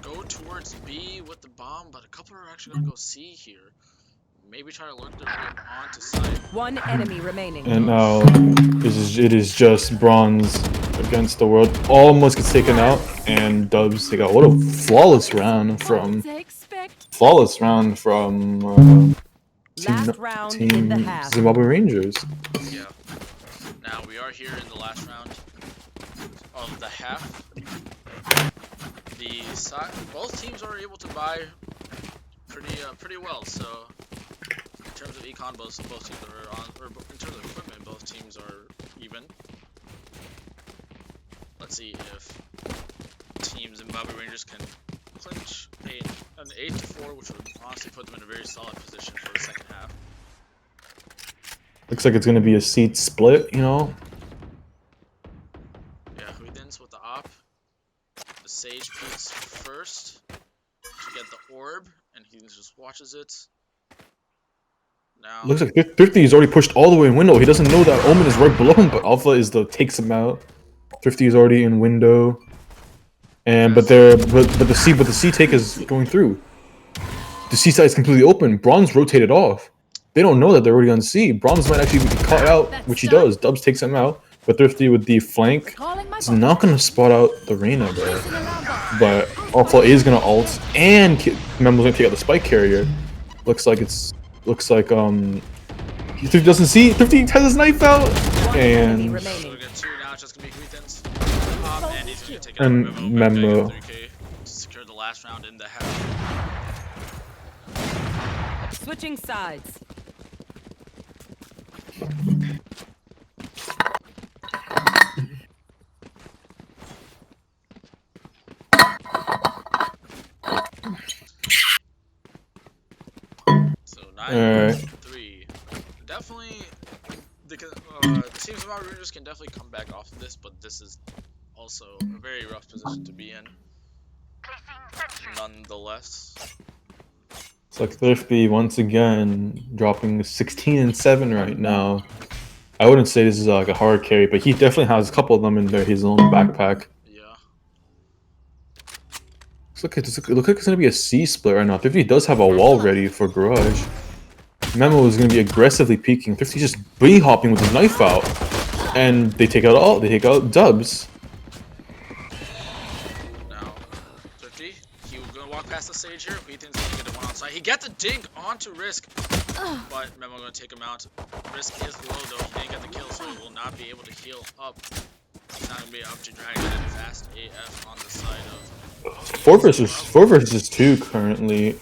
go towards B with the bomb, but a couple are actually gonna go C here. Maybe try to lurk their way onto site. One enemy remaining. And now it is just Bronze against the world. Almost gets taken out, and Dubs take out. What a flawless round from Last round in the half. Zimbabwe Rangers. Yeah. Now we are here in the last round of the half. Both teams are able to buy pretty well. So in terms of econ, both teams are on. Or in terms of equipment, both teams are even. Let's see if Team Zimbabwe Rangers can clinch an 8-4, which would honestly put them in a very solid position for the second half. Looks like it's going to be a seat split, you know? Yeah, Huidens with the op. The Sage peeks first to get the orb, and he just watches it. Now Looks like Thrifty is already pushed all the way in window. He doesn't know that Omen is right below him, but Alpha takes him out. Thrifty is already in window. And but the C take is going through. The C side is completely open. Bronze rotated off. They don't know that they're already on C. Bronze might actually be caught out, which he does. Dubs takes him out, but Thrifty with the flank is not gonna spot out the Reyna there. But Alpha is gonna ult, and Memo's gonna take out the spike carrier. Looks like Thrifty doesn't see. Thrifty has his knife out, and Memo. to secure the last round in the half. Switching sides. So 9-3. Definitely, the Team Zimbabwe Rangers can definitely come back off of this, but this is also a very rough position to be in. Nonetheless. It's like Thrifty once again dropping 16-7 right now. I wouldn't say this is like a hard carry, but he definitely has a couple of them in his own backpack. Yeah. Looks like it's gonna be a C split right now. Thrifty does have a wall ready for Garage. Memo is gonna be aggressively peeking. Thrifty's just B hopping with his knife out, and they take out Dubs. Now, 50. He was gonna walk past the stage here. Ethan's gonna get the one on site. He gets the dink onto Risk, but Memo gonna take him out. Risk is low though. He didn't get the kill, so he will not be able to heal up. He's not gonna be up to Dragon and Fast AF on the side of 4 versus 2 currently.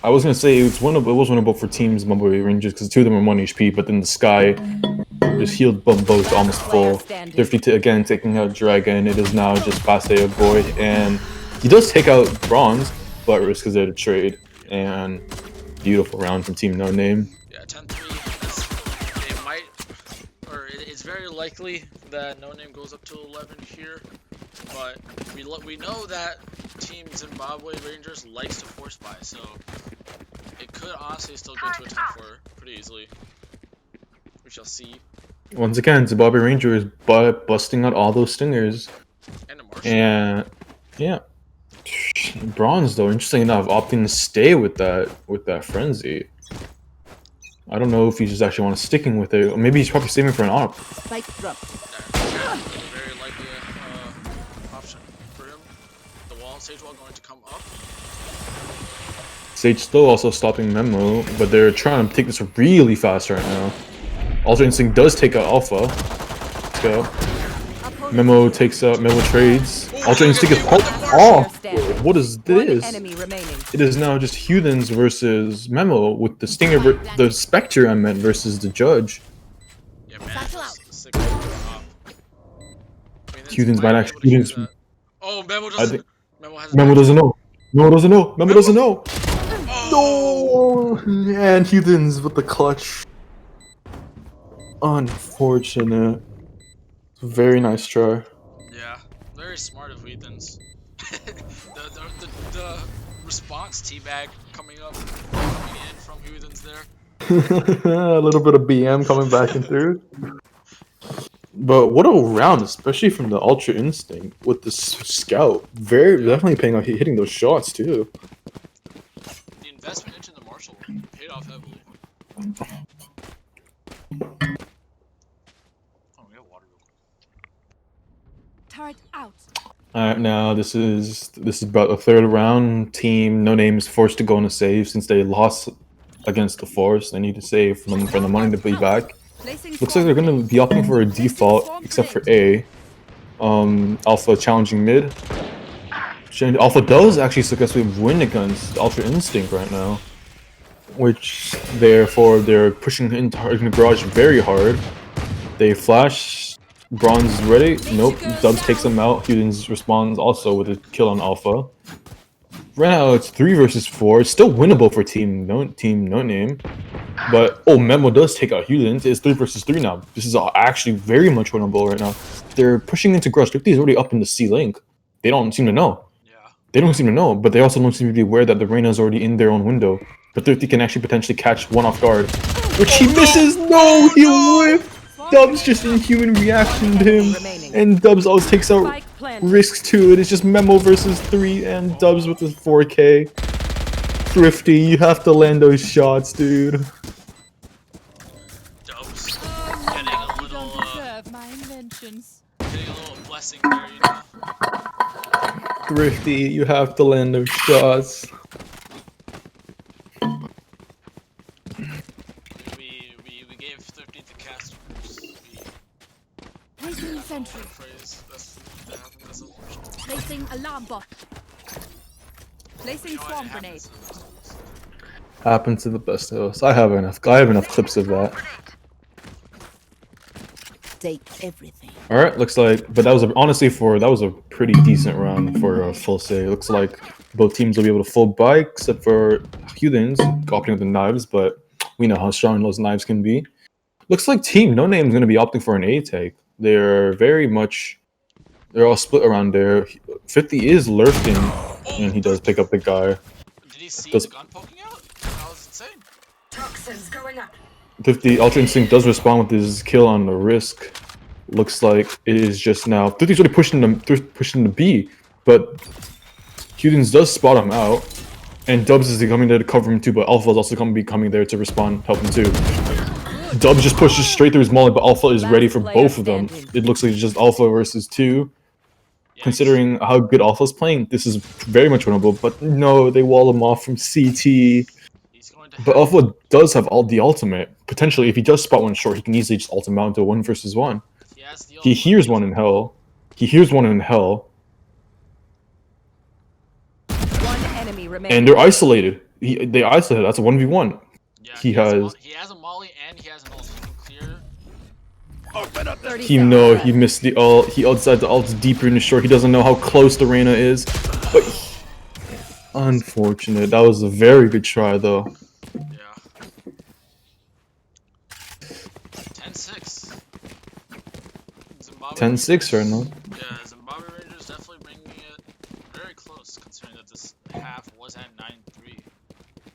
I was gonna say it was winnable for teams Mumble Rangers because 2 of them are 1 HP, but then the Sky just healed them both almost full. Thrifty again taking out Dragon. It is now just Fast AF Boy, and he does take out Bronze, but Risk is there to trade. And beautiful round from Team No Name. Yeah, 10-3. They might, or it's very likely that No Name goes up to 11 here. But we know that Team Zimbabwe Rangers likes to force buy, so it could honestly still go to a 10-4 pretty easily. We shall see. Once again, Zimbabwe Rangers busting out all those stingers. And a Marshall. And yeah, Bronze though, interesting enough, opting to stay with that frenzy. I don't know if he's just actually want to sticking with it, or maybe he's probably saving for an op. Spike drop. Very likely option for him. The stage wall going to come up. Sage still also stopping Memo, but they're trying to take this really fast right now. Ultra Instinct does take out Alpha. Let's go. Memo takes out Memo trades. Ultra Instinct is off. What is this? It is now just Heathens versus Memo with the Stinger, the Spectre I meant versus the Judge. Yeah, man. Heathens might actually. Oh, Memo doesn't. Memo doesn't know. Memo doesn't know. Memo doesn't know. No! And Heathens with the clutch. Unfortunate. Very nice try. Yeah, very smart of Heathens. the response teabag coming in from Heathens there. A little bit of BM coming back in through. But what a round, especially from the Ultra Instinct with the Scout. Very definitely paying off, hitting those shots too. The investment into the Marshall paid off heavily. Oh, we have water real quick. Turret out. Alright, now this is about a third round. Team No Name is forced to go on a save since they lost against the Force. They need to save for the money to be back. Looks like they're gonna be opting for a default, except for A. Alpha challenging mid. Alpha does actually successfully win against Ultra Instinct right now, which therefore they're pushing into the garage very hard. They flash. Bronze is ready. Nope. Dubs takes them out. Heathens responds also with a kill on Alpha. Right now it's 3 versus 4. It's still winnable for Team No Name. But Memo does take out Heathens. It's 3 versus 3 now. This is actually very much winnable right now. They're pushing into Grush. 50 is already up in the C link. They don't seem to know. They don't seem to know, but they also don't seem to be aware that the Reyna is already in their own window. But 30 can actually potentially catch one off guard, which he misses. No, he whiffed. Dubs just inhuman reaction to him, and Dubs always takes out Risks too. It is just Memo versus 3, and Dubs with his 4K. Thrifty, you have to land those shots, dude. Dubs getting a little blessing there, you know. Thrifty, you have to land those shots. We gave Thrifty the cast. Placing sentry. Placing alarm bot. Placing swarm grenade. Happens to the best of us. I have enough clips of that. Take everything. All right, looks like, but that was a pretty decent round for a full save. Looks like both teams will be able to full buy, except for Heathens opting with the knives, but we know how strong those knives can be. Looks like Team No Name is going to be opting for an A take. They're all split around there. 50 is lurking, and he does pick up the guy. Did he see the gun poking out? That was insane. Toxins going up. 50 Ultra Instinct does respond with his kill on the Risk. Looks like it is just now. 50's already pushing the B, but Heathens does spot him out, and Dubs is coming there to cover him too. But Alpha is also coming there to respond, help him too. Dubs just pushes straight through his molly, but Alpha is ready for both of them. It looks like it's just Alpha versus 2. considering how good Alpha's playing, this is very much winnable. But no, they wall him off from CT. He's going to But Alpha does have all the ultimate. Potentially, if he does spot one short, he can easily just ult him out into a 1 versus 1. he has the He ultimate. hears one in hell. He hears one in hell. One enemy remaining. And they're isolated. They isolated. That's a 1v1. Yeah, He has. he has a molly and he has an ult. He can clear. Open up the 30 He seconds no, left. he missed the ult. He outside the ult's deeper in the short. He doesn't know how close the Reyna is. But unfortunate. That was a very good try though. Yeah. 10-6. 10-6 right now. Yeah, Zimbabwe Rangers definitely bringing it very close, considering that this half was at 9-3.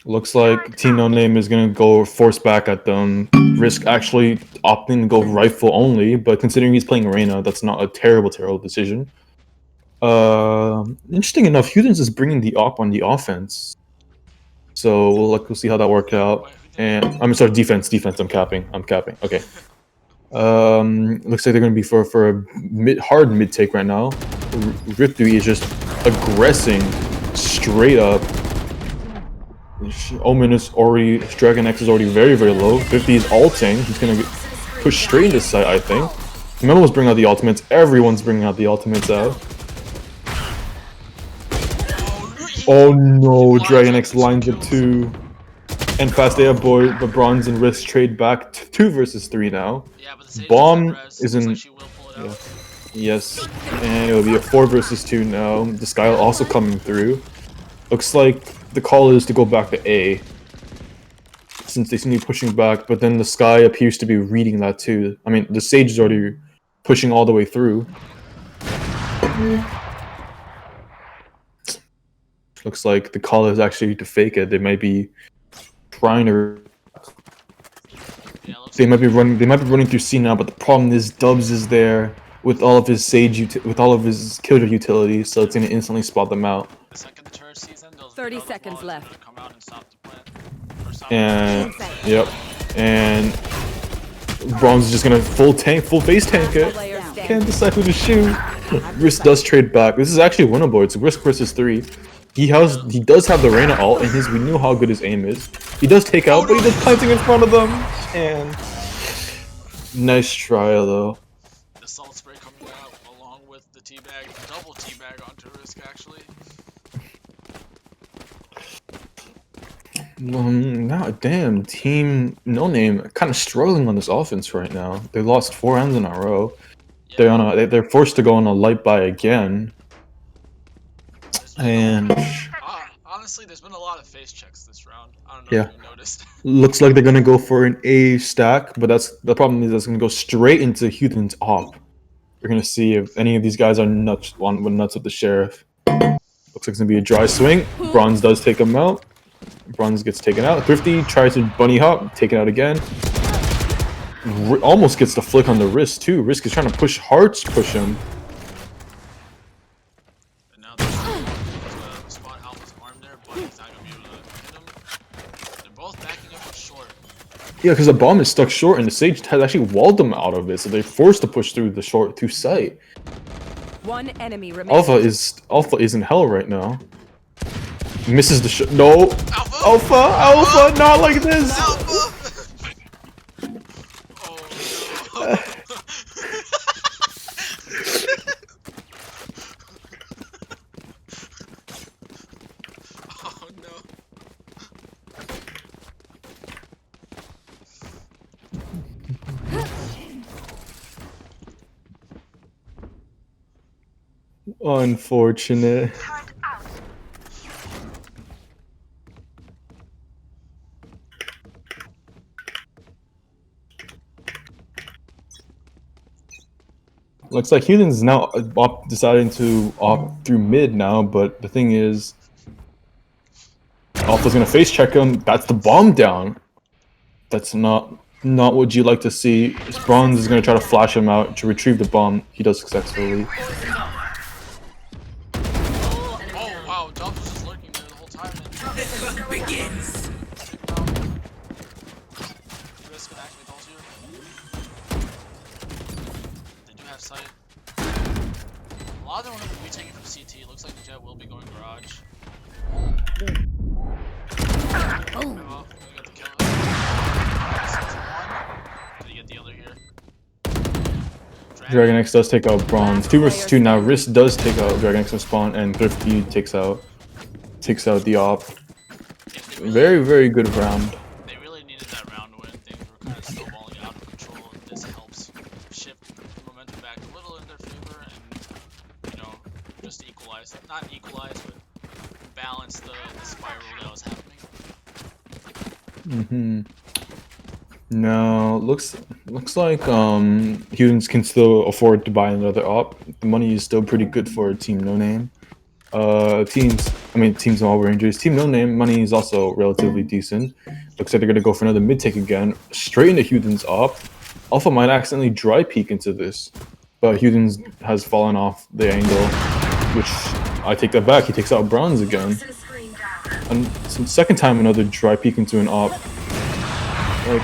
Looks like Team No Name is gonna go force back at them. Risk actually opting to go rifle only, but considering he's playing Reyna, that's not a terrible decision. Interesting enough, Hudens is bringing the op on the offense, so we'll see how that worked out. And I'm sorry, defense. I'm capping. Okay. Looks like they're gonna be for a hard mid take right now. Riptui is just aggressing straight up. Omen is already, Dragon X is already very low. 50 is ulting. He's gonna get pushed straight into sight, I think. Memo's bringing out the ultimates. Everyone's bringing out the ultimates out. Oh no, Dragon X lines up 2. And Fast AF Boy, the Bronze and Risk trade back 2 versus 3 now. Yeah, but the Sage Bomb is isn't. like she will pull it out. Yes, and it'll be a 4 versus 2 now. The Sky also coming through. Looks like the call is to go back to A, since they seem to be pushing back, but then the Sky appears to be reading that too. I mean, the Sage is already pushing all the way through. Looks like the call is actually to fake it. They might be trying to. Yeah, looks They might be running through C now, but the problem is Dubs is there with all of his with all of his killer utilities, so it's gonna instantly spot them out. the second turret season, 30 seconds left. Come out and stop the plant. Or stop And yep, and Bronze is just gonna full face tank it. Player standing. Can't decide who to shoot. Risk does trade back. This is actually winnable. It's Risk versus 3. He does have the Reyna ult, and we knew how good his aim is. He does take out, but he does planting in front of them. And nice try though. the salt spray coming out along with the teabag, double teabag onto Risk actually. Now, damn, Team No Name kind of struggling on this offense right now. They lost 4 rounds in a row. Yeah, They're forced to go on a light buy again. And honestly, there's been a lot of face checks this round. I don't know Yeah. if you noticed. looks like they're gonna go for an A stack, but the problem is that's gonna go straight into Hudens op. We're gonna see if any of these guys are nuts with the sheriff. Looks like it's gonna be a dry swing. Bronze does take him out. Bronze gets taken out. Thrifty tries to bunny hop, taken out again. Almost gets the flick on the Risk too. Risk is trying to push him. And now the spot Alpha's arm there, but he's not gonna be able to hit him. They're both backing up short. Yeah, because the bomb is stuck short, and the Sage has actually walled them out of it, so they're forced to push through the short to sight. One enemy remaining. Alpha is in hell right now. Misses the shot. No, Alpha, not like this. Alpha! Oh no. Oh no. Unfortunate. Looks like Hudens is now deciding to opt through mid now, but the thing is, Alpha's gonna face check him. That's the bomb down. That's not what you like to see. Bronze is gonna try to flash him out to retrieve the bomb. He does successfully. Oh wow, Dobbs was just lurking there the whole time. And Begins. Risk can activate ult here. They do have sight. A lot of them are going to be taking from CT. It looks like the Jet will be going garage. Oh, we got the kill. Did he get the other here? Dragon X does take out Bronze. 2 versus 2 now. Risk does take out Dragon X on spawn, and Thrifty takes out the op. Very, very good round. They really needed that round to win. Things were kind of snowballing out of control, and this helps shift the momentum back a little in their favor, and you know, just equalize, not equalize, but balance the spiral that was happening. No, looks like Hudens can still afford to buy another op. The money is still pretty good for Team No Name. Teams All Rangers. Team No Name money is also relatively decent. Looks like they're gonna go for another mid take again, straight into Hudens op. Alpha might accidentally dry peek into this, but Hudens has fallen off the angle, which I take that back. He takes out Bronze again, and second time another dry peek into an op. Like,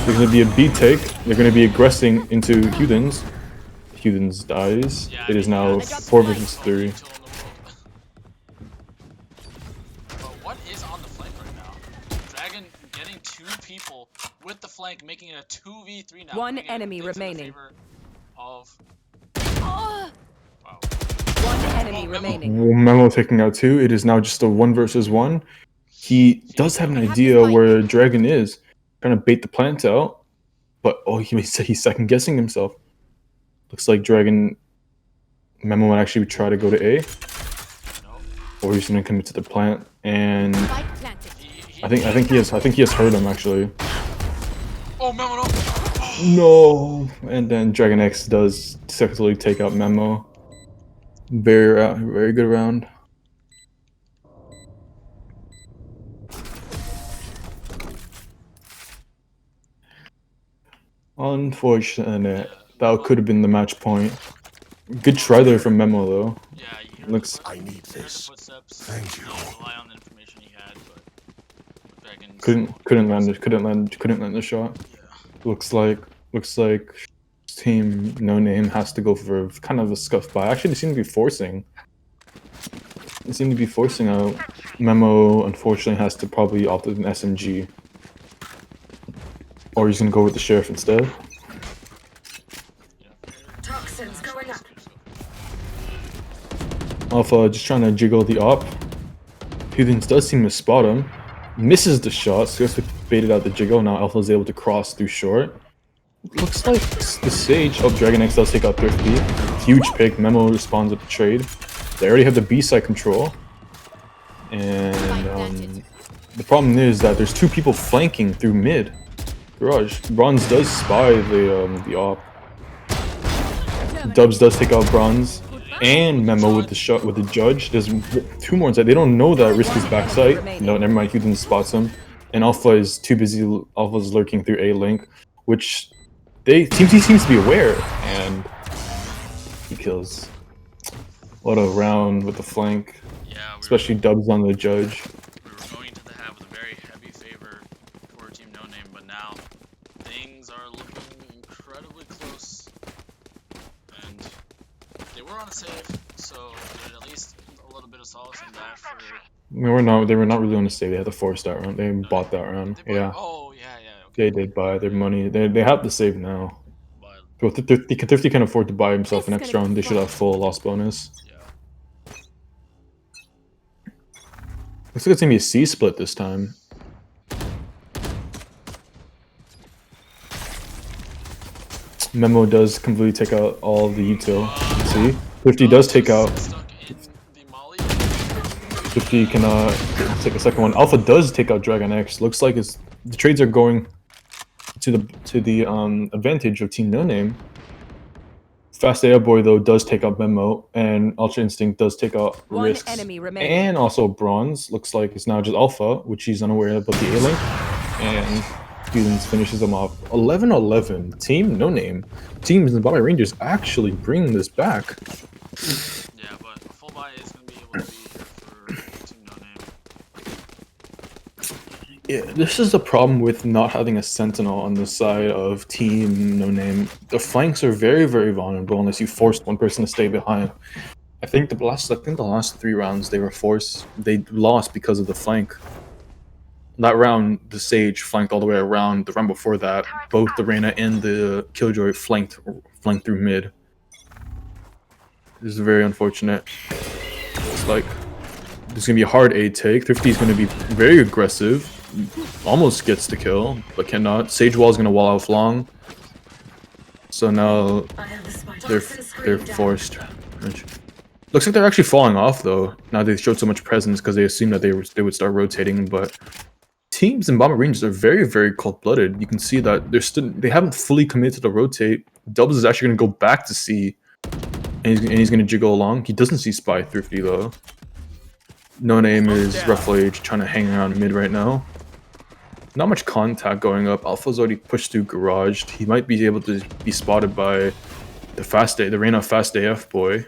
there's gonna be a B take. They're gonna be aggressing into Hudens. Hudens dies. Yeah, It is now 4 versus 3. But what is on the flank right now? Dragon getting 2 people with the flank, making it a 2v3 now. One enemy remaining. Of... One enemy remaining. Memo taking out 2. It is now just a 1 versus 1. He does have an idea where Dragon is, trying to bait the plant out, but he's second guessing himself. Looks like Dragon Memo might actually try to go to A, or he's gonna commit to the plant. And I think he has heard him actually. Oh, Memo, no! No, and then Dragon X does successfully take out Memo. Very good round. Unfortunate. That could have been the match point. Good try there from Memo though. Yeah, Looks. I need this. Footsteps. Thank you. Rely on the information he had, but Dragon's... Couldn't land the shot. Yeah. Looks like Team No Name has to go for kind of a scuff by. Actually, they seem to be forcing. Out. Memo unfortunately has to probably opt with an SMG, or he's gonna go with the Sheriff instead. Toxins going up. Alpha just trying to jiggle the op. Hudens does seem to spot him. Misses the shot, so he baited out the jiggle. Now Alpha is able to cross through short. Looks like the Sage of Dragon X does take out Thrifty. Huge pick. Memo responds with the trade. They already have the B side control. And the problem is that there's 2 people flanking through mid. Garage. Bronze does spy the op. Dubs does take out Bronze. And Memo with the shot with the Judge. There's 2 more inside. They don't know that Risk is backside. No, never mind. Hudens spots him. And Alpha is too busy. Alpha's lurking through A link, which he seems to be aware, and he kills. What a round with the flank. Yeah, Especially Dubs on the Judge. We were going to have a very heavy favor for Team No Name, but now things are looking incredibly close. And they were on a save, so there's at least a little bit of solace in that for... They were not really on the save. They had to force that round. They bought that round. Yeah. Oh, yeah, okay. They did buy their money. They have the save now. But if Thrifty can afford to buy himself an extra round, they should have full loss bonus. Yeah. Looks like it's gonna be a C split this time. Memo does completely take out all of the util. See? Thrifty does take out. Thrifty cannot take a second one. Alpha does take out Dragon X. Looks like the trades are going to the advantage of Team No Name. Fast AI Boy though does take out Memo, and Ultra Instinct does take out Risks, and also Bronze. Looks like it's now just Alpha, which he's unaware about the A link, and Hudens finishes them off. 11-11. Team No Name. Teams in the Valorant Rangers actually bring this back. Yeah, but a full buy is going to be able to be here for Team No Name. Yeah, this is the problem with not having a sentinel on the side of Team No Name. The flanks are very, very vulnerable unless you force one person to stay behind. I think the last 3 rounds they lost because of the flank. That round, the Sage flanked all the way around. The round before that, both the Reyna and the Killjoy flanked through mid. This is very unfortunate. It's like there's gonna be a hard A take. Thrifty's gonna be very aggressive. Almost gets the kill, but cannot. Sage Wall is gonna wall out long. So now they're forced. Looks like they're actually falling off though. Now they showed so much presence because they assumed that they would start rotating, but teams in Bomber Rangers are very, very cold-blooded. You can see that they haven't fully committed to the rotate. Dubs is actually gonna go back to C, and he's gonna jiggle along. He doesn't see Spy Thrifty though. No Name is roughly trying to hang around mid right now. Not much contact going up. Alpha's already pushed through Garage. He might be able to be spotted by the Reyna Fast AF boy.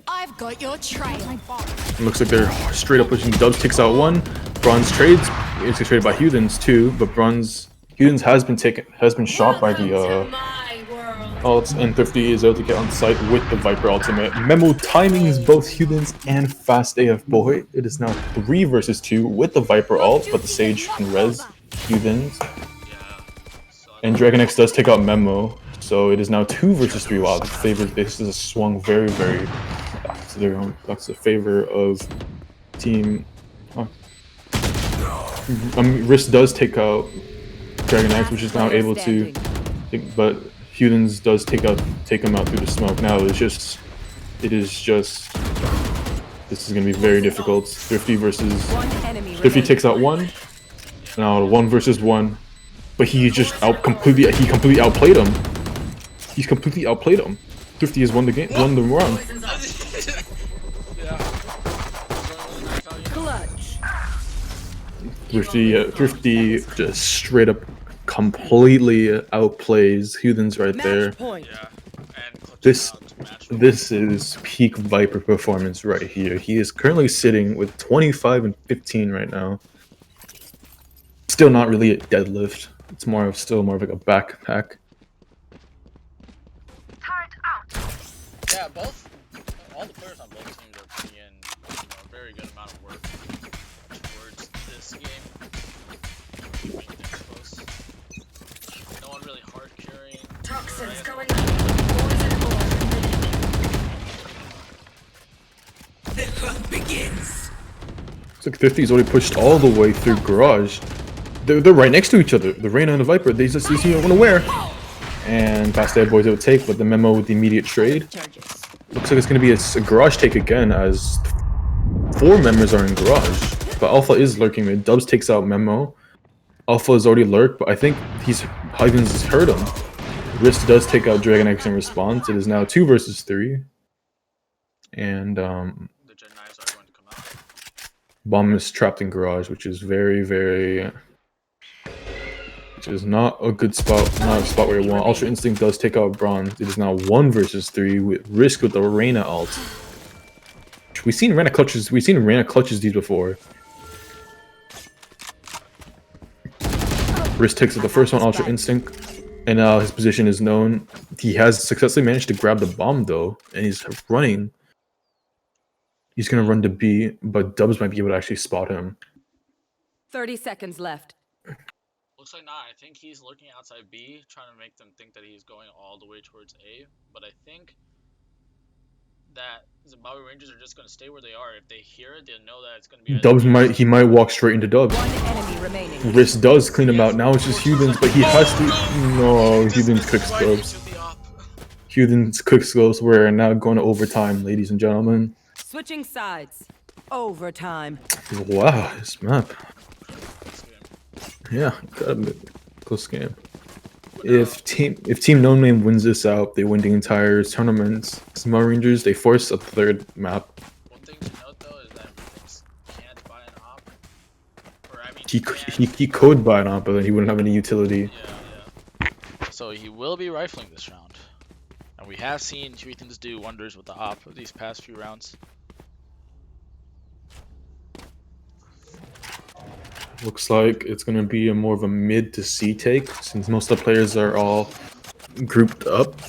I've got your trail. It looks like they're straight up pushing. Dubs takes out one. Bronze trades. It's traded by Hudens too, but Hudens has been shot by the ults, and Thrifty is able to get on site with the Viper ultimate. Memo timings both Hudens and Fast AF boy. It is now 3 versus 2 with the Viper ult, but the Sage can res Hudens. And Dragon X does take out Memo, so it is now 2 versus 3. Wow, this is swung very, very back to the favor of team. Risk does take out Dragon X, which is now able to, but Hudens does take him out through the smoke. Now this is gonna be very difficult. Thrifty takes out one. Now 1 versus 1, but he completely outplayed him. He's completely outplayed him. Thrifty has won the game, won the round. Thrifty just straight up completely outplays Hudens right there. This is peak Viper performance right here. He is currently sitting with 25 and 15 right now. Still not really a deadlift. It's still more of like a backpack. Yeah, all the players on both teams are putting in a very good amount of work towards this game. Making things close. No one really hard carrying. Toxins going up. Boys and more. The hunt begins. It's like 50's already pushed all the way through Garage. They're right next to each other. The Reyna and the Viper. They just unaware. And Fast AF boys able to take, but the Memo with the immediate trade. Looks like it's going to be a Garage take again, as 4 members are in Garage. But Alpha is lurking mid. Dubs takes out Memo. Alpha is already lurked, but I think Hivens has heard him. Risk does take out Dragon X in response. It is now 2 versus 3. And The Gen 9s are going to come out. Bomb is trapped in Garage, which is which is not a good spot, not a spot where you want. Ultra Instinct does take out Bronze. It is now 1 versus 3 with Risk with the Reyna ult. We've seen Reyna clutches these before. Risk takes out the first one, Ultra Instinct, and now his position is known. He has successfully managed to grab the bomb though, and he's running. He's gonna run to B, but Dubs might be able to actually spot him. 30 seconds left. Looks like not. I think he's looking outside B, trying to make them think that he's going all the way towards A. But I think that Zimbabwe Rangers are just going to stay where they are. If they hear it, they'll know that it's going to be. Dubs might walk straight into Dubs. One enemy remaining. Risk does clean him out. Now it's just Hudens, but he has to. No, Hudens cooks Dubs. Hudens cooks Dubs. We're now going to overtime, ladies and gentlemen. Switching sides. Overtime. Wow, this map. Yeah, gotta admit, close game. If Team No Name wins this out, they win the entire tournament. Small Rangers, they force a 3rd map. One thing to note though is that Rubens can't buy an op. Or I mean, He could buy an op, but then he wouldn't have any utility. Yeah. So he will be rifling this round, and we have seen Shreethans do wonders with the op these past few rounds. Looks like it's going to be more of a mid to C take, since most of the players are all grouped up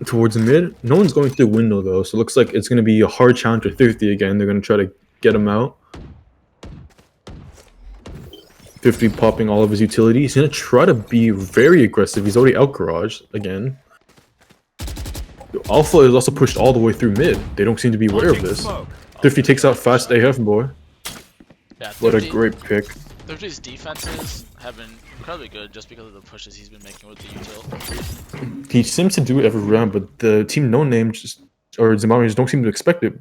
towards the mid. No one's going through window, though, so it looks like it's going to be a hard challenge for Thrifty again. They're going to try to get him out. 50 popping all of his utility. He's going to try to be very aggressive. He's already out garaged again. Alpha is also pushed all the way through mid. They don't seem to be aware of this. Thrifty takes out fast AF boy. Yeah, What a great pick. Thrifty's defenses have been incredibly good just because of the pushes he's been making with the util. He seems to do it every round, but the team no name just or Zimbabweans don't seem to expect it.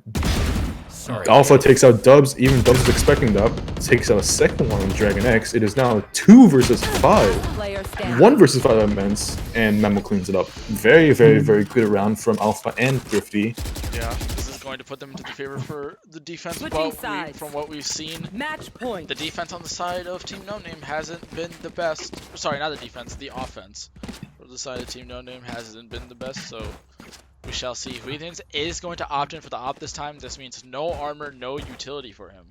Alpha takes out Dubs, even Dubs is expecting that. Takes out a second one on Dragon X. It is now 2 versus 5. 1 versus 5 immense, and Memo cleans it up. Very, very, very good round from Alpha and Thrifty. Yeah, this is going to put them into the favor for the defense from what we've seen. Match point. The defense on the side of Team No Name hasn't been the best. Sorry, not the defense, the offense. For the side of Team No Name hasn't been the best, so we shall see. Huidens is going to opt in for the op this time. This means no armor, no utility for him.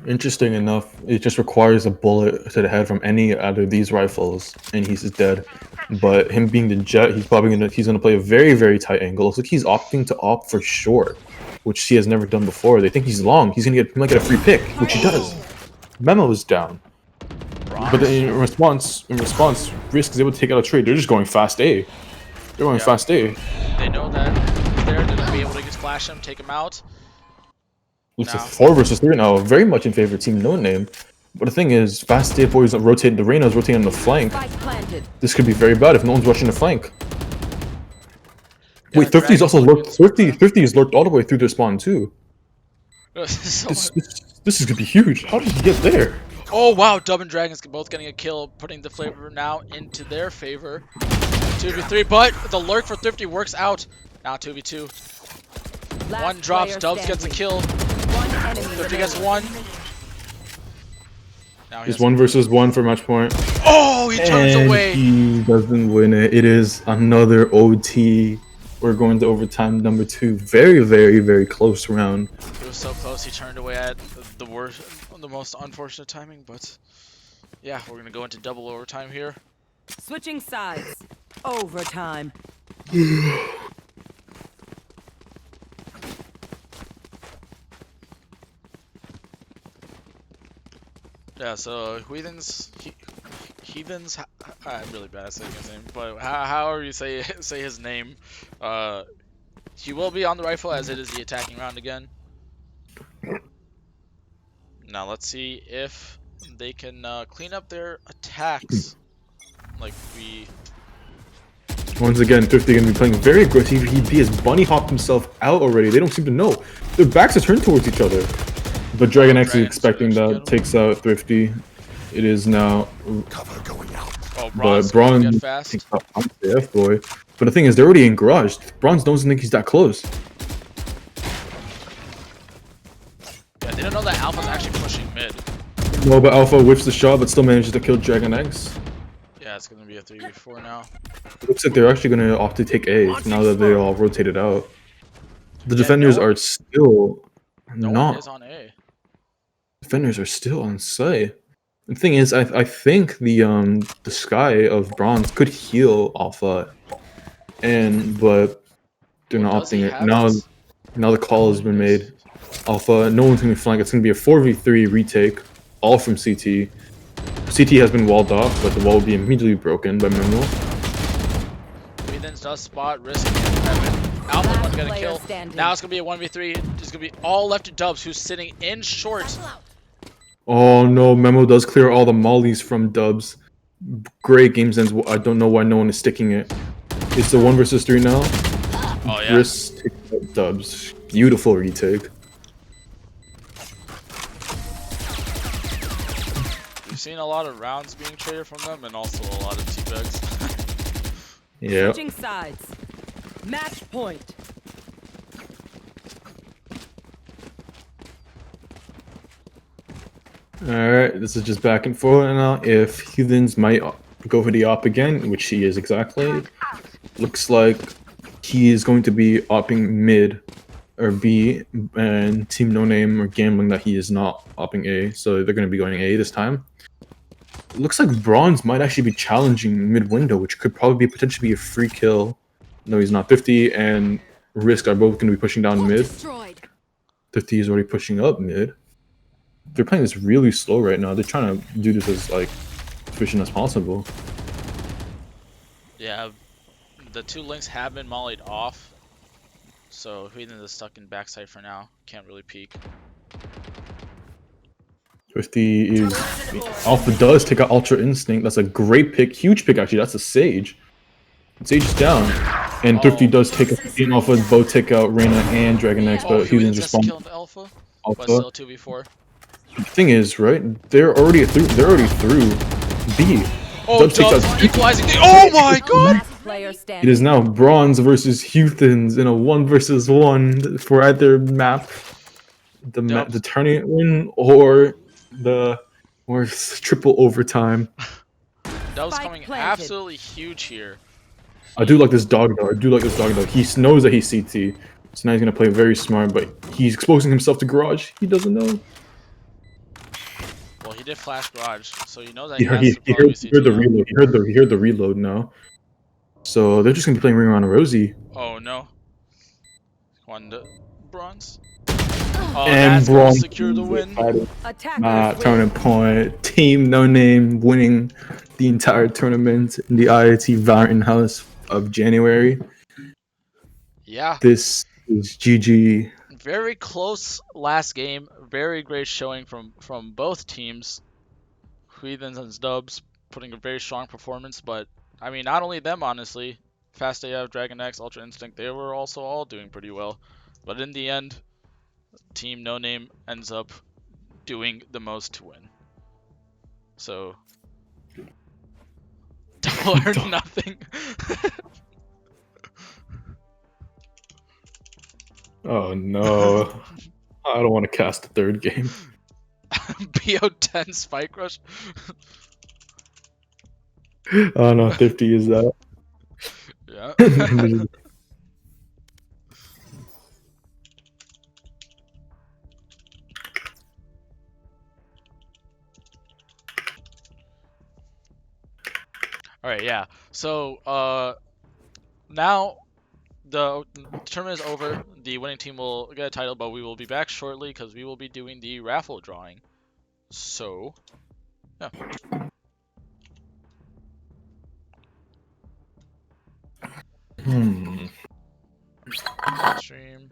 Interesting enough, it just requires a bullet to the head from any out of these rifles, and he's dead. But him being the jet, he's gonna play a very, very tight angle. Looks like he's opting to opt for short, which he has never done before. They think he's long. He might get a free pick, which he does. Memo is down. But then in response, Risk is able to take out a trade. They're just going fast A. They're going fast A. They know that he's there. They're gonna be able to just flash him, take him out. It's a 4 versus 3 now, very much in favor of Team No Name. But the thing is, fast A boys rotate. The Reyna's rotating on the flank. This could be very bad if no one's rushing the flank. Wait, Thrifty's also lurked. Thrifty is lurked all the way through their spawn too. This is gonna be huge. How did he get there? Oh wow, Dub and Dragons both getting a kill, putting the flavor now into their favor. 2v3, but the lurk for Thrifty works out. Now 2v2. One drops, Dubs gets a kill. Thrifty gets 1. Now It's 1 versus 1 for match point. Oh, he turns away. He doesn't win it. It is another OT. We're going to overtime number 2. Very, very, very close round. It was so close. He turned away at the worst, the most unfortunate timing. But yeah, we're gonna go into double overtime here. Switching sides. Overtime. Yeah, so Heathens, I'm really bad at saying his name, but however you say his name, he will be on the rifle as it is the attacking round again. Now let's see if they can clean up their attacks, like we. Once again, Thrifty gonna be playing very aggressive. He has bunny hopped himself out already. They don't seem to know. Their backs are turned towards each other. But Dragon X is expecting that, takes out Thrifty. It is now. Cover going out. Oh, but Bronze takes out AF boy. But the thing is, they're already in garage. Bronze doesn't think he's that close. Yeah, they don't know that Alpha's actually pushing mid. No, but Alpha whiffs the shot, but still manages to kill Dragon X. Yeah, it's gonna be a 3v4 now. It looks like they're actually gonna opt to take A now that they all rotated out. The defenders are still no not. one is on A. Defenders are still on site. The thing is, I think the Sky of Bronze could heal Alpha, but they're not opting it now. Now the call has been made. Alpha, no one's gonna be flank. It's gonna be a 4v3 retake, all from CT. CT has been walled off, but the wall will be immediately broken by Memo. Heathens does spot, Risk, Alpha one's gonna kill. Now it's gonna be a 1v3. It's gonna be all left to Dubs, who's sitting in short. Oh no, Memo does clear all the mollies from Dubs. Great game sense. I don't know why no one is sticking it. It's the 1 versus 3 now. Oh yeah. Risk takes out Dubs. Beautiful retake. We've seen a lot of rounds being traded from them, and also a lot of teabags. Yeah. Switching sides. Match point. Alright, this is just back and forth now. If Heathens might go for the op again, which he is exactly, looks like he is going to be opping mid. or B, and Team No Name are gambling that he is not opting A, so they're going to be going A this time. It looks like Bronze might actually be challenging mid window, which could probably be potentially be a free kill. No, he's not. 50 and Risk are both going to be pushing down mid. 50 is already pushing up mid. They're playing this really slow right now. They're trying to do this as like efficient as possible. Yeah, the two links have been mollied off, so Whedon is stuck in backside for now. Can't really peek. 50 is Alpha does take out Ultra Instinct. That's a great pick, huge pick actually. That's a Sage. Sage is down, and 50 does take a in Alpha. Both take out Reyna and Dragon X, but Whedon's response. Killed Alpha, but still 2v4. The thing is, right? They're already through. They're already through B. Oh, Dubs equalizing. Oh my god! It is now Bronze versus Houthens in a 1v1 for either map, the tournament win or triple overtime. Dubs coming absolutely huge here. I do like this dog though. He knows that he's CT, so now he's gonna play very smart. But he's exposing himself to Garage. He doesn't know. Well, he did flash Garage, so you know that He heard the reload. He heard the reload now. So they're just gonna be playing Ring Around Rosie. Oh no. One Bronze. Oh, and that's Bronze secure the win. Tournament point. Team No Name winning the entire tournament in the IIT Valorant House of January. Yeah. This is GG. Very close last game. Very great showing from both teams. Heathens and Dubs putting a very strong performance, but I mean, not only them, honestly. Fast AF, Dragon X, Ultra Instinct, they were also all doing pretty well. But in the end, Team No Name ends up doing the most to win. So, double or nothing. Oh no. I don't want to cast the third game. BO10 Spike Rush. Oh no, 50 is that. Yeah. Alright, yeah. So, now the tournament is over. The winning team will get a title, but we will be back shortly because we will be doing the raffle drawing. So, yeah. Stream.